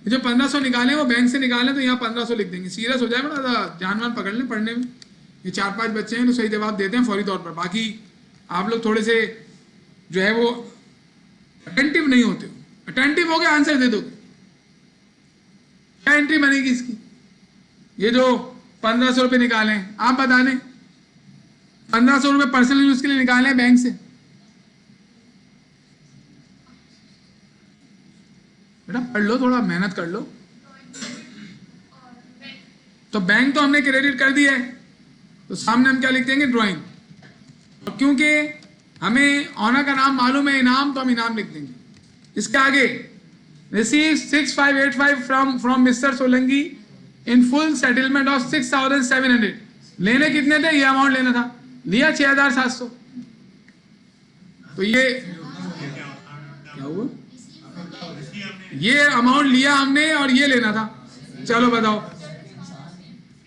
[SPEAKER 1] जो 1,500 निकाले वो बैंक से निकाले, तो यहाँ 1,500 लिख देंगे। सीरियस हो जाए बड़ा, जानवान पकड़ लें पढ़ने में। ये 4-5 बच्चे हैं तो सही जवाब देते हैं फौरी तौर पर, बाकी आप लोग थोड़े से जो है वो अटेंटिव नहीं होते हो। अटेंटिव हो गए आंसर दे दोगे। क्या एंट्री बनेगी इसकी? ये जो 1,500 रुपये निकाले आप बता दें। 1,500 रुपये पर्सनल यूज के लिए निकाले बैंक से। बेटा पढ़ लो, थोड़ा मेहनत कर लो। तो बैंक तो हमने क्रेडिट कर दिया है, तो सामने हम क्या लिख देंगे? ड्राइंग। और क्योंकि हमें ऑनर का नाम मालूम है, इनाम, तो हम इनाम लिख देंगे। इसके आगे receive 6585 from mister Solanki in full settlement of 6,700। लेने कितने थे? ये अमाउंट लेना था, लिया 6,700। तो ये क्या हुआ? ये अमाउंट लिया हमने और ये लेना था। चलो बताओ,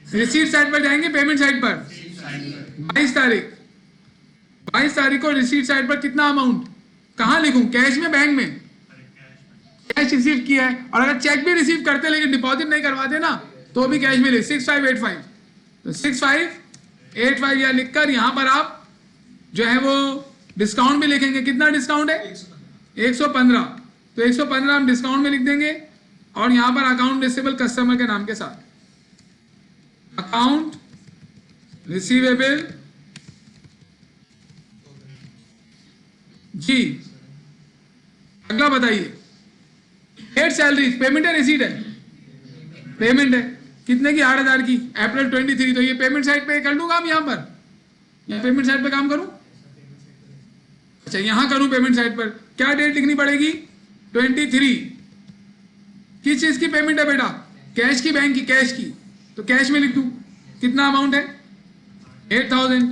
[SPEAKER 1] रिसीट साइड पर जाएंगे, पेमेंट साइड पर 22 तारीख 22 तारीख को रिसीट साइड पर कितना अमाउंट? कहां लिखूं? कैश में, बैंक में? कैश रिसीव किया है, और अगर चेक भी रिसीव करते लेकिन डिपॉजिट नहीं करवाते ना, तो भी कैश में ले 6585। तो 6585 यह लिखकर यहां पर आप जो है वो डिस्काउंट भी लिखेंगे। कितना डिस्काउंट है? 115। तो 115 हम डिस्काउंट में लिख देंगे, और यहां पर अकाउंट रिसीवेबल कस्टमर के नाम के साथ, अकाउंट रिसीवेबल जी अगला बताइए, पेड सैलरी, पेमेंट है रिसीट है? पेमेंट है। कितने की? 8,000 की, अप्रैल 23। तो ये पेमेंट साइड पे कर लूँ काम, यहाँ पर या पेमेंट साइड पे काम करूँ? अच्छा यहाँ करूँ पेमेंट साइड पर। क्या डेट लिखनी पड़ेगी? 23। किस चीज की पेमेंट है बेटा? कैश की, बैंक की? कैश की। तो कैश में लिख दूं, कितना अमाउंट है? 8,000।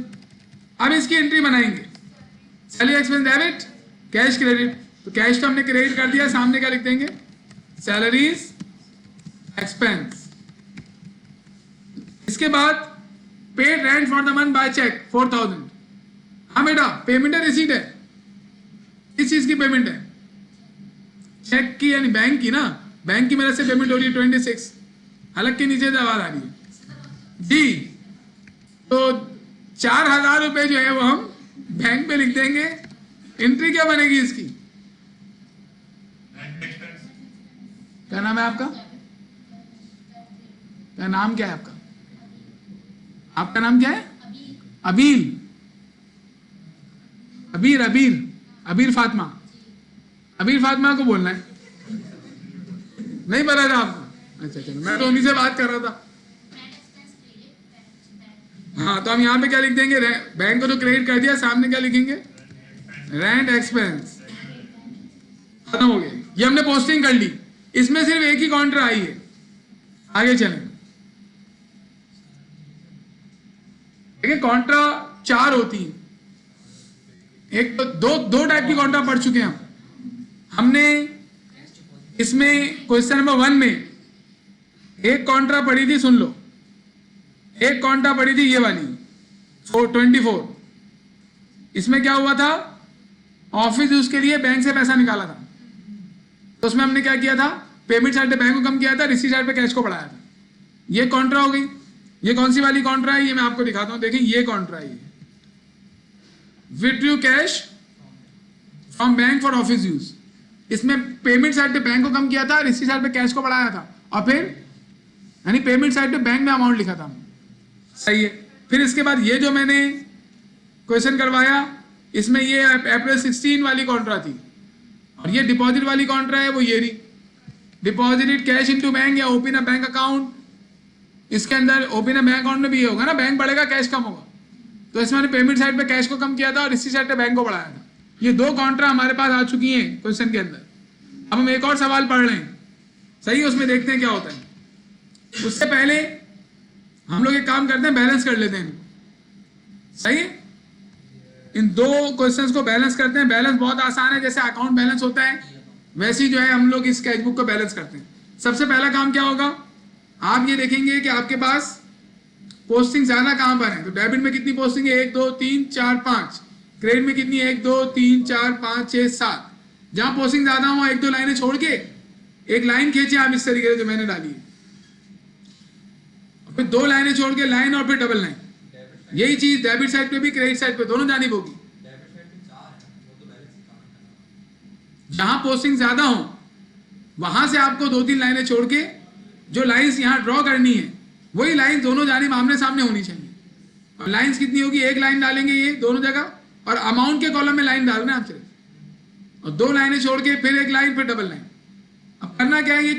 [SPEAKER 1] अब इसकी एंट्री बनाएंगे, salary expense debit, cash credit. तो कैश तो हमने क्रेडिट कर दिया, सामने क्या लिख देंगे? Salaries expense. इसके बाद paid rent for the month by cheque 4,000। हाँ बेटा, पेमेंट है रिसीट है? किस चीज की पेमेंट है? चेक की यानी बैंक की ना, बैंक की मेरे से पेमेंट हो रही है 26। हलक के नीचे दबार आ रही है जी। तो 4,000 रुपए जो है वो हम बैंक पे लिख देंगे। एंट्री क्या बनेगी इसकी? क्या नाम है आपका? क्या नाम क्या है आपका? आपका नाम क्या है? अबीर। अबीर अबीर अबीर फातिमा। अबीर फातिमा को बोलना है, नहीं पता था आपको? अच्छा चलो, मैं तो उन्हीं से बात कर रहा था। हाँ तो हम यहाँ पे क्या लिख देंगे? बैंक को तो क्रेडिट कर दिया, सामने क्या लिखेंगे? Rent expense. खत्म हो गया, ये हमने पोस्टिंग कर ली। इसमें सिर्फ एक ही काउंटर आई है। आगे चलें, देखिए कॉन्ट्रा 4 होती है। एक तो दो टाइप की कॉन्ट्रा पढ़ चुके हैं हमने। इसमें क्वेश्चन नंबर 1 में एक कॉन्ट्रा पढ़ी थी, सुन लो। एक कॉन्ट्रा पढ़ी थी ये वाली 24। इसमें क्या हुआ था? ऑफिस यूज के लिए बैंक से पैसा निकाला था। तो उसमें हमने क्या किया था? पेमेंट साइड पे बैंक को कम किया था, रिसीट साइड पे कैश को बढ़ाया था। ये कॉन्ट्रा हो गई। ये कौन सी वाली कॉन्ट्रा है? ये मैं आपको दिखाता हूं, देखें ये कॉन्ट्रा है। Withdraw cash from bank for office use. इसमें पेमेंट साइड पे बैंक को कम किया था, रिसीट साइड पे कैश को बढ़ाया था, और फिर यानी पेमेंट साइड पे बैंक में अमाउंट लिखा था। सही है। फिर इसके बाद ये जो मैंने क्वेश्चन करवाया, इसमें ये अप्रैल 16 वाली कॉन्ट्रा थी, और ये डिपॉजिट वाली कॉन्ट्रा है, वो ये रही। डिपॉजिटेड कैश इनटू बैंक या ओपन अ बैंक अकाउंट। इसके अंदर ओपन अ बैंक अकाउंट में भी ये होगा ना, बैंक बढ़ेगा कैश कम होगा। तो इसमें मैंने पेमेंट साइड पे कैश को कम किया था और रिसीट साइड पे बैंक को बढ़ाया था। ये 2 कॉन्ट्रा हमारे पास आ चुकी हैं क्वेश्चन के अंदर। अब हम एक और सवाल पढ़ रहे हैं, सही है? उसमें देखते हैं क्या होता है। उससे पहले हम लोग एक काम करते हैं, बैलेंस कर लेते हैं। सही है? इन 2 क्वेश्चंस को बैलेंस करते हैं। बैलेंस बहुत आसान है, जैसे अकाउंट बैलेंस होता है वैसे ही जो है हम लोग इस स्केचबुक को बैलेंस करते हैं। सबसे पहला काम क्या होगा? आप ये देखेंगे कि आपके पास पोस्टिंग ज्यादा कहां पर है। तो डेबिट में कितनी पोस्टिंग है? 1 2 3 4 5। क्रेडिट में कितनी है? 1 2 3 4 5 6 7। जहां पोस्टिंग ज्यादा हो 1-2 लाइनें छोड़ के एक लाइन खींचे आप इस तरीके से जो मैंने डाली है, फिर 2 लाइनें छोड़ के लाइन और फिर डबल लाइन। यही चीज डेबिट साइड पे भी क्रेडिट साइड पे दोनों जानिब होगी। जहां पोस्टिंग ज्यादा हो वहां से आपको 2-3 लाइनें छोड़ के जो लाइंस यहां ड्रॉ करनी है वही लाइन दोनों जानिब आमने सामने होनी चाहिए। और लाइंस कितनी होगी? 1 लाइन डालेंगे ये दोनों जगह, और अमाउंट के कॉलम में लाइन डालना है आप सिर्फ, और 2 लाइनें छोड़ के फिर 1 लाइन फिर डबल लाइन। अब करना क्या है? ये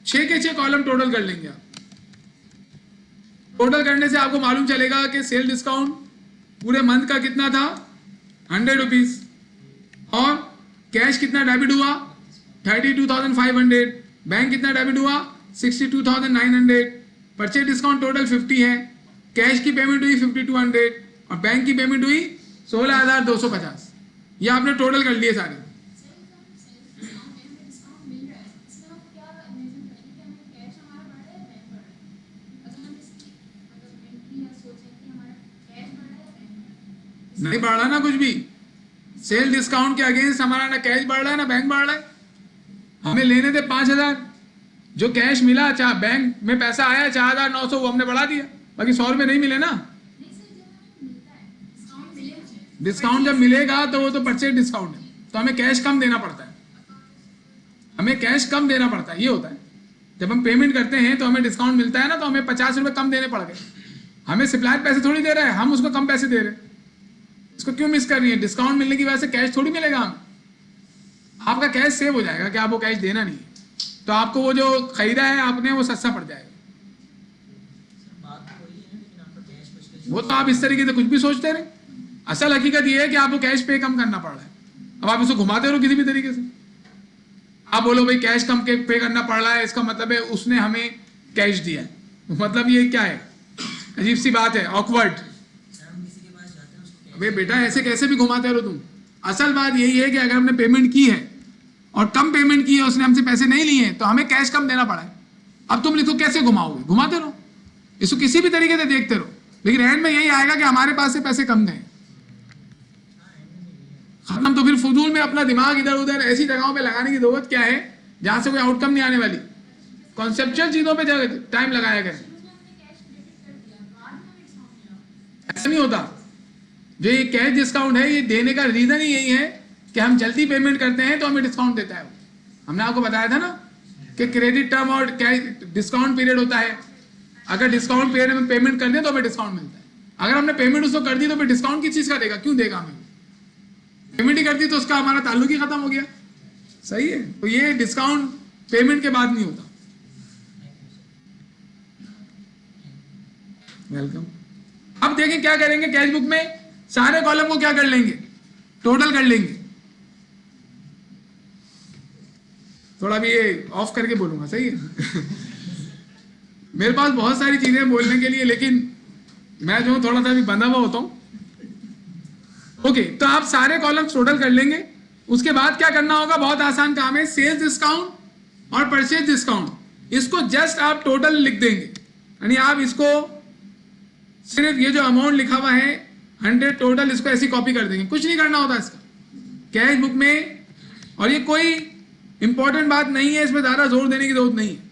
[SPEAKER 1] 6 के 6 कॉलम टोटल कर लेंगे आप। टोटल करने से आपको मालूम चलेगा कि सेल डिस्काउंट पूरे मंथ का कितना था? 100 रुपीज। और कैश कितना डेबिट हुआ? 32,500। बैंक कितना डेबिट हुआ? 62,900। परचेज डिस्काउंट टोटल 50 है। कैश की पेमेंट हुई 5,200 और बैंक की पेमेंट हुई 16,250। ये आपने टोटल कर लिए सारे। नहीं बढ़ रहा ना कुछ भी। सेल डिस्काउंट के अगेंस्ट हमारा ना कैश बढ़ रहा है ना बैंक बढ़ रहा है। हमें लेने थे 5,000, जो कैश मिला, चाहे बैंक में पैसा आया 4,900, वो हमने बढ़ा दिया, बाकी 100 रुपये नहीं मिले ना। डिस्काउंट जब मिलेगा तो वो तो परचेज डिस्काउंट है, तो हमें कैश कम देना पड़ता है। हमें कैश कम देना पड़ता है, ये होता है। जब हम पेमेंट करते हैं तो हमें डिस्काउंट मिलता है ना, तो हमें 50 रुपये कम देने पड़ गए। हमें सप्लायर पैसे थोड़ी दे रहा है, हम उसको कम पैसे दे रहे हैं। इसको क्यों मिस कर रही है? डिस्काउंट मिलने की वजह से कैश थोड़ी मिलेगा हमें। आपका कैश सेव हो जाएगा कि आपको कैश देना नहीं है, तो आपको वो जो खरीदा है आपने वो सस्ता पड़ जाएगा। वो तो आप इस तरीके से कुछ भी सोचते रहे, असल हकीकत ये है कि आपको कैश पे कम करना पड़ रहा है। अब आप इसको घुमाते रहो किसी भी तरीके से, आप बोलो भाई कैश कम के पे करना पड़ रहा है, इसका मतलब है उसने हमें कैश दिया है, मतलब ये क्या है, अजीब सी बात है, ऑकवर्ड। अबे बेटा ऐसे कैसे भी घुमाते रहो तुम। असल बात यही है कि अगर हमने पेमेंट की है और कम पेमेंट की है, उसने हमसे पैसे नहीं लिए हैं, तो हमें कैश कम देना पड़ा है। अब तुम लिखो कैसे घुमाओगे, घुमाते रहो इसको किसी भी तरीके से देखते रहो, लेकिन एंड में यही आएगा कि हमारे पास से पैसे कम गए, खत्म। तो फिर फजूल में अपना दिमाग इधर उधर ऐसी जगहों पे लगाने की जरूरत क्या है जहां से कोई आउटकम नहीं आने वाली। कॉन्सेप्चुअल चीजों पे टाइम लगाया गया, ऐसा नहीं होता। जो ये कैश डिस्काउंट है, ये देने का रीजन ही यही है कि हम जल्दी पेमेंट करते हैं तो हमें डिस्काउंट देता है। हमने आपको बताया था ना कि क्रेडिट टर्म और कैश डिस्काउंट पीरियड होता है। अगर डिस्काउंट पीरियड में पेमेंट कर दें तो हमें डिस्काउंट मिलता है, अगर हमने पेमेंट उसको कर दी तो फिर डिस्काउंट किस चीज का देगा, क्यों देगा हमें, पेमेंट ही कर दी तो उसका हमारा ताल्लुक ही खत्म हो गया। सही है, तो ये डिस्काउंट पेमेंट के बाद नहीं होता। वेलकम। अब देखें क्या करेंगे, कैश बुक में सारे कॉलम को क्या कर लेंगे, टोटल कर लेंगे। थोड़ा भी ये ऑफ करके बोलूंगा, सही है। मेरे पास बहुत सारी चीजें बोलने के लिए, लेकिन मैं जो थोड़ा सा भी बंधा हुआ होता हूं। ओके, तो आप सारे कॉलम्स टोटल कर लेंगे। उसके बाद क्या करना होगा, बहुत आसान काम है, सेल्स डिस्काउंट और परचेज डिस्काउंट, इसको जस्ट आप टोटल लिख देंगे। यानी आप इसको सिर्फ ये जो अमाउंट लिखा हुआ है 100 टोटल, इसको ऐसी कॉपी कर देंगे, कुछ नहीं करना होता इसका कैश बुक में। और ये कोई इंपॉर्टेंट बात नहीं है, इसमें ज्यादा जोर देने की जरूरत नहीं है।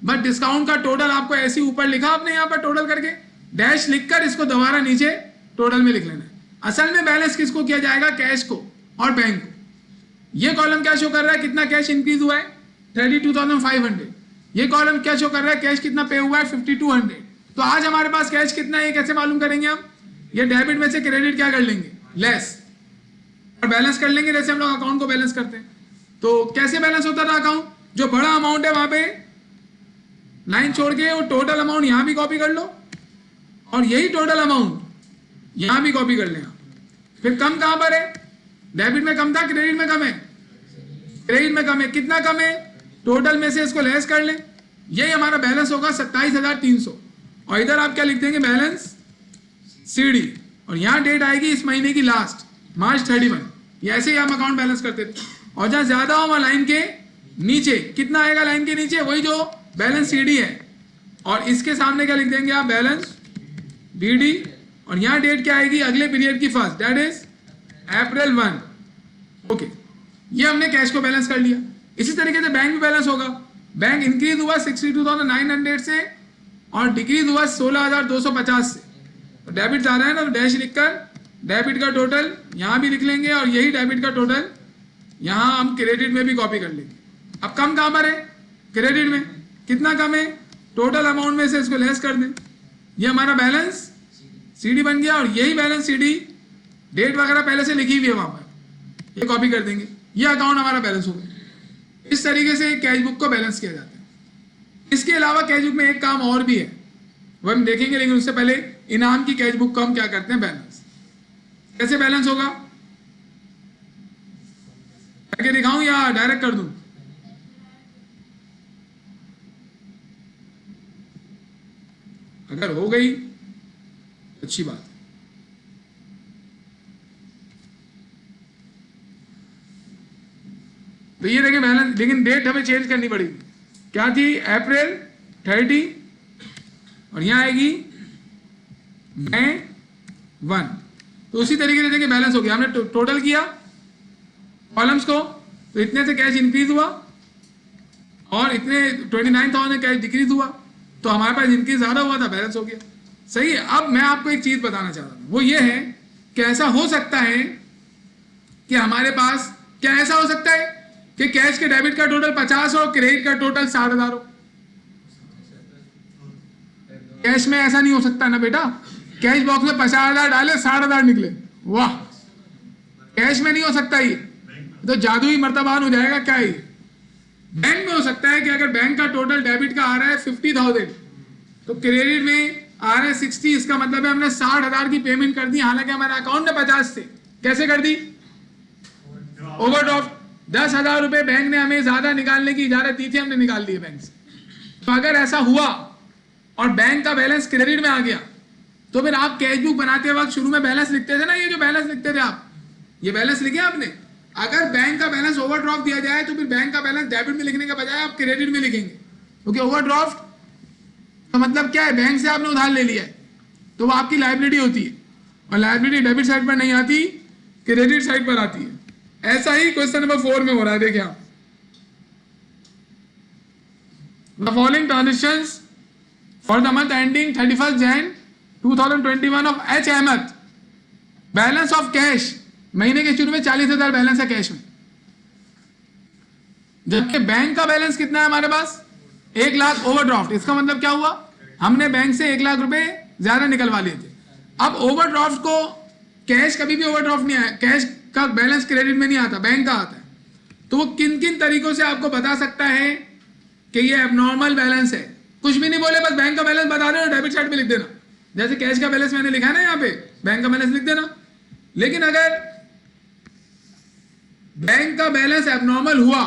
[SPEAKER 1] बट डिस्काउंट का टोटल आपको ऐसे ऊपर लिखा, आपने यहाँ पर टोटल करके डैश लिखकर इसको दोबारा नीचे टोटल में लिख लेना है। असल में बैलेंस किसको किया जाएगा, कैश को और बैंक को। ये कॉलम क्या शो कर रहा है, कितना कैश इंक्रीज हुआ है 32,500। ये कॉलम क्या शो कर रहा है, कैश कितना पे हुआ है 5200। तो आज हमारे पास कैश कितना है, कैसे मालूम करेंगे हम, ये डेबिट में से क्रेडिट क्या कर लेंगे, लेस, और बैलेंस कर लेंगे जैसे हम लोग अकाउंट को बैलेंस करते हैं। तो कैसे बैलेंस होता था अकाउंट, जो बड़ा अमाउंट है वहां पे लाइन छोड़ के वो टोटल अमाउंट यहां भी कॉपी कर लो, और यही टोटल अमाउंट यहां भी कॉपी कर लें। फिर कम कहां पर है, डेबिट में कम था, क्रेडिट में कम है, क्रेडिट में कम है, कितना कम है, टोटल में से इसको लेस कर लें, यही हमारा बैलेंस होगा 27,300। और इधर आप क्या लिख देंगे, बैलेंस सीडी, और यहां डेट आएगी इस महीने की लास्ट, मार्च 31। ये ऐसे ही हम अकाउंट बैलेंस करते थे। और जहां ज्यादा हो वहां लाइन के नीचे कितना आएगा, लाइन के नीचे वही जो बैलेंस सीडी है, और इसके सामने क्या लिख देंगे आप, बैलेंस बीडी, और यहां डेट क्या आएगी, अगले पीरियड की first, that is April 1। Okay, ये हमने कैश को बैलेंस कर लिया। इसी तरीके से बैंक भी बैलेंस होगा। बैंक इंक्रीज हुआ 62,900 से और डिक्रीज हुआ 16,250 से। तो डेबिट जा रहा है ना, तो डैश लिखकर डेबिट का टोटल यहां भी लिख लेंगे, और यही डेबिट का टोटल यहां हम क्रेडिट में भी कॉपी कर लेंगे। अब कम कहां पर है, क्रेडिट में, कितना कम है, टोटल अमाउंट में से इसको लेस कर दें, ये हमारा बैलेंस सीडी बन गया। और यही बैलेंस सीडी डेट वगैरह पहले से लिखी हुई है वहां पर, ये कॉपी कर देंगे, ये अकाउंट हमारा बैलेंस हो गया। इस तरीके से कैश बुक को बैलेंस किया जाता है। इसके अलावा कैश बुक में एक काम और भी है, वो हम देखेंगे, लेकिन उससे पहले इनाम की कैश बुक को हम क्या करते हैं, बैलेंस। कैसे बैलेंस होगा, करके दिखाऊं या डायरेक्ट कर दूं, अगर हो गई अच्छी बात है। तो ये देखिए बैलेंस, लेकिन डेट हमें चेंज करनी पड़ेगी। क्या थी, अप्रैल 30, और यहां आएगी मई 1। तो उसी तरीके से देखिए बैलेंस हो गया, हमने टोटल किया कॉलम्स को, तो इतने से कैश इंक्रीज हुआ और इतने 29,000 कैश डिक्रीज हुआ, तो हमारे पास इंक्रीज ज्यादा हुआ था, बैलेंस हो गया। सही है। अब मैं आपको एक चीज बताना चाह रहा हूं, वो ये है कि ऐसा हो सकता है कि हमारे पास, क्या ऐसा हो सकता है कि कैश के डेबिट का टोटल 50 हो, क्रेडिट का टोटल 60,000 हो। कैश में ऐसा नहीं हो सकता ना बेटा, कैश बॉक्स में 50,000 डाले 60,000 निकले, वाह, कैश में नहीं हो सकता ये। तो जादुई मर्तबान हो जाएगा क्या ये? बैंक में हो सकता है कि अगर बैंक का टोटल डेबिट का आ रहा है 50,000 तो क्रेडिट में आ रहे 60, इसका मतलब है हमने 60,000 की पेमेंट कर दी, हालांकि हमारे अकाउंट में 50 थे। कैसे कर दी? ओवरड्राफ्ट। 10,000 रुपए बैंक ने हमें ज्यादा निकालने की इजाजत दी थी, हमने निकाल दिए बैंक से। तो अगर ऐसा हुआ और बैंक का बैलेंस क्रेडिट में आ गया तो फिर आप कैश बुक बनाते वक्त शुरू में बैलेंस लिखते थे ना, ये जो बैलेंस लिखते थे आप, ये बैलेंस लिखे आपने। अगर बैंक का बैलेंस ओवरड्राफ्ट दिया जाए तो फिर बैंक का बैलेंस डेबिट में लिखने के बजाय आप क्रेडिट में लिखेंगे, क्योंकि ओवरड्राफ्ट तो मतलब क्या है, बैंक से आपने उधार ले लिया है तो वो आपकी लायबिलिटी होती है, और लायबिलिटी डेबिट साइड पर नहीं आती, क्रेडिट साइड पर आती है। ऐसा ही क्वेश्चन नंबर 4 में हो रहा है, देखिए आप। The following transactions for the month ending 31 Jan 2021 of H Ahmed, balance of cash, महीने के शुरू में 40,000 बैलेंस है कैश में, जबकि बैंक का बैलेंस कितना है हमारे पास 1 लाख ओवरड्राफ्ट। इसका मतलब क्या हुआ, हमने बैंक से 1 लाख रुपए ज्यादा निकलवा लिए थे। अब ओवरड्राफ्ट को, कैश कभी भी ओवरड्राफ्ट नहीं आया, कैश का बैलेंस क्रेडिट में नहीं आता, बैंक का आता है। तो वो किन किन तरीकों से आपको बता सकता है कि ये एबनॉर्मल बैलेंस है? कुछ भी नहीं बोले, बस बैंक का बैलेंस बता रहे हो, डेबिट साइड पे लिख देना। जैसे कैश का बैलेंस मैंने लिखा है ना यहाँ पे, बैंक का बैलेंस लिख देना। लेकिन अगर बैंक का बैलेंस एबनॉर्मल हुआ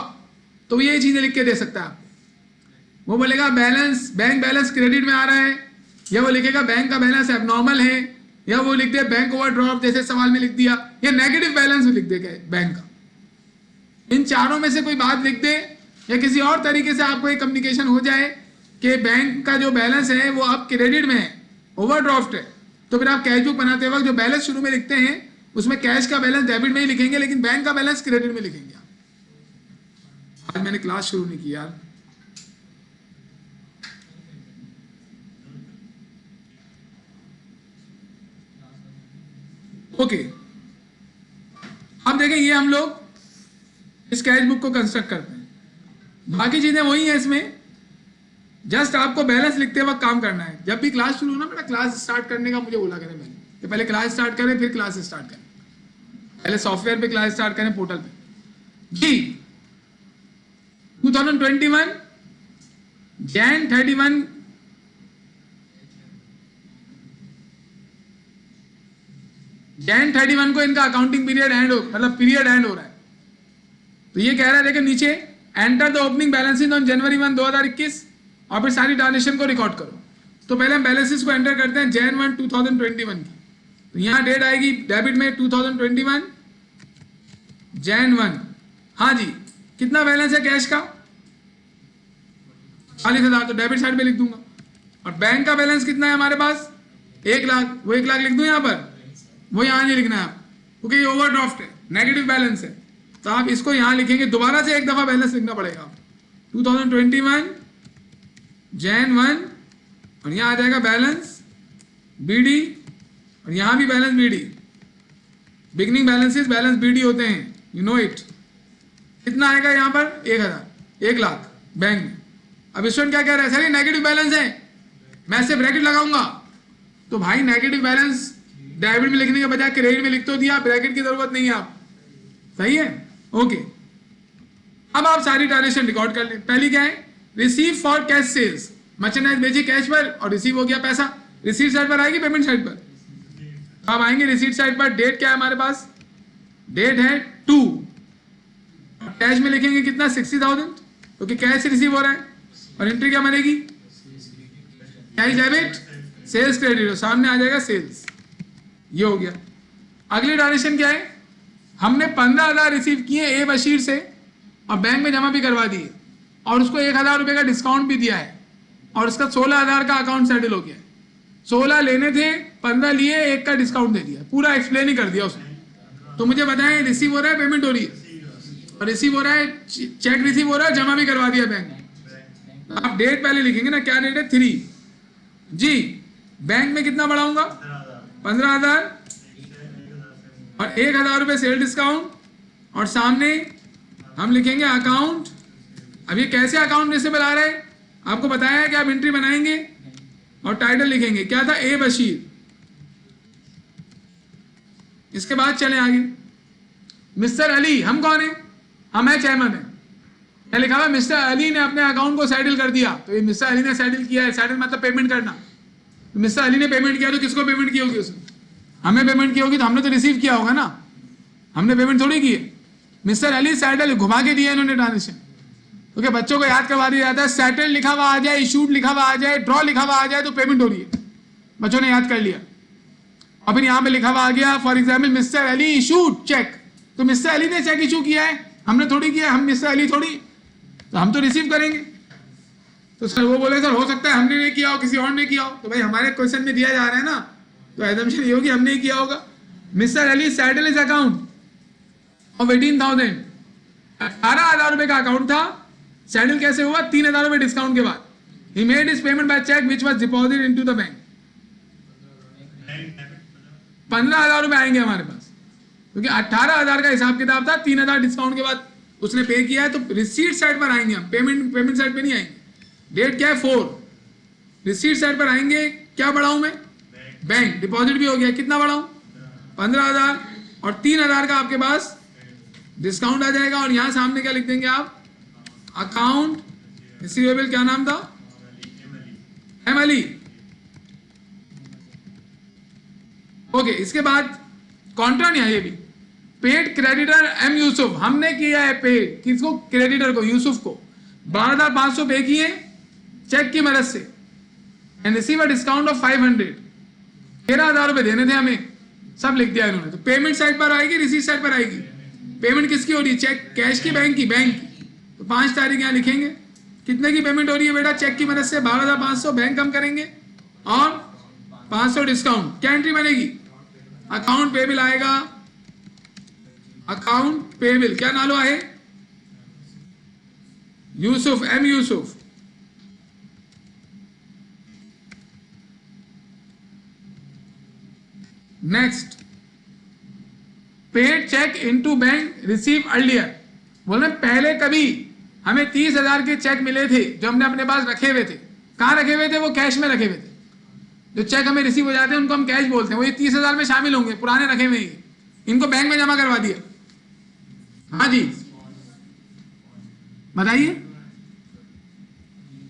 [SPEAKER 1] तो ये चीजें लिख के दे सकता है। वो बोलेगा बैलेंस, बैंक बैलेंस क्रेडिट में आ रहा है, या वो लिखेगा बैंक का बैलेंस एबनॉर्मल है, या वो लिख दे बैंक ओवरड्राफ्ट, जैसे सवाल में लिख दिया, या नेगेटिव बैलेंस लिख देगा बैंक का। इन चारों में से कोई बात लिख दे, या किसी और तरीके से आपको एक कम्युनिकेशन हो जाए कि बैंक का जो बैलेंस है वो अब क्रेडिट में है, ओवरड्राफ्ट है, तो फिर आप कैश बुक बनाते वक्त जो बैलेंस शुरू में लिखते हैं उसमें कैश का बैलेंस डेबिट में ही लिखेंगे, लेकिन बैंक का बैलेंस क्रेडिट में लिखेंगे। आज मैंने क्लास शुरू नहीं की यार। ओके, अब देखें, ये हम लोग इस कैश बुक को कंस्ट्रक्ट करते हैं, बाकी चीजें वही हैं इसमें, जस्ट आपको बैलेंस लिखते वक्त काम करना है। जब भी क्लास शुरू हो ना बेटा, क्लास स्टार्ट करने का मुझे बोला करें कि पहले क्लास स्टार्ट करें फिर क्लास स्टार्ट करें, पहले सॉफ्टवेयर पे क्लास स्टार्ट करें पोर्टल पे। जी 2021 Jan 31 Jan 31 को इनका अकाउंटिंग पीरियड एंड हो, मतलब पीरियड एंड हो रहा है। तो ये कह रहा है, देखिए नीचे, enter the opening balances on January 1 2021, और फिर सारी ट्रांजेक्शन को रिकॉर्ड करो। तो पहले हम बैलेंसेस को एंटर करते हैं Jan 1 2021 की। तो यहाँ डेट आएगी डेबिट में 2021 Jan 1। हाँ जी, कितना बैलेंस है कैश का 40,000, तो डेबिट साइड पे लिख दूंगा। और बैंक का बैलेंस कितना है हमारे पास 1 लाख, वो 1 लाख लिख दूं यहाँ पर, वो यहाँ नहीं लिखना है आप, क्योंकि ये ओवरड्राफ्ट है, नेगेटिव बैलेंस है, तो आप इसको यहाँ लिखेंगे, दोबारा से एक दफा बैलेंस लिखना पड़ेगा। 2021 Jan 1, और यहाँ आ जाएगा बैलेंस BD, और यहाँ भी balance BD। Beginning balances balance BD होते हैं, यू नो इट। कितना आएगा यहाँ पर 1 लाख बैंक में। अब स्टूडेंट क्या कह रहा है, सर ये नेगेटिव बैलेंस है, मैं ऐसे ब्रैकेट लगाऊंगा। तो भाई नेगेटिव बैलेंस डेबिट में लिखने के बजाय क्रेडिट में लिख तो दिया, ब्रैकेट की जरूरत नहीं है आप, सही है, ओके। अब आप सारी ट्रांजेक्शन रिकॉर्ड कर लें। पहली क्या है, receive for cash sales, merchandise बेची कैश पर और रिसीव हो गया पैसा, रिसीट साइड पर आएगी पेमेंट साइड पर। अब आएंगे रिसीट साइड पर, डेट क्या है हमारे पास, डेट है 2, कैश में लिखेंगे कितना 60,000, क्योंकि कैश से रिसीव हो रहा है, और एंट्री क्या बनेगी, कैश डेबिट सेल्स क्रेडिट, सामने आ जाएगा सेल्स, ये हो गया। अगली ट्रांजेक्शन क्या है, हमने 15,000 रिसीव किए ए बशीर से और बैंक में जमा भी करवा दिए, और उसको 1,000 रुपये का डिस्काउंट भी दिया है, और उसका 16,000 का अकाउंट सेटल हो गया। 16 लेने थे, 15 लिए, 1 का डिस्काउंट दे दिया, पूरा एक्सप्लेन ही कर दिया उसने। तो मुझे बताएं, रिसीव हो रहा है, पेमेंट हो रही है, और रिसीव हो रहा है, चेक रिसीव हो रहा है, जमा भी करवा दिया बैंक में। आप डेट पहले लिखेंगे ना, क्या डेट है 3 जी। बैंक में कितना बढ़ाऊंगा 15,000, और 1,000 रुपये सेल डिस्काउंट, और सामने हम लिखेंगे अकाउंट। अब ये कैसे अकाउंट रिसीवेबल आ रहा है, आपको बताया है कि आप एंट्री बनाएंगे और टाइटल लिखेंगे, क्या था, ए बशीर। इसके बाद चले आगे, मिस्टर अली, हम कौन है, हम है चेयरमैन है, क्या लिखा हुआ है, मिस्टर अली ने अपने अकाउंट को सेटल कर दिया, तो ये मिस्टर अली ने सेटल किया है, सेटल मतलब पेमेंट करना, तो मिस्टर अली ने पेमेंट किया तो किसको पेमेंट की होगी उसने, हमें पेमेंट की होगी, तो हमने तो रिसीव किया होगा ना, हमने पेमेंट थोड़ी की है। मिस्टर अली सेटल घुमा के दिया इन्होंने ट्रांजेक्शन, क्योंकि बच्चों को याद करवा दिया जाता है, सेटल लिखा हुआ आ जाए, इशूड लिखा हुआ आ जाए, ड्रॉ लिखा हुआ आ जाए तो पेमेंट हो रही है, बच्चों ने याद कर लिया। और फिर यहाँ पे लिखा हुआ आ गया for example mister Ali issued cheque, तो मिस्टर अली ने चेक इशू किया है, हमने थोड़ी किया, हम मिस्टर अली थोड़ी, तो हम तो रिसीव करेंगे। तो सर वो बोले सर हो सकता है हमने नहीं किया हो, किसी और ने किया हो, तो भाई हमारे क्वेश्चन में दिया जा रहा है ना, तो एजम्पशन ये होगी हमने ही किया होगा। Mister Ali settle is account of 18,000, 18,000 रुपए का अकाउंट था, सेटल कैसे हुआ, 3,000 रुपए डिस्काउंट के बाद। He made his payment by cheque which was deposited into the bank. 15,000 रुपए आएंगे हमारे पास, क्योंकि 18,000 का हिसाब किताब था, 3,000 डिस्काउंट के बाद उसने पे किया है, तो रिसीट साइड पर आएंगे हम, पेमेंट साइड पे नहीं आएंगे। डेट क्या है 4, रिसीट साइड पर आएंगे, क्या बढ़ाऊं मैं, बैंक, डिपॉजिट भी हो गया, कितना बढ़ाऊं 15,000, और 3,000 का आपके पास डिस्काउंट आ जाएगा, और यहां सामने क्या लिख देंगे आप, अकाउंट रिसीवेबल, क्या नाम था, एम अली। ओके, इसके बाद कॉन्ट्रा नहीं है, ये भी पेड क्रेडिटर एम यूसुफ, हमने किया है पेड, किसको, क्रेडिटर को, यूसुफ को 12,500 पे किए चेक की मदद से, and receive a discount of 500, 13,000 रुपए देने थे हमें, सब लिख दिया इन्होंने। तो पेमेंट साइड पर आएगी, रिसीट साइड पर आएगी, पेमेंट किसकी हो रही है, चेक, कैश की, बैंक की, बैंक की, तो 5 तारीख यहाँ लिखेंगे, कितने की पेमेंट हो रही है बेटा, चेक की मदद से 12,500, बैंक कम करेंगे और 500 डिस्काउंट, क्या एंट्री बनेगी, अकाउंट पेबिल आएगा, अकाउंट पेबिल, क्या नालो है, Yusuf, M Yusuf. Next, paid cheque into bank receive earlier, बोले पहले कभी हमें 30,000 के चेक मिले थे जो हमने अपने पास रखे हुए थे, कहां रखे हुए थे, वो कैश में रखे हुए थे, जो चेक हमें रिसीव हो जाते हैं उनको हम कैश बोलते हैं, वो ये 30,000 में शामिल होंगे, पुराने रखे हुए हैं, इनको बैंक में जमा करवा दिया। हाँ जी बताइए,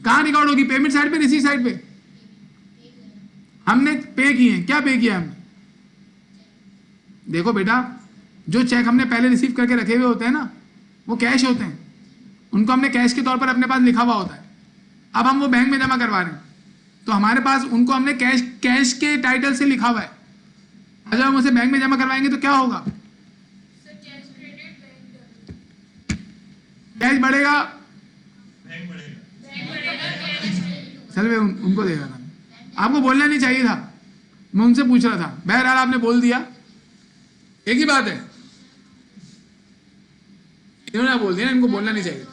[SPEAKER 1] कहां रिकॉर्ड होगी, पेमेंट साइड पे, रिसीव साइड पे, हमने पे किए हैं, क्या पे किया हमने, देखो बेटा जो चेक हमने पहले रिसीव करके रखे हुए होते हैं ना, वो कैश होते हैं, उनको हमने कैश के तौर पर अपने पास लिखा हुआ होता है, अब हम वो बैंक में जमा करवा रहे हैं, तो हमारे पास उनको हमने कैश के टाइटल से लिखा हुआ है, अगर हम उसे बैंक में जमा करवाएंगे तो क्या होगा, कैश बढ़ेगा, चल उनको देगा ना, आपको बोलना नहीं चाहिए था, मैं उनसे पूछ रहा था, बहरहाल आपने बोल दिया, एक ही बात है, इन्होंने बोल दिया, इनको बोलना नहीं चाहिए।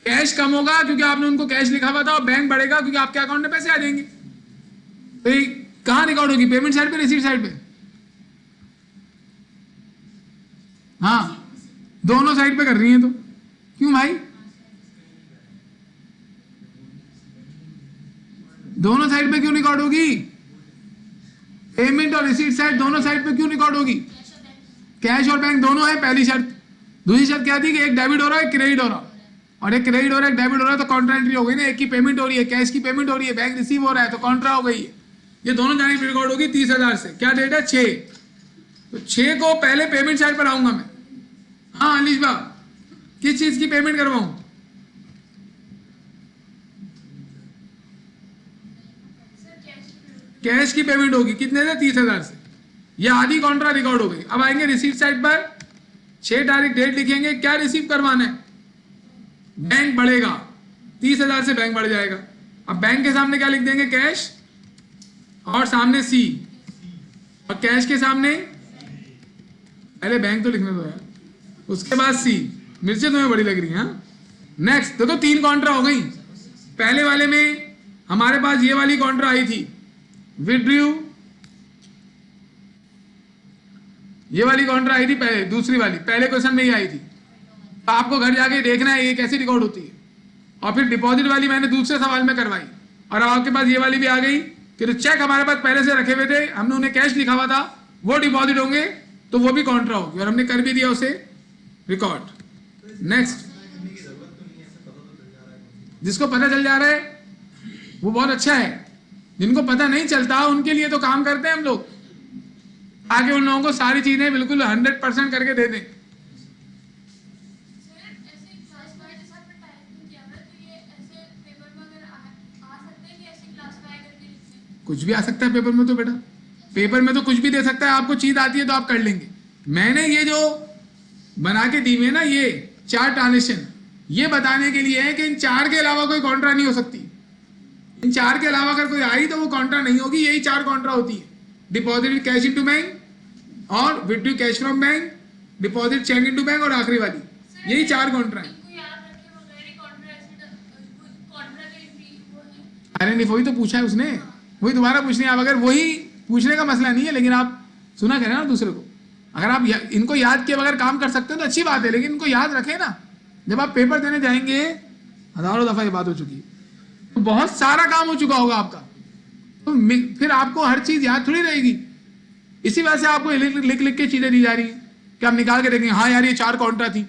[SPEAKER 1] कैश कम होगा क्योंकि आपने उनको कैश लिखा हुआ था, और बैंक बढ़ेगा क्योंकि आपके अकाउंट में पैसे आ जाएंगे। तो ये कहां रिकॉर्ड होगी, पेमेंट साइड पे, रिसीट साइड पे, हाँ दोनों साइड पे कर रही हैं, तो क्यों भाई, दोनों साइड पे क्यों रिकॉर्ड होगी, पेमेंट और रिसीट साइड दोनों साइड पे क्यों रिकॉर्ड होगी, कैश और बैंक दोनों है, पहली शर्त। दूसरी शर्त क्या थी कि एक डेबिट हो रहा है, एक क्रेडिट हो रहा है, और एक क्रेडिट हो रहा है, एक डेबिट हो रहा है, तो कॉन्ट्रा एंट्री हो गई ना, एक की पेमेंट हो रही है, कैश की पेमेंट हो रही है, बैंक रिसीव हो रहा है, तो कॉन्ट्रा हो गई है। ये दोनों जाने की रिकॉर्ड होगी 30,000 से, क्या डेट है 6, तो 6 को पहले पेमेंट साइड पर आऊंगा मैं। हाँ अनिश बा, किस चीज की पेमेंट करवाऊं, कैश की पेमेंट होगी, कितने से 30,000 से, ये आधी कॉन्ट्रा रिकॉर्ड हो गई। अब आएंगे रिसीट साइड पर, 6 तारीख डेट लिखेंगे, क्या रिसीव करवाना है, बैंक बढ़ेगा, 30,000 से बैंक बढ़ जाएगा। अब बैंक के सामने क्या लिख देंगे, कैश, और सामने सी, और कैश के सामने पहले बैंक तो लिखने दो यार, उसके बाद सी। मिर्चें तुम्हें बड़ी लग रही हैं। नेक्स्ट देखो 3 कॉन्ट्रा हो गई, पहले वाले में हमारे पास ये वाली कॉन्ट्रा आई थी, विड्रू, ये वाली कॉन्ट्रा आई थी पहले, दूसरी वाली पहले क्वेश्चन में ही आई थी, तो आपको घर जाके देखना है ये कैसी रिकॉर्ड होती है। और फिर डिपॉजिट वाली मैंने दूसरे सवाल में करवाई, और आपके पास ये वाली भी आ गई कि तो चेक हमारे पास पहले से रखे हुए थे, हमने उन्हें कैश लिखा हुआ था, वो डिपॉजिट होंगे तो वो भी कॉन्ट्रा होगी, और हमने कर भी दिया उसे रिकॉर्ड। नेक्स्ट, जिसको पता चल जा रहा है वो बहुत अच्छा है, जिनको पता नहीं चलता उनके लिए तो काम करते हैं हम लोग, आगे उन लोगों को सारी चीजें बिल्कुल 100% करके दे दें। कुछ भी आ सकता है पेपर में, तो बेटा पेपर में तो कुछ भी दे सकता है, आपको चीज आती है तो आप कर लेंगे। मैंने ये जो बना के दी है ना, ये 4 ट्रांजेक्शन, ये बताने के लिए है कि इन 4 के अलावा कोई कॉन्ट्रा नहीं हो सकती। इन 4 के अलावा अगर कोई आई तो वो कॉन्ट्रा नहीं होगी, यही 4 कॉन्ट्रा होती है। डिपॉजिट कैश इनटू बैंक और withdraw cash from bank, deposit cheque into bank और आखिरी वाली, यही 4 कॉन्ट्रा है। अरे नहीं, वही तो पूछा है उसने, वही दोबारा पूछने, आप अगर वही पूछने का मसला नहीं है, लेकिन आप सुना करें ना दूसरे को। अगर आप इनको याद किए बगैर काम कर सकते हो तो अच्छी बात है, लेकिन इनको याद रखें ना। जब आप पेपर देने जाएंगे, हजारों दफा ये बात हो चुकी है, तो बहुत सारा काम हो चुका होगा आपका, तो फिर आपको हर चीज याद थोड़ी रहेगी। इसी वजह से आपको लिख लिख के चीजें दी जा रही है कि आप निकाल के देखेंगे, हाँ यार ये 4 कॉन्ट्रा थी,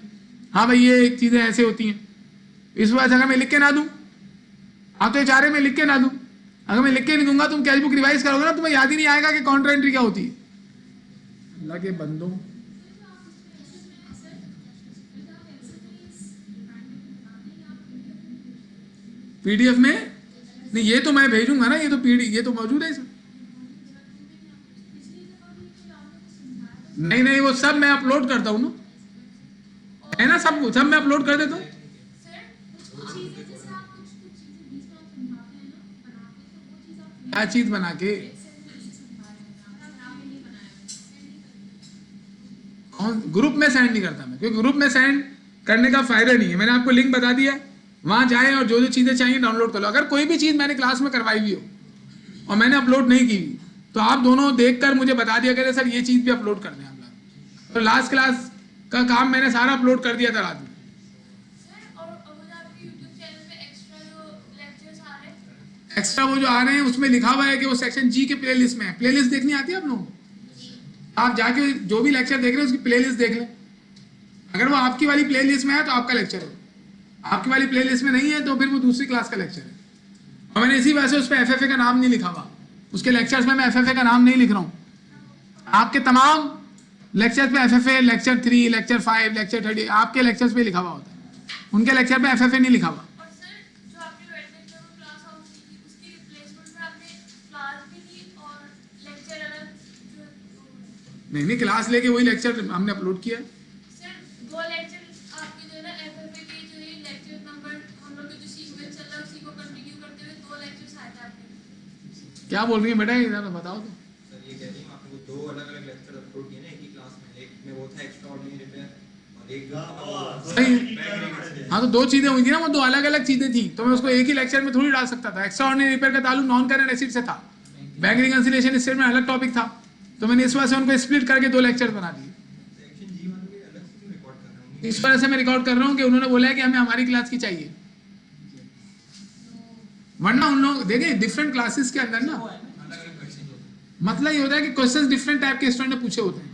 [SPEAKER 1] हाँ भाई ये चीजें ऐसे होती हैं। इस वजह से अगर मैं लिख के ना दूं, आप तो ये चाह रहे मैं लिख के ना दूं, अगर मैं लिख के नहीं दूंगा तुम कैश बुक रिवाइज करोगे ना, तुम्हें याद ही नहीं आएगा कि काउंटर एंट्री क्या होती है। अल्लाह के बंदों, पीडीएफ में नहीं, ये तो मैं भेजूंगा ना, ये तो ये तो मौजूद है इसमें। नहीं नहीं, वो सब मैं अपलोड करता हूँ ना, है ना, सब मैं अपलोड कर देता हूँ। क्या चीज बना के, ग्रुप में सेंड नहीं करता मैं, क्योंकि ग्रुप में सेंड करने का फायदा नहीं है। मैंने आपको लिंक बता दिया, वहां जाए और जो जो चीजें चाहिए डाउनलोड कर लो। अगर कोई भी चीज मैंने क्लास में करवाई हुई हो और मैंने अपलोड नहीं की तो आप दोनों देखकर मुझे बता दिया करें, सर ये चीज भी अपलोड कर दें आप लोग। तो लास्ट क्लास का काम मैंने सारा अपलोड कर दिया था रात में। एक्स्ट्रा वो जो आ रहे हैं उसमें लिखा हुआ है कि वो सेक्शन जी के प्लेलिस्ट में है। प्लेलिस्ट देखनी आती है आप लोगों को? आप जाके जो भी लेक्चर देख रहे हैं उसकी प्लेलिस्ट देख लें। अगर वो आपकी वाली प्लेलिस्ट में है तो आपका लेक्चर है, आपकी वाली प्लेलिस्ट में नहीं है तो फिर वो दूसरी क्लास का लेक्चर है। और मैंने इसी वजह से उस पर एफएफए का नाम नहीं लिखा हुआ, उसके लेक्चर्स में मैं एफएफए का नाम नहीं लिख रहा हूँ। आपके तमाम लेक्चर्स पे एफएफए, लेक्चर 3, लेक्चर 5, लेक्चर 30 आपके लेक्चर्स पे लिखा हुआ होता है, उनके लेक्चर पे एफएफए नहीं लिखा हुआ। नहीं, क्लास लेके वही लेक्चर हमने अपलोड किया है।
[SPEAKER 2] सर, 2 लेक्चर आपके जो है ना एफएफए के जो ये लेक्चर नंबर हम लोग जो सीक्वेंस चल रहा है उसी को कंटिन्यू करते हुए 2 लेक्चर्स आए थे आपके।
[SPEAKER 1] क्या बोल रही है बेटा, इधर बताओ तो।
[SPEAKER 3] सर ये कह रही हूं आपने वो 2 अलग-अलग लेक्चर अपलोड किए ना एक ही क्लास में, एक में वो था एक्स्ट्राऑर्डिनरी रिपेयर और एक
[SPEAKER 1] सही। हाँ, तो 2 चीजें हुई थी ना, वो 2 अलग-अलग चीजें थी, तो मैं उसको एक ही लेक्चर में थोड़ी डाल सकता था। एक्स्ट्राऑर्डिनरी रिपेयर का ताल्लुक नॉन करंट एसिड से था, बैंक रिकंसिलिएशन स्टेटमेंट अलग टॉपिक था, तो मैंने इस वजह से उनको स्प्लिट करके 2 लेक्चर बना दिए।
[SPEAKER 3] सेक्शन जी वाले अलग से रिकॉर्ड कर रहे हैं।
[SPEAKER 1] इस वजह से मैं रिकॉर्ड कर रहा हूँ कि उन्होंने बोला है कि हमें हमारी क्लास की चाहिए, वरना उन लोग देखें डिफरेंट क्लासेस के अंदर ना मतलब ये होता है कि क्वेश्चंस डिफरेंट टाइप के स्टूडेंट ने पूछे होते हैं,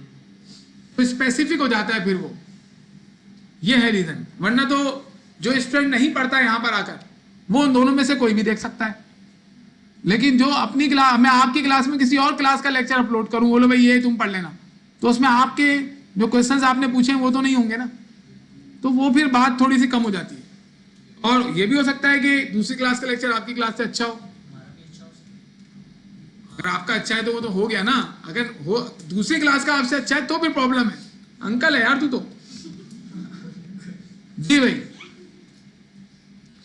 [SPEAKER 1] तो स्पेसिफिक हो जाता है फिर वो, ये है रीजन। वरना तो जो स्टूडेंट नहीं पढ़ता है यहाँ पर आकर वो उन दोनों में से कोई भी देख सकता है, लेकिन जो अपनी क्लास, मैं आपकी क्लास में किसी और क्लास का लेक्चर अपलोड करूं, बोलो भाई ये तुम पढ़ लेना, तो उसमें आपके जो क्वेश्चंस आपने पूछे हैं वो तो नहीं होंगे ना, तो वो फिर बात थोड़ी सी कम हो जाती है। और ये भी हो सकता है कि दूसरी क्लास का लेक्चर आपकी क्लास से अच्छा हो, अगर आपका अच्छा है तो वो तो हो गया ना, अगर हो दूसरी क्लास का आपसे अच्छा है तो फिर प्रॉब्लम है। अंकल है यार तू तो। जी भाई,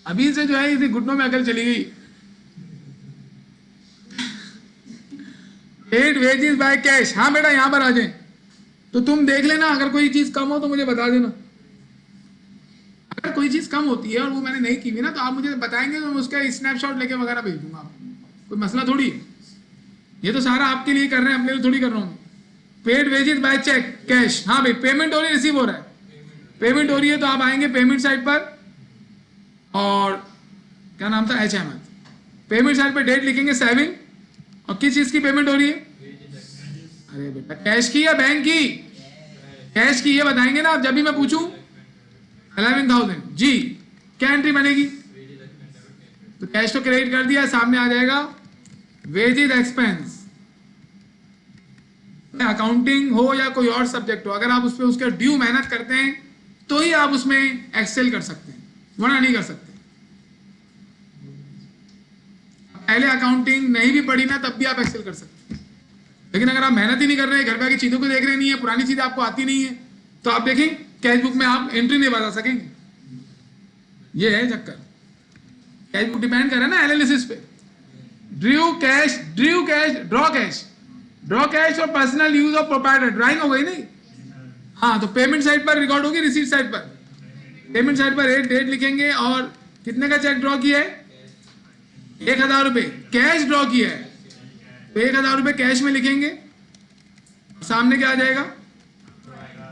[SPEAKER 1] अभी से जो है इसे घुटनों में अकल चली गई। पेड वेजेस बाय कैश, हाँ बेटा यहाँ पर आ जाए तो तुम देख लेना, अगर कोई चीज कम हो तो मुझे बता देना। अगर कोई चीज कम होती है और वो मैंने नहीं की हुई ना तो आप मुझे बताएंगे तो मैं उसका स्नैपशॉट लेके वगैरह भेज दूंगा आपको, कोई मसला थोड़ी है। ये तो सारा आपके लिए कर रहे हैं, अपने लिए थोड़ी कर रहा हूँ। Paid wages by cheque cash, हाँ भाई पेमेंट हो रही है, रिसीव हो रहा है, पेमेंट हो रही है तो आप आएंगे पेमेंट साइट पर और क्या नाम था, एच अहमद, पेमेंट साइट पर डेट लिखेंगे 7 और किस चीज की पेमेंट हो रही है? अरे बेटा कैश की या बैंक की? कैश की, ये बताएंगे ना आप जब भी मैं पूछूं। 11,000 जी। क्या एंट्री बनेगी? तो कैश तो क्रेडिट कर दिया, सामने आ जाएगा वेजेज एक्सपेंस। अकाउंटिंग हो या कोई और सब्जेक्ट हो, अगर आप उस पर उसके ड्यू मेहनत करते हैं तो ही आप उसमें एक्सेल कर सकते हैं, वरना नहीं कर सकते। पहले अकाउंटिंग नहीं भी पढ़ी ना तब भी आप एक्सेल कर सकते हैं, लेकिन अगर आप मेहनत ही नहीं कर रहे, घर पे आके चीजों को देख रहे नहीं है, पुरानी चीजें आपको आती नहीं है, तो आप देखें कैश बुक में आप एंट्री नहीं बता सकेंगे। ये है चक्कर। कैश बुक डिपेंड करे ना एनालिसिस पे। ड्रू कैश, ड्रॉ कैश और personal use of proprietor, drawing हो गई नहीं? हाँ, तो पेमेंट साइड पर रिकॉर्ड होगी, रिसीट साइड पर। पेमेंट साइड पर डेट लिखेंगे और कितने का चेक ड्रॉ किया है? 1,000 रुपए कैश ड्रॉ किया है, तो 1,000 रुपए कैश में लिखेंगे। सामने क्या आ जाएगा?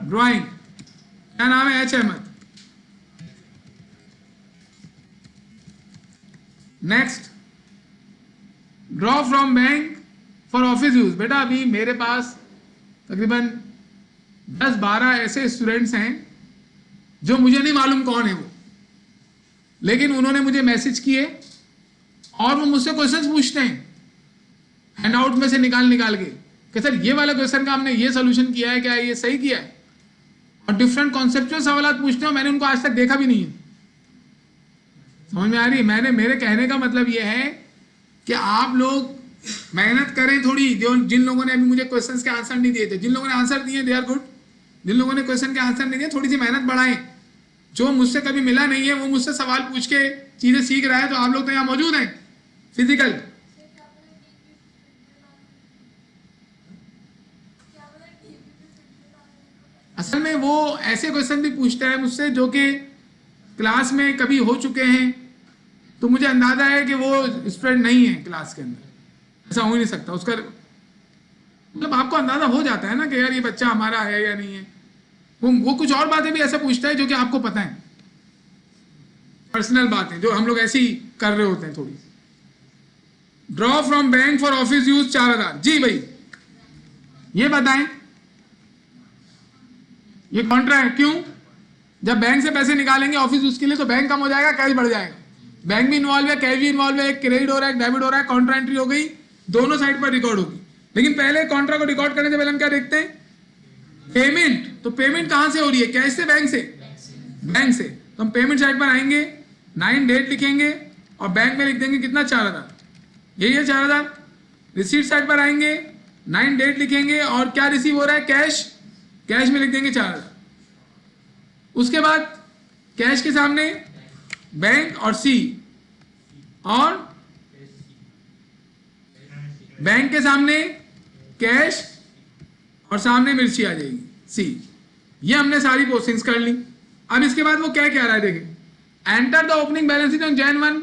[SPEAKER 1] ड्राइंग। क्या नाम है? H Ahmed. Next, draw from bank for office use. बेटा अभी मेरे पास तकरीबन 10-12 ऐसे स्टूडेंट्स हैं जो मुझे नहीं मालूम कौन है वो, लेकिन उन्होंने मुझे मैसेज किए और वो मुझसे क्वेश्चंस पूछते हैं हैंडआउट में से निकाल के कि सर ये वाला क्वेश्चन का हमने ये सोल्यूशन किया है, क्या ये सही किया है? और डिफरेंट कॉन्सेप्चुअल सवाल पूछते हैं, मैंने उनको आज तक देखा भी नहीं है। समझ में आ रही है? मेरे कहने का मतलब ये है कि आप लोग मेहनत करें थोड़ी। जो जिन लोगों ने अभी मुझे क्वेश्चंस के आंसर नहीं दिए थे, जिन लोगों ने आंसर दिए दे आर गुड, जिन लोगों ने क्वेश्चन के आंसर नहीं दिए थोड़ी सी मेहनत बढ़ाएं। जो मुझसे कभी मिला नहीं है वो मुझसे सवाल पूछ के चीजें सीख रहा है, तो आप लोग तो यहाँ मौजूद हैं फिजिकल। असल में वो ऐसे क्वेश्चन भी पूछता है मुझसे जो कि क्लास में कभी हो चुके हैं, तो मुझे अंदाजा है कि वो स्टूडेंट नहीं है क्लास के अंदर। ऐसा हो ही नहीं सकता। उसका मतलब आपको अंदाजा हो जाता है ना कि यार ये बच्चा हमारा है या नहीं है। वो कुछ और बातें भी ऐसा पूछता है जो कि आपको पता है, पर्सनल बातें जो हम लोग ऐसे ही कर रहे होते हैं थोड़ी। Draw from bank for office use 4,000 जी भाई, ये बताएं ये कॉन्ट्रा है क्यों? जब बैंक से पैसे निकालेंगे ऑफिस यूज के लिए तो बैंक कम हो जाएगा, कैश बढ़ जाएगा। बैंक भी इन्वॉल्व है, कैश भी इन्वॉल्व है, एक क्रेडिट हो रहा है, एक डेबिट हो रहा है, कॉन्ट्रा एंट्री हो गई, दोनों साइड पर रिकॉर्ड होगी। लेकिन पहले कॉन्ट्रा को रिकॉर्ड करने से पहले हम क्या देखते हैं? पेमेंट। तो पेमेंट कहां से हो रही है? कैश से, बैंक से? बैंक से। तो हम पेमेंट साइड पर आएंगे, 9 डेट लिखेंगे और बैंक में लिख देंगे कितना? 4,000। यही है 4,000। रिसीट साइड पर आएंगे, 9 डेट लिखेंगे और क्या रिसीव हो रहा है? कैश। कैश में लिख देंगे 4,000। उसके बाद कैश के सामने बैंक और सी, और बैंक के सामने कैश और सामने मिर्ची आ जाएगी सी। ये हमने सारी पोस्टिंग्स कर ली। अब इसके बाद वो क्या कह रहा है देखें, enter the opening balance on Jan 1।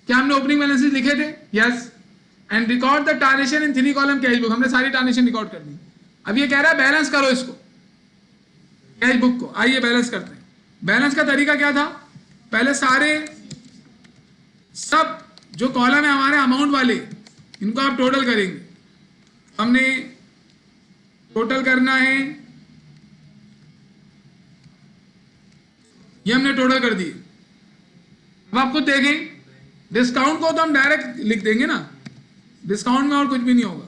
[SPEAKER 1] क्या हमने ओपनिंग बैलेंस लिखे थे? Yes. And record the transaction in 3 column cash book. हमने सारी ट्रांजेक्शन रिकॉर्ड कर दी। अब ये कह रहा है बैलेंस करो इसको, कैश बुक को। आइए बैलेंस करते हैं। बैलेंस का तरीका क्या था? पहले सारे सब जो कॉलम है हमारे अमाउंट वाले, इनको आप टोटल करेंगे। हमने टोटल करना है, ये हमने टोटल कर दिए। अब आप खुद देखें, डिस्काउंट को तो हम डायरेक्ट लिख देंगे ना, डिस्काउंट में और कुछ भी नहीं होगा।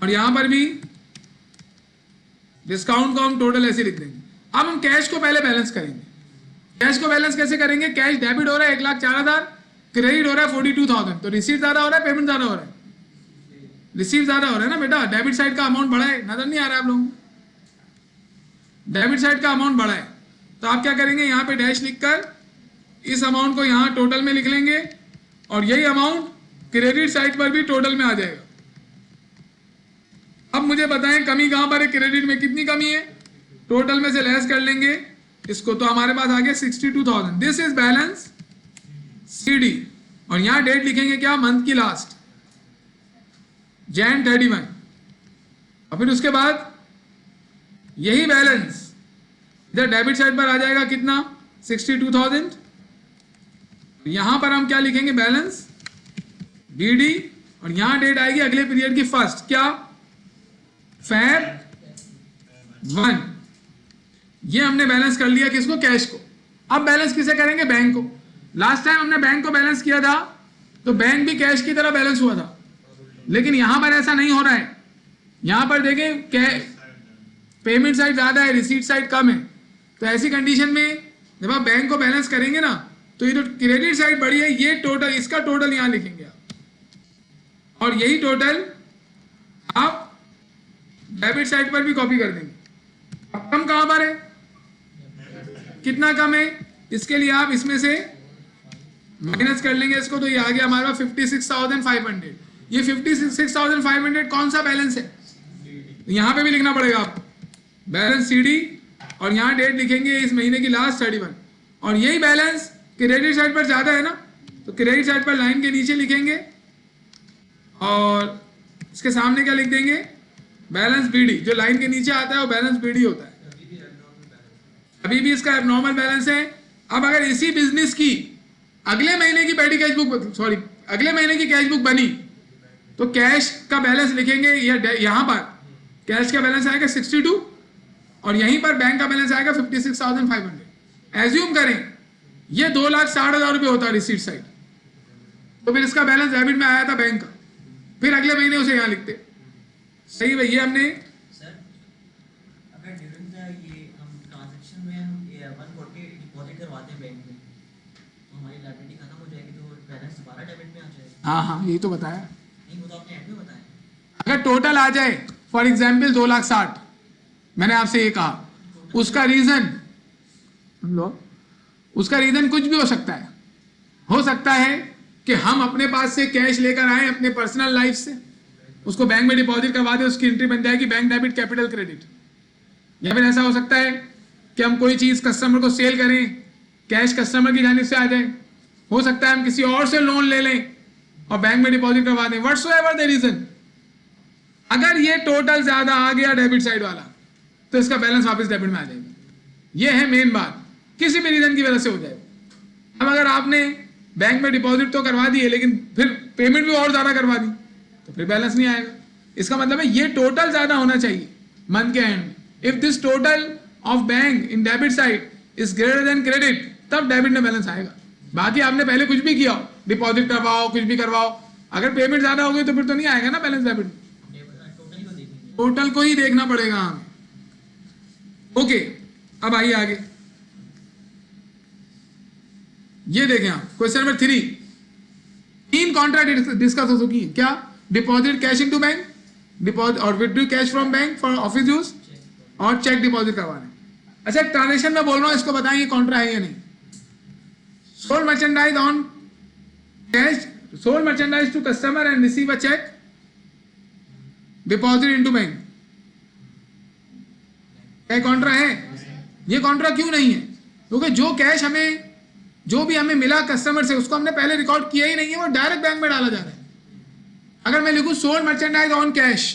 [SPEAKER 1] और यहां पर भी डिस्काउंट को हम टोटल ऐसे लिख देंगे। अब हम कैश को पहले बैलेंस करेंगे। कैश को बैलेंस कैसे करेंगे? कैश डेबिट हो रहा है 1,04,000, क्रेडिट हो रहा है 42,000, तो रिसीट ज्यादा हो रहा है, पेमेंट ज्यादा हो रहा है? रिसीव ज्यादा हो रहा है ना बेटा। डेबिट साइड का अमाउंट बढ़ा है, नजर नहीं आ रहा है आप लोगों को? डेबिट साइड का अमाउंट बढ़ा है, तो आप क्या करेंगे? यहाँ पे डैश लिखकर इस अमाउंट को यहाँ टोटल में लिख लेंगे और यही अमाउंट क्रेडिट साइड पर भी टोटल में आ जाएगा। अब मुझे बताएं कमी कहां पर है? क्रेडिट में कितनी कमी है? टोटल में से लेस कर लेंगे इसको, तो हमारे पास आ गया 62,000। This is balance CD। और यहां डेट लिखेंगे क्या? मंथ की लास्ट, Jan 31। और फिर उसके बाद यही बैलेंस इधर डेबिट साइड पर आ जाएगा कितना? 62,000। यहां पर हम क्या लिखेंगे? Balance BD। और यहां डेट आएगी अगले पीरियड की फर्स्ट, क्या? Feb 1। ये हमने बैलेंस कर लिया किसको, कैश को। अब बैलेंस किसे करेंगे, बैंक को। लास्ट टाइम हमने बैंक को बैलेंस किया था तो बैंक भी कैश की तरह बैलेंस हुआ था, लेकिन यहां पर ऐसा नहीं हो रहा है। यहां पर देखें पेमेंट साइड ज्यादा है, रिसीट साइड कम है। तो ऐसी कंडीशन में जब आप बैंक को बैलेंस करेंगे ना तो ये तो क्रेडिट साइड बड़ी है, ये टोटल, इसका टोटल यहां लिखेंगे आप, और यही टोटल आप डेबिट साइड पर भी कॉपी कर देंगे। अब कम कहां पर है, कितना कम है, इसके लिए आप इसमें से माइनस कर लेंगे इसको, तो ये आ गया हमारे पास 56,500। ये 56,500 कौन सा बैलेंस है, यहां पे भी लिखना पड़ेगा आपको, बैलेंस सीडी, और यहां डेट लिखेंगे इस महीने की लास्ट 31। और यही बैलेंस क्रेडिट साइड पर ज्यादा है ना, तो क्रेडिट साइड पर लाइन के नीचे लिखेंगे और इसके सामने क्या लिख देंगे, बैलेंस बीडी। जो लाइन के नीचे आता है वो बैलेंस बीडी होता है। अभी भी इसका एबनॉर्मल बैलेंस है। अब अगर इसी बिजनेस की अगले महीने की पेटी कैश बुक, सॉरी अगले महीने की कैश बुक बनी तो कैश का बैलेंस लिखेंगे, यहां पर कैश का बैलेंस आएगा 62 और यहीं पर बैंक का बैलेंस आएगा 56,500। एज्यूम करें ये 2,60,000 रुपये होता है रिसीट साइड, तो फिर इसका बैलेंस डेबिट में आया था बैंक का, फिर अगले महीने उसे यहां लिखते। सही है, ये हमने
[SPEAKER 4] सर अगर ड्यूरिंग द ये हम ट्रांजैक्शन में हम 140 डिपॉजिट करवाते हैं बैंक में तो हमारी लायबिलिटी खत्म हो जाएगी, तो बैलेंस दोबारा डेबिट में आ जाएगा।
[SPEAKER 1] हाँ यही तो बताया।
[SPEAKER 4] नहीं वो तो आपने ऐड में बताया।
[SPEAKER 1] अगर टोटल आ जाए फॉर एग्जाम्पल 2,60,000, मैंने आपसे ये कहा, उसका रीजन लो, उसका रीजन कुछ भी हो सकता है। हो सकता है कि हम अपने पास से कैश लेकर आए अपने पर्सनल लाइफ से, उसको बैंक में डिपॉजिट करवा दे, उसकी एंट्री बन जाएगी बैंक डेबिट कैपिटल क्रेडिट। या फिर ऐसा हो सकता है कि हम कोई चीज कस्टमर को सेल करें, कैश कस्टमर की जानिब से आ जाए। हो सकता है हम किसी और से लोन ले लें और बैंक में डिपॉजिट करवा दें, व्हाटसोएवर द रीजन। अगर ये टोटल ज्यादा आ गया डेबिट साइड वाला तो इसका बैलेंस वापस डेबिट में आ जाएगा। ये है मेन बात, किसी भी रीजन की वजह से हो जाए। अब अगर आपने बैंक में डिपॉजिट तो करवा दिए लेकिन फिर पेमेंट भी और ज्यादा करवा दी तो फिर बैलेंस नहीं आएगा। इसका मतलब है ये टोटल ज्यादा होना चाहिए मंथ के एंड में। If this total of bank in debit side is greater than credit, तब डेबिट में बैलेंस आएगा। बाकी आपने पहले कुछ भी किया, डिपॉजिट करवाओ, कुछ भी करवाओ, अगर पेमेंट ज्यादा हो गई तो फिर तो नहीं आएगा ना बैलेंस डेबिट में।
[SPEAKER 4] टोटल को देखेंगे,
[SPEAKER 1] टोटल को ही देखना पड़ेगा हमें। ओके, अब आइए आगे। ये देखें आप, क्वेश्चन नंबर 3, 3 कॉन्ट्रैक्ट डिस्कस हो चुकी है। क्या, deposit cash into bank, deposit और withdraw cash from bank for office use, और चेक डिपॉजिट करवाने। अच्छा, ट्रांजेक्शन में बोल रहा हूं, इसको बताएंगे कॉन्ट्रा है या नहीं। Sold merchandise on cash, sold merchandise to customer and receive a cheque, deposit into bank, क्या कॉन्ट्रा है? ये कॉन्ट्रा क्यों नहीं है? क्योंकि जो कैश हमें, जो भी हमें मिला कस्टमर से, उसको हमने पहले रिकॉर्ड किया ही नहीं है, वो डायरेक्ट बैंक में डाला जा रहा है। अगर मैं लिखूं sold merchandise on cash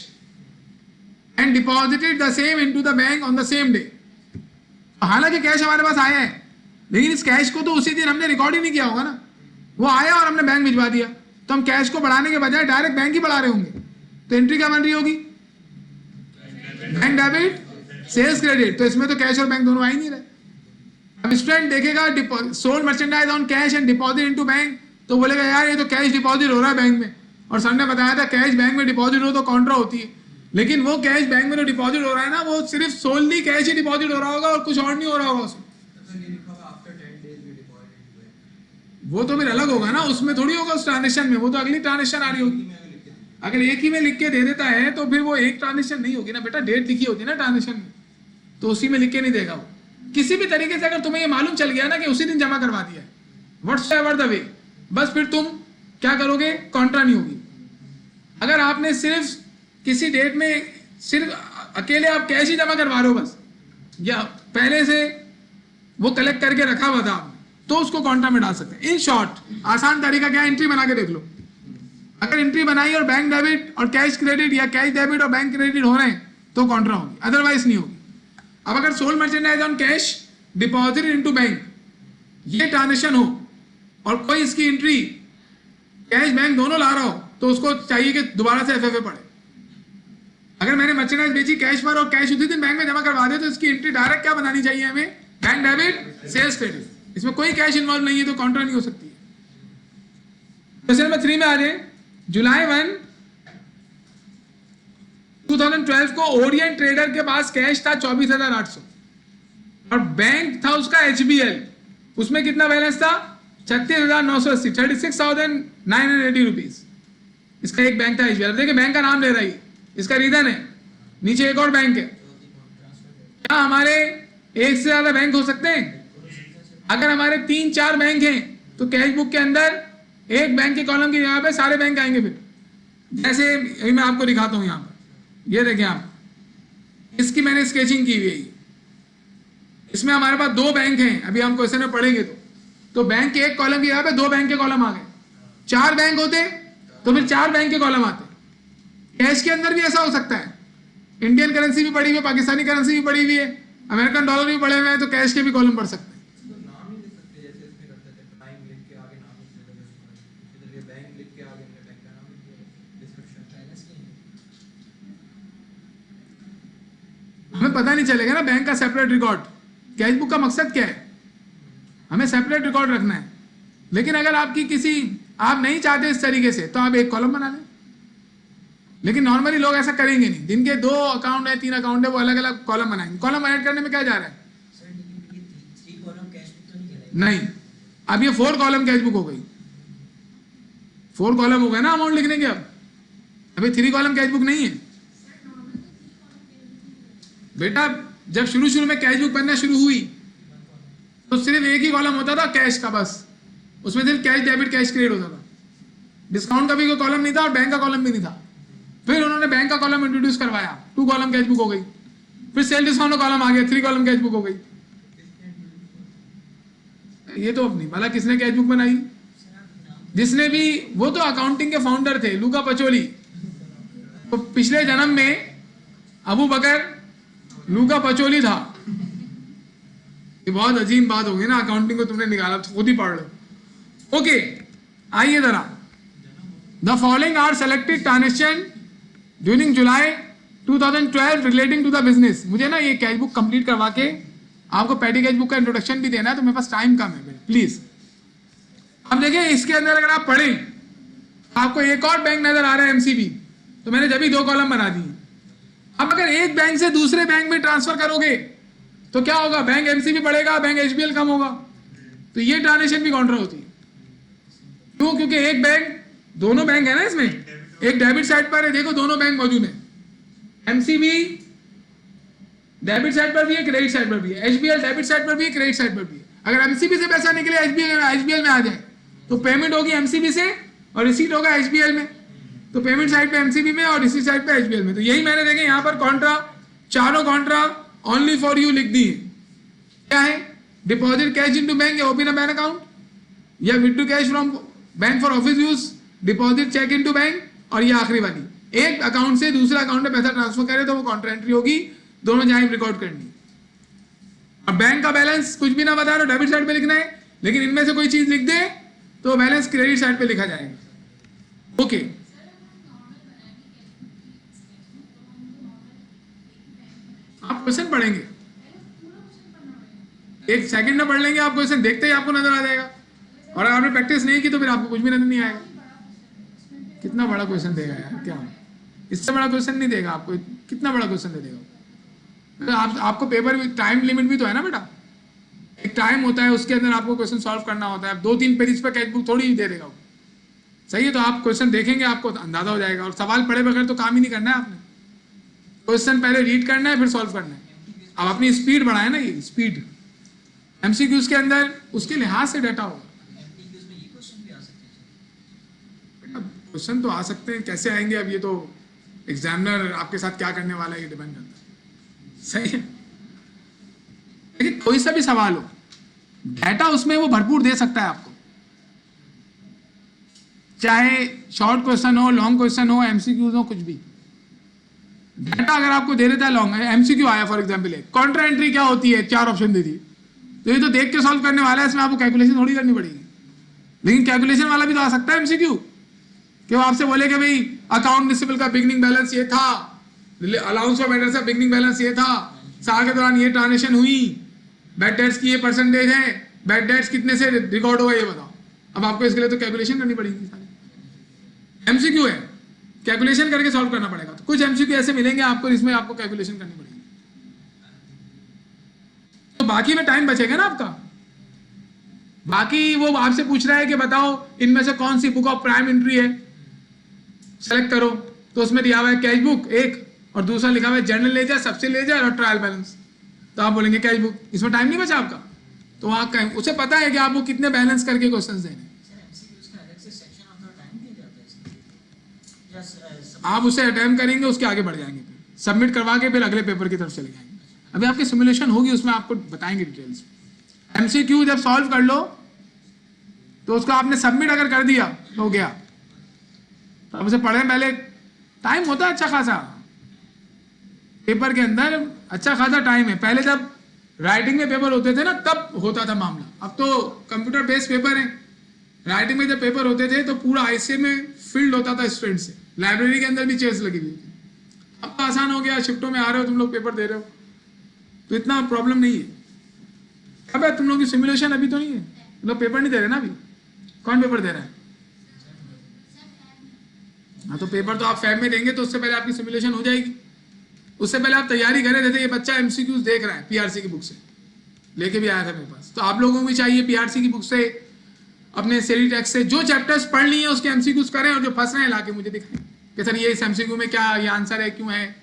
[SPEAKER 1] and deposited the same into the bank on the same day, हालांकि कैश हमारे पास आया है लेकिन इस कैश को तो उसी दिन हमने रिकॉर्ड ही नहीं किया होगा ना, वो आया और हमने बैंक भिजवा दिया, तो हम कैश को बढ़ाने के बजाय डायरेक्ट बैंक ही बढ़ा रहे होंगे, तो एंट्री क्या बन रही होगी? Bank debit sales credit. तो इसमें तो कैश और बैंक दोनों आ ही नहीं रहे। अब स्टूडेंट देखेगा sold merchandise on cash and deposit into bank, तो बोलेगा यार ये तो कैश डिपॉजिट हो रहा है बैंक में, और सर ने बताया था कैश बैंक में डिपॉजिट हो तो कॉन्ट्रा होती है। लेकिन वो कैश बैंक में जो डिपॉजिट हो रहा है ना, वो सिर्फ सोलली कैश ही डिपॉजिट हो रहा होगा और कुछ और नहीं हो रहा होगा उसमें। वो तो फिर अलग होगा ना, उसमें थोड़ी होगा उस ट्रांजेक्शन में, वो तो अगली ट्रांजेक्शन आ रही होगी। अगर एक ही में लिख के दे देता है तो फिर वो एक ट्रांजेक्शन नहीं होगी ना बेटा, डेट लिखी होती है ना ट्रांजेक्शन में, तो उसी में लिख के नहीं देगा वो। किसी भी तरीके से अगर तुम्हें ये मालूम चल गया ना कि उसी दिन जमा करवा दिया है, व्हाट्सएवर द वे, बस फिर तुम क्या करोगे? कॉन्ट्रा नहीं होगी। अगर आपने सिर्फ किसी डेट में सिर्फ अकेले आप कैश ही जमा करवा रहे हो बस, या पहले से वो कलेक्ट करके रखा हुआ था आपने, तो उसको कॉन्ट्रा में डाल सकते हैं। इन शॉर्ट आसान तरीका क्या है, एंट्री बना के देख लो। अगर एंट्री बनाई और बैंक डेबिट और कैश क्रेडिट या कैश डेबिट और बैंक क्रेडिट हो रहे हैं तो कॉन्ट्रा होगी, अदरवाइज नहीं होगी। अब अगर sold merchandise on cash deposit into bank ये ट्रांजेक्शन हो और कोई इसकी एंट्री कैश बैंक दोनों ला रहा हो, तो उसको चाहिए कि दोबारा से एफएफए पड़े। अगर मैंने मर्चेंडाइज बेची कैश पर और कैश उसी दिन बैंक में जमा करवा दे तो इसकी एंट्री डायरेक्ट क्या बनानी चाहिए हमें, बैंक डेबिट सेल्स क्रेडिट। इसमें कोई कैश इन्वॉल्व नहीं है तो कॉन्ट्रा नहीं हो सकती है। क्वेश्चन नंबर 3 में आ जाए। जुलाई 1 2012 को ओरिएंट ट्रेडर के पास कैश था 24,800 और बैंक था उसका HBL, उसमें कितना बैलेंस था 36,980, 36,980 रुपीज। इसका एक बैंक था HBL। देखिए बैंक का नाम ले रही है, इसका रीजन है नीचे एक और बैंक है। क्या हमारे एक से ज्यादा बैंक हो सकते हैं? अगर हमारे 3-4 बैंक हैं तो कैश बुक के अंदर एक बैंक के कॉलम की जगह पे सारे बैंक आएंगे। फिर जैसे अभी मैं आपको दिखाता हूं यहाँ पर, ये देखिए आप, इसकी मैंने स्केचिंग की हुई है। इसमें हमारे पास 2 बैंक हैं, अभी हम क्वेश्चन में पढ़ेंगे तो बैंक के एक कॉलम की जगह पे 2 बैंक के कॉलम आ गए। 4 बैंक होते तो फिर 4 बैंक के कॉलम आते। कैश के अंदर भी ऐसा हो सकता है, इंडियन करेंसी भी पड़ी हुई है, पाकिस्तानी करेंसी भी पड़ी हुई है, अमेरिकन डॉलर भी पड़े हुए हैं, तो कैश के भी कॉलम पड़ सकते हैं।
[SPEAKER 3] तो नाम ही लिख सकते हैं, जैसे इसमें करते थे प्राइम लिख के आगे नाम लिख देते थे, इधर ये बैंक लिख के आगे हमने बैंक का नाम लिख दिया, डिस्क्रिप्शन बैलेंस नहीं।
[SPEAKER 1] हमें पता नहीं चलेगा ना बैंक का सेपरेट रिकॉर्ड। कैश बुक का मकसद क्या है, हमें सेपरेट रिकॉर्ड रखना है। लेकिन अगर आपकी किसी आप नहीं चाहते इस तरीके से तो आप एक कॉलम बना लें, लेकिन नॉर्मली लोग ऐसा करेंगे नहीं। जिनके 2 अकाउंट है 3 अकाउंट है वो अलग अलग कॉलम बनाएंगे। कॉलम ऐड करने में क्या जा रहा है?
[SPEAKER 4] सर लेकिन ये 3 कॉलम कैश बुक तो नहीं कहलाएगी।
[SPEAKER 1] नहीं, अब ये 4 कॉलम कैश बुक हो गई। 4 कॉलम हो गए ना अमाउंट लिखने के। अब अभी 3 कॉलम कैश बुक नहीं है बेटा। जब शुरू में कैश बुक बनना शुरू हुई तो सिर्फ एक ही कॉलम होता था कैश का, बस उसमें सिर्फ कैश डेबिट कैश क्रेडिट होता था। डिस्काउंट का भी कोई कॉलम नहीं था और बैंक का कॉलम भी नहीं था। फिर उन्होंने बैंक का कॉलम इंट्रोड्यूस करवाया, 2 कॉलम कैश बुक हो गई। फिर सेल डिस्काउंट का कॉलम आ गया, 3 कॉलम कैश बुक हो गई। ये तो अपनी भला किसने कैश बुक बनाई? जिसने भी, वो तो अकाउंटिंग के फाउंडर थे लूका पचोली। तो पिछले जन्म में अबू बकर लूका पचोली था। ये बहुत अजीब बात होगी ना, अकाउंटिंग को तुमने निकाला, तो खुद ही पढ़ लो। ओके आइए जरा, the following are selected transaction during July 2012 relating to the business. मुझे ना ये कैश बुक कंप्लीट करवा के आपको पैडी कैश बुक का इंट्रोडक्शन भी देना है, तो मेरे पास टाइम कम है प्लीज। अब देखिए इसके अंदर अगर आप पढ़ें आपको एक और बैंक नजर आ रहा है MCB, तो मैंने जब ही 2 कॉलम बना दिए। अब अगर एक बैंक से दूसरे बैंक में ट्रांसफर करोगे तो क्या होगा? बैंक MCB बढ़ेगा, बैंक HBL कम होगा, तो ये ट्रांजेक्शन भी काउंटर होती है। क्यों? क्योंकि एक बैंक, दोनों बैंक है ना इसमें, एक डेबिट साइड पर है, देखो दोनों बैंक मौजूद है। MCB डेबिट साइड पर भी है, क्रेडिट साइड पर भी है। HBL डेबिट साइड पर भी है, क्रेडिट साइड पर भी है। अगर MCB से पैसा निकले HBL में आ जाए तो पेमेंट होगी MCB से और रिसीट होगा HBL में। तो पेमेंट साइड पे MCB में और रिसीट साइड पे HBL में। तो यही मैंने देखे यहाँ पर कॉन्ट्रा, चारों कॉन्ट्रा ओनली फॉर यू लिख दी है। क्या है? डिपॉजिट कैश इनटू बैंक या ओपन अ बैंक अकाउंट, या withdraw cash from bank for office use, deposit cheque into bank, और ये आखिरी वाली एक अकाउंट से दूसरे अकाउंट में पैसा ट्रांसफर करे तो वो कॉन्ट्रा एंट्री होगी, दोनों जहां रिकॉर्ड करनी। अब बैंक का बैलेंस कुछ भी ना बता रहे, डेबिट साइड पे लिखना है, लेकिन इनमें से कोई चीज लिख दे तो बैलेंस क्रेडिट साइड पे लिखा जाएगा। ओके आप क्वेश्चन पढ़ेंगे, एक सेकंड में पढ़ लेंगे आप क्वेश्चन, देखते ही आपको नजर आ जाएगा। और अगर आपने प्रैक्टिस नहीं की तो फिर आपको कुछ भी नजर नहीं आएगा। कितना बड़ा क्वेश्चन देगा यार, क्या इससे बड़ा क्वेश्चन नहीं देगा आपको, कितना बड़ा क्वेश्चन दे देगा। आपको पेपर में टाइम लिमिट भी तो है ना बेटा, एक टाइम होता है उसके अंदर आपको क्वेश्चन सॉल्व करना होता है। 2-3 पेज पर कैच बुक थोड़ी ही दे देगा। सही है, तो आप क्वेश्चन देखेंगे आपको अंदाजा हो जाएगा। और सवाल पढ़े बगैर तो काम ही नहीं करना है आपने, क्वेश्चन पहले रीड करना है फिर सॉल्व करना है। अब अपनी स्पीड बढ़ाए ना, ये स्पीड MCQs के अंदर उसके लिहाज से डाटा होगा।
[SPEAKER 4] MCQs में ये क्वेश्चन भी आ सकते हैं।
[SPEAKER 1] क्वेश्चन तो आ सकते हैं, कैसे आएंगे अब ये तो एग्जामिनर आपके साथ क्या करने वाला है ये डिपेंड करता है। सही है, लेकिन कोई सा भी सवाल हो डाटा उसमें वो भरपूर दे सकता है आपको, चाहे शॉर्ट क्वेश्चन हो, लॉन्ग क्वेश्चन हो, MCQs हो, कुछ भी डाटा अगर आपको दे देता है। लॉन्ग MCQ आया फॉर एग्जाम्पल, कॉन्ट्रा एंट्री क्या होती है, 4 ऑप्शन दे दी, तो ये तो देख के सॉल्व करने वाला है, इसमें आपको कैलकुलेशन थोड़ी करनी पड़ेगी। लेकिन कैलकुलेशन वाला भी तो आ सकता है MCQ, कि वो आपसे बोले कि भाई अकाउंट रिसीवेबल का बिगनिंग बैलेंस ये था, अलाउंस फॉर बेटर सा बिगनिंग बैलेंस ये था, साल के दौरान ये ट्रांजेक्शन हुई, बैड डेट्स की ये परसेंटेज है, बैड डेट्स कितने से रिकॉर्ड होगा ये बताओ। अब आपको इसके लिए तो कैलकुलेशन करनी पड़ेगी सारी। एमसीक्यू है, कैलकुलेशन करके सॉल्व करना पड़ेगा। तो कुछ एमसीक्यू ऐसे मिलेंगे आपको इसमें आपको कैलकुलेशन करनी पड़ेगी, तो बाकी में टाइम बचेगा ना आपका। बाकी वो आपसे पूछ रहा है कि बताओ इनमें से कौन सी बुक ऑफ प्राइम एंट्री है, सेलेक्ट करो। तो उसमें दिया हुआ है कैश बुक एक, और दूसरा लिखा हुआ है जनरल लेजर, सबसे लेजर और ट्रायल बैलेंस। तो आप बोलेंगे कैश बुक, इसमें टाइम नहीं बचा आपका। तो वहाँ उसे पता है कि आपको कितने बैलेंस करके क्वेश्चन देने। आप उसे अटेम्प्ट करेंगे, उसके आगे बढ़ जाएंगे, फिर सबमिट करवा के फिर अगले पेपर की तरफ चले जाएंगे। अभी आपकी सिमुलेशन होगी, उसमें आपको बताएंगे डिटेल्स। एमसीक्यू जब सॉल्व कर लो तो उसको आपने सबमिट अगर कर दिया तो हो गया। तो अब उसे पढ़ने पहले टाइम होता है अच्छा खासा, पेपर के अंदर अच्छा खासा टाइम है। पहले जब राइटिंग में पेपर होते थे ना तब होता था मामला, अब तो कंप्यूटर बेस्ड पेपर है। राइटिंग में जब पेपर होते थे तो पूरा आईसीए में फील्ड होता था स्टूडेंट से, लाइब्रेरी के अंदर भी चेयर्स लगी हुई थी। अब तो आसान हो गया, शिफ्टों में आ रहे हो तुम लोग, पेपर दे रहे हो, तो इतना प्रॉब्लम नहीं है। अब है तुम लोग की सिमुलेशन अभी तो नहीं है, तुम लोग पेपर नहीं दे रहे ना अभी। कौन पेपर दे रहा है? हाँ, तो पेपर तो आप फैब में देंगे तो उससे पहले आपकी सिमुलेशन हो जाएगी। उससे पहले आप तैयारी करें। जैसे ये बच्चा एमसीक्यूज देख रहा है पीआरसी की बुक से, लेके भी आया था मेरे पास, तो आप लोगों को भी चाहिए पीआरसी की बुक से, अपने सेरी टेक्स्ट से जो चैप्टर्स पढ़ लिए उसके एमसीक्यूज करें, और जो फंस रहे हैं लाके मुझे दिखाएं कि सर ये इस एमसीक्यू में क्या ये आंसर है, क्यों है।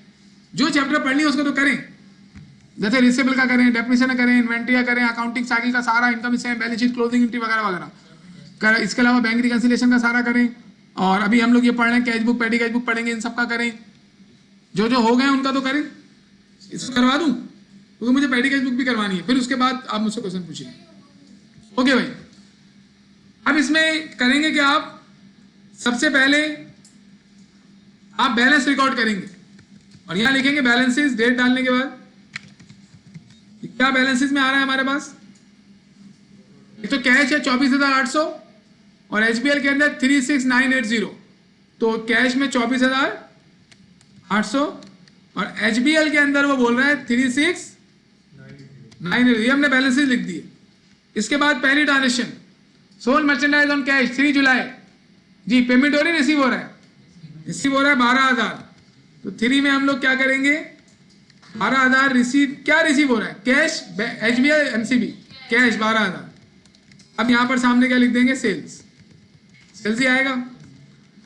[SPEAKER 1] जो चैप्टर पढ़ लिए उसको तो करें, जैसे रिसेबल का करें, डेफिनेशन का करें, इन्वेंट्री का करें, अकाउंटिंग साइकिल का सारा, income statement, balance sheet, closing entry वगैरह वगैरह। इसके अलावा बैंक रिकंसिलिएशन का सारा करें। और अभी हम लोग ये पढ़ रहे हैं कैश बुक, पेटी कैश बुक पढ़ेंगे, इन सब का करें। जो जो हो गए उनका तो करें। इसको करवा दूं क्योंकि मुझे पेटी कैश बुक भी करवानी है, फिर उसके बाद आप मुझसे क्वेश्चन पूछिए। ओके भाई, अब इसमें करेंगे कि आप सबसे पहले आप बैलेंस रिकॉर्ड करेंगे और यहां लिखेंगे बैलेंसेस। डेट डालने के बाद क्या बैलेंसेस में आ रहा है हमारे पास, एक तो कैश है 24,800 और एचबीएल के अंदर 36,980। तो कैश में 24,800 और एचबीएल के अंदर वो बोल रहा है 36,980। ये हमने बैलेंसेस लिख दिए। इसके बाद पहली transaction sold merchandise on cash 3 July जी, पेमेंट हो रही, रिसीव हो रहा है, रिसीव हो रहा है 12,000। तो 3 में हम लोग क्या करेंगे, 12,000 रिसीव, क्या रिसीव हो रहा है, कैश, एचबीएल, एमसीबी, कैश 12,000। अब यहां पर सामने क्या लिख देंगे, सेल्स, सेल्स ही आएगा।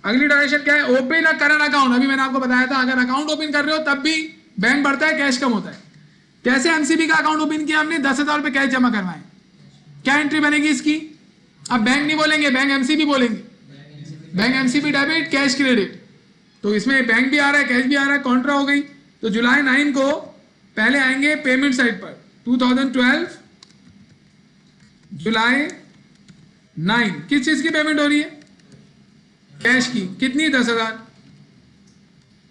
[SPEAKER 1] अगली ट्रांजेक्शन क्या है, ओपन अ करंट अकाउंट। अभी मैंने आपको बताया था अगर अकाउंट ओपन कर रहे हो तब भी बैंक बढ़ता है, कैश कम होता है। कैसे एमसीबी का अकाउंट ओपन किया हमने, 10,000 रुपए कैश जमा करवाए। क्या एंट्री बनेगी इसकी, अब बैंक नहीं बोलेंगे, बैंक एमसीबी बोलेंगे। Bank MCB debit, cash credit. तो इसमें बैंक भी आ रहा है, कैश भी आ रहा है, कॉन्ट्रा हो गई। तो जुलाई 9 को पहले आएंगे पेमेंट साइड पर, 2012 जुलाई 9 किस चीज की पेमेंट हो रही है, कैश की, कितनी, 10,000।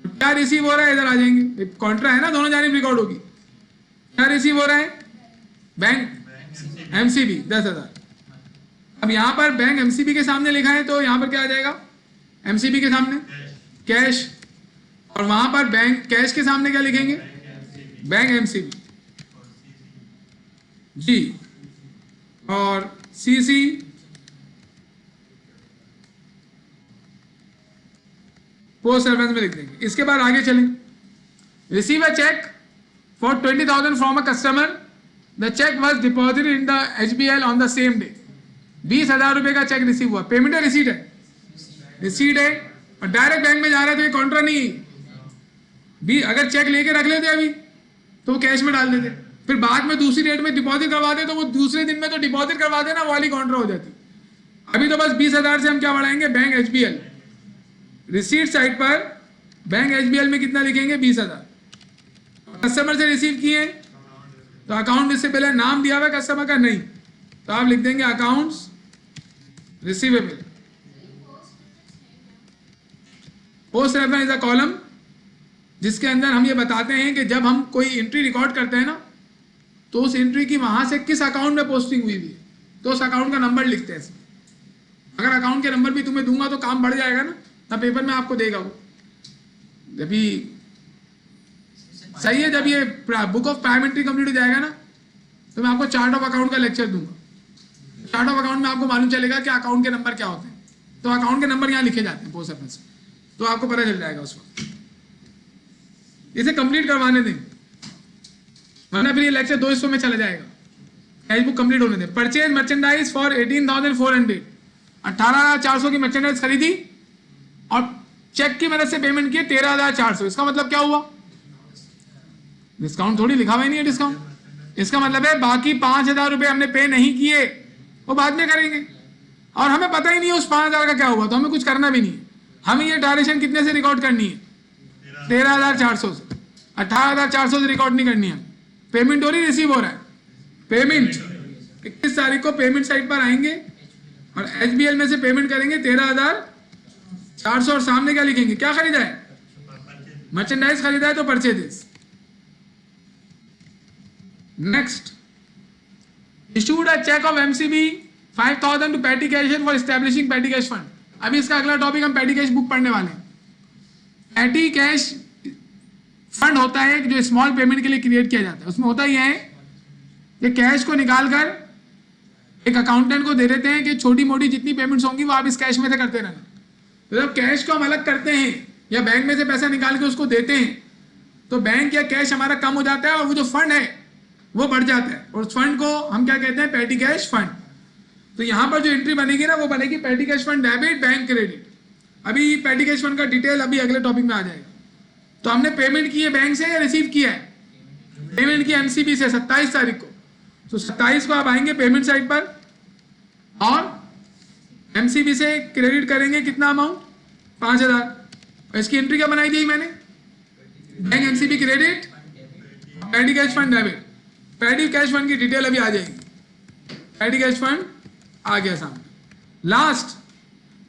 [SPEAKER 1] क्या रिसीव हो रहा है, इधर आ जाएंगे, कॉन्ट्रा है ना, दोनों जानिब रिकॉर्ड होगी। क्या रिसीव हो रहा है, बैंक एमसीबी 10,000। अब यहां पर बैंक एमसीबी के सामने लिखा है तो यहां पर क्या आ जाएगा, एमसीबी के सामने कैश, और वहां पर बैंक कैश के सामने क्या लिखेंगे, बैंक एमसीबी जी, और सीसी पोस्ट रेफरेंस में लिख देंगे। इसके बाद आगे चलें, receive a cheque for 20,000 from a customer, the cheque was deposited in the HBL on the same day. 20,000 रुपए का चेक रिसीव हुआ, पेमेंट है, रिसीट है, रिसीट है, और डायरेक्ट बैंक में जा रहा है तो ये कॉन्ट्रा नहीं है। भी अगर चेक लेके रख लेते अभी तो वो कैश में डाल देते, फिर बाद में दूसरी डेट में डिपॉजिट करवाते तो वो दूसरे दिन में तो डिपॉजिट करवाते ना, वो वाली कॉन्ट्रा हो जाती। अभी तो बस 20,000 से हम क्या बढ़ाएंगे, बैंक एचबीएल। रिसीट साइड पर बैंक एचबीएल में कितना लिखेंगे, 20,000। कस्टमर से रिसीव किए तो अकाउंट, इससे पहले नाम दिया हुआ कस्टमर का नहीं, तो आप लिख देंगे accounts receivable. Post reference is a column जिसके अंदर हम ये बताते हैं कि जब हम कोई एंट्री रिकॉर्ड करते हैं ना तो उस एंट्री की वहां से किस अकाउंट में पोस्टिंग हुई है तो उस अकाउंट का नंबर लिखते हैं। अगर अकाउंट के नंबर भी तुम्हें दूंगा तो काम बढ़ जाएगा ना पेपर में आपको देगा वो। अभी सही है, जब ये book of prime entry complete हो जाएगा ना तो मैं आपको चार्ट ऑफ अकाउंट का लेक्चर दूंगा। चार्ट ऑफ अकाउंट में आपको मालूम चलेगा कि अकाउंट के नंबर क्या होते हैं, तो अकाउंट के नंबर यहाँ लिखे जाते हैं पोस्ट ऑफिस में, तो आपको पता चल जाएगा उस वक्त। इसे कंप्लीट करवाने दें, वरना फिर ये लेक्चर 2 हिस्सों में चला जाएगा। कैश बुक कंप्लीट होने दें। परचेज मर्चेंडाइज फॉर 18,400, 18,400 की मर्चेंडाइज खरीदी और चेक की मदद से पेमेंट किए 13,400। इसका मतलब क्या हुआ? डिस्काउंट थोड़ी लिखा हुआ ही नहीं है डिस्काउंट। इसका मतलब है बाकी 5,000 रुपये हमने पे नहीं किए, वो बाद में करेंगे, और हमें पता ही नहीं है उस 5,000 का क्या हुआ, तो हमें कुछ करना भी नहीं है। हमें ये ट्रांजेक्शन कितने से रिकॉर्ड करनी है? 13,400 से। 18,400 से रिकॉर्ड नहीं करनी है। पेमेंट हो रही, रिसीव हो रहा है। पेमेंट 21 तारीख को पेमेंट साइट पर आएंगे और HBL में से पेमेंट करेंगे 13,400, और सामने क्या लिखेंगे? क्या खरीदा है? मर्चेंडाइज खरीदा है तो purchases. Next, issued a cheque of MCB 5,000 to petty cashier for establishing petty cash fund. अभी इसका अगला टॉपिक हम पैटी कैश बुक पढ़ने वाले हैं। पैटी कैश फंड होता है जो स्मॉल पेमेंट के लिए क्रिएट किया जाता है। उसमें होता यह है कि कैश को निकालकर एक अकाउंटेंट को दे देते हैं कि छोटी मोटी जितनी पेमेंट्स होंगी वो आप इस कैश में से करते रहना। तो जब कैश को हम अलग करते हैं या बैंक में से पैसा निकाल के उसको देते हैं तो बैंक या कैश हमारा कम हो जाता है और वो जो फंड है वो बढ़ जाता है, और उस फंड को हम क्या कहते हैं? Patty cash fund. तो यहाँ पर जो एंट्री बनेगी ना वो बनेगी patty cash fund debit bank credit. अभी पैटी कैश फंड का डिटेल अभी अगले टॉपिक में आ जाएगा। तो हमने पेमेंट की है बैंक से या रिसीव किया है? पेमेंट की MCB से 27 तारीख को। तो 27 को आप आएंगे पेमेंट साइट पर और MCB से क्रेडिट करेंगे कितना अमाउंट? 5,000। इसकी एंट्री क्या बनाई थी मैंने? Bank MCB credit, patty cash fund debit. Patty cash fund की डिटेल अभी आ जाएगी। पैटी कैश फंड आ गया सामने। लास्ट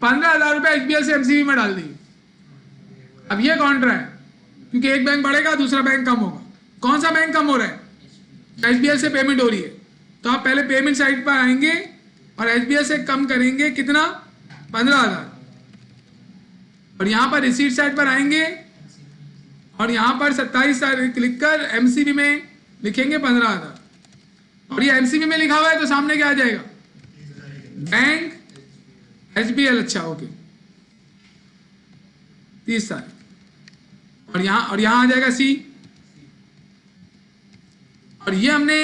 [SPEAKER 1] 15,000 रुपए HBL से MCB में डाल दिए। अब ये कॉन्ट्रा है, क्योंकि एक बैंक बढ़ेगा दूसरा बैंक कम होगा। कौन सा बैंक कम हो रहा है? HBL से पेमेंट हो रही है, तो आप पहले पेमेंट साइट पर आएंगे और HBL से कम करेंगे कितना? 15,000। और यहां पर रिसीट साइट पर आएंगे और यहां पर 27 तारीख क्लिक कर MCB में लिखेंगे 15,000, और ये MCB में लिखा हुआ है तो सामने क्या आ जाएगा? Bank HBL। अच्छा, ओके, 30 तारीख। और यहां आ जाएगा C। और ये हमने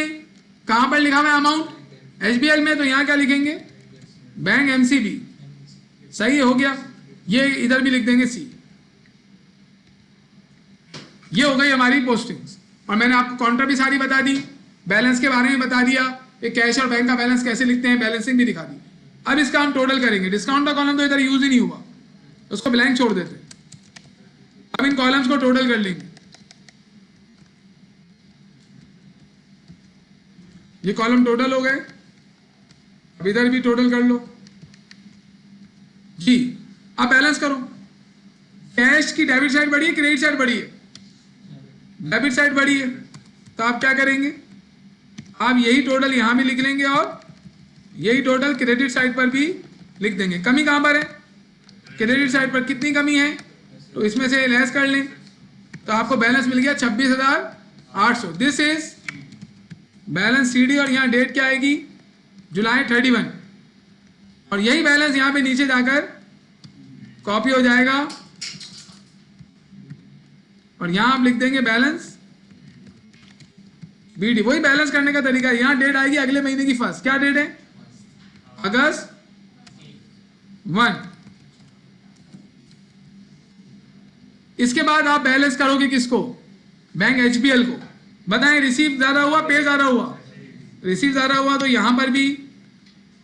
[SPEAKER 1] कहां पर लिखा हुआ है अमाउंट? HBL में, तो यहां क्या लिखेंगे? Bank MCB। सही हो गया। ये इधर भी लिख देंगे C। ये हो गई हमारी पोस्टिंग्स। और मैंने आपको काउंटर भी सारी बता दी, बैलेंस के बारे में बता दिया, ये कैश और बैंक का बैलेंस कैसे लिखते हैं, बैलेंसिंग भी दिखा दी। अब इसका हम टोटल करेंगे। डिस्काउंट का कॉलम तो इधर यूज ही नहीं हुआ, उसको ब्लैंक छोड़ देते। अब इन कॉलम्स को टोटल कर लेंगे। ये कॉलम टोटल हो गए। अब इधर भी टोटल कर लो जी। अब बैलेंस करो। कैश की डेबिट साइड बढ़ी है, क्रेडिट साइड बढ़ी है? डेबिट साइड बढ़ी है, तो आप क्या करेंगे? आप यही टोटल यहां भी लिख लेंगे और यही टोटल क्रेडिट साइड पर भी लिख देंगे। कमी कहां पर है? क्रेडिट साइड पर कितनी कमी है, तो इसमें से लेस कर लें, तो आपको बैलेंस मिल गया 26,800। This is balance CD। और यहाँ डेट क्या आएगी? जुलाई 31। और यही बैलेंस यहाँ पे नीचे जाकर कॉपी हो जाएगा और यहाँ आप लिख देंगे बैलेंस BD। वही बैलेंस करने का तरीका है। यहाँ डेट आएगी अगले महीने की 1st। क्या डेट है? अगस्त 1। इसके बाद आप बैलेंस करोगे किसको? बैंक HBL को। बताएं, रिसीव ज्यादा हुआ, पे ज्यादा हुआ? रिसीव ज्यादा हुआ, तो यहां पर भी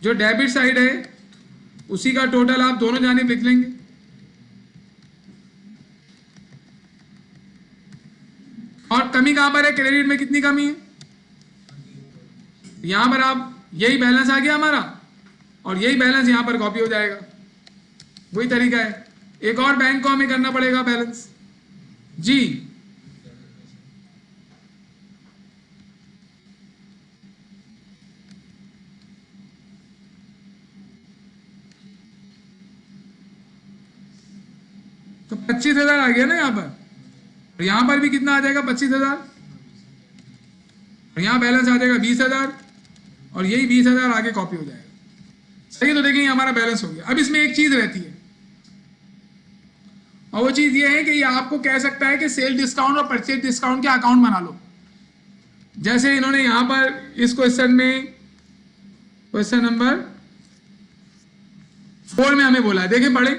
[SPEAKER 1] जो डेबिट साइड है उसी का टोटल आप दोनों जानिब लिख लेंगे। और कमी कहां पर है? क्रेडिट में कितनी कमी है? यहां पर आप यही बैलेंस आ गया हमारा और यही बैलेंस यहां पर कॉपी हो जाएगा। वही तरीका है। एक और बैंक को हमें करना पड़ेगा बैलेंस जी। तो 25,000 आ गया ना यहाँ पर। और यहाँ पर भी कितना आ जाएगा 25,000, और यहाँ बैलेंस आ जाएगा 20,000, और यही 20,000 आगे कॉपी हो जाएगा। सही, तो देखें ये हमारा बैलेंस हो गया। अब इसमें एक चीज रहती है, और वो चीज ये है कि ये आपको कह सकता है कि सेल डिस्काउंट और परचेज डिस्काउंट के अकाउंट बना लो। जैसे इन्होंने यहां पर इस क्वेश्चन में, क्वेश्चन नंबर 4 में हमें बोला है, देखें पढ़े,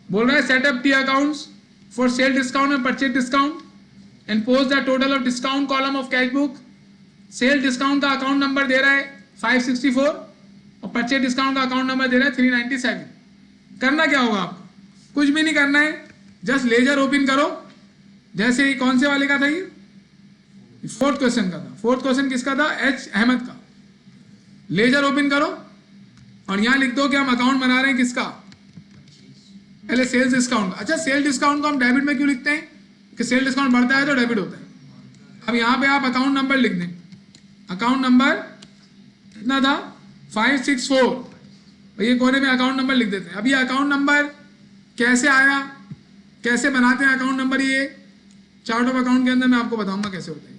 [SPEAKER 1] बोल रहा है set up T accounts for sale discount और purchase discount and post the total of discount column of cash book. Sale discount का अकाउंट नंबर दे रहा है 564 और परचेज डिस्काउंट का अकाउंट नंबर दे रहा है 397। करना क्या होगा आपको? कुछ भी नहीं करना है, जस्ट लेजर ओपन करो। जैसे कौन से वाले का था ये? 4th क्वेश्चन का था। 4th क्वेश्चन किसका था? एच अहमद का। लेजर ओपन करो और यहां लिख दो कि हम अकाउंट बना रहे हैं किसका? पहले सेल्स डिस्काउंट। अच्छा, सेल डिस्काउंट को हम डेबिट में क्यों लिखते हैं? कि सेल डिस्काउंट बढ़ता है तो डेबिट होता है। अब यहां पे आप अकाउंट नंबर लिख दें। अकाउंट नंबर कितना था? 564। ये कोने में अकाउंट नंबर लिख देते हैं। अब ये अकाउंट नंबर कैसे आया, कैसे बनाते हैं अकाउंट नंबर? ये चार्ट ऑफ अकाउंट के अंदर मैं आपको बताऊंगा कैसे होता है।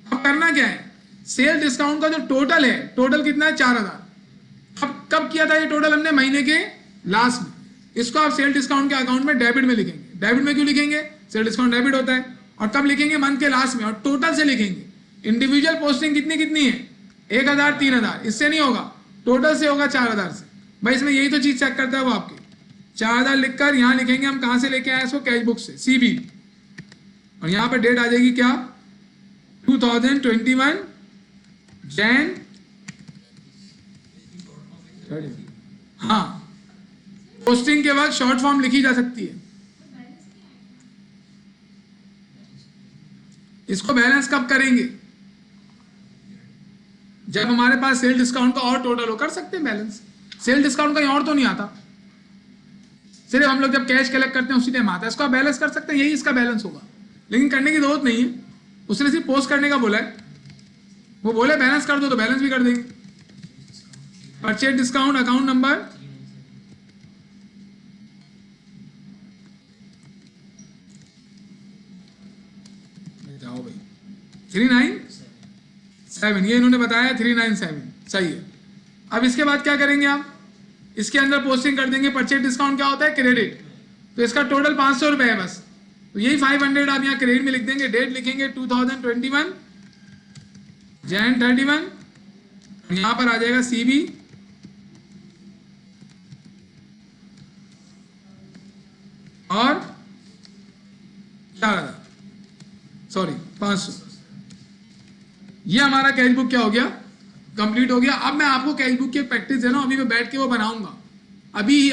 [SPEAKER 1] अब करना क्या है? सेल डिस्काउंट का जो टोटल है, टोटल कितना है? 4,000। अब कब किया था ये टोटल? हमने महीने के लास्ट में। इसको आप सेल डिस्काउंट के अकाउंट में डेबिट में लिखेंगे। डेबिट में क्यों लिखेंगे? सेल डिस्काउंट डेबिट होता है। और कब लिखेंगे? मंथ के लास्ट में, और टोटल से लिखेंगे। इंडिविजुअल पोस्टिंग कितनी कितनी है? 1,000, 3,000, इससे नहीं होगा, टोटल से होगा 4,000 से। भाई इसमें यही तो चीज चेक करता है वो आपके। 4,000 लिखकर यहां लिखेंगे हम कहां से लेके आए इसको? कैश बुक से, सीबी। और यहां पर डेट आ जाएगी क्या? 2021 जैन। हाँ, पोस्टिंग के बाद शॉर्ट फॉर्म लिखी जा सकती है। इसको बैलेंस कब करेंगे? जब हमारे पास सेल डिस्काउंट का और टोटल हो, कर सकते हैं बैलेंस। सेल डिस्काउंट कहीं और तो नहीं आता, सिर्फ हम लोग जब कैश कलेक्ट करते हैं उसी टाइम आता है। इसको आप बैलेंस कर सकते हैं, यही इसका बैलेंस होगा। लेकिन करने की जरूरत नहीं है, उसने सिर्फ पोस्ट करने का बोला है। वो बोले बैलेंस कर दो तो बैलेंस भी कर देंगे। परचेज डिस्काउंट अकाउंट नंबर जाओ भाई 397, ये इन्होंने बताया 397, सही है। अब इसके बाद क्या करेंगे आप? इसके अंदर पोस्टिंग कर देंगे। परचेज डिस्काउंट क्या होता है? क्रेडिट। तो इसका टोटल 500 रुपए है बस, तो यही 500 आप यहाँ क्रेडिट में लिख देंगे। डेट लिखेंगे 2021 जैन 31, यहां पर आ जाएगा सीबी, और 4,000, सॉरी 500। ये हमारा कैश बुक क्या हो गया? कंप्लीट हो गया। अब मैं आपको कैश बुक की प्रैक्टिस दे रहा हूं, अभी मैं बैठ के वो बनाऊंगा, अभी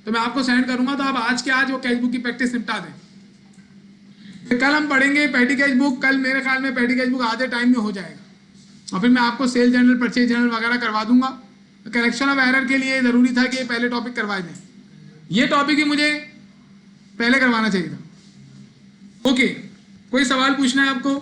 [SPEAKER 1] तो मैं आपको सेंड करूंगा। तो आप आज के आज वो कैश बुक की प्रैक्टिस निपटा दें। फिर कल हम पढ़ेंगे पैटी कैश बुक। कल मेरे ख्याल में पैटी कैश बुक आधे टाइम में हो जाएगा, और फिर मैं आपको सेल जर्नल, परचेज जर्नल वगैरह करवा दूंगा। करेक्शन ऑफ एरर के लिए जरूरी था कि पहले टॉपिक करवा दें। ये टॉपिक ही मुझे पहले करवाना चाहिए था। ओके, कोई सवाल पूछना है आपको?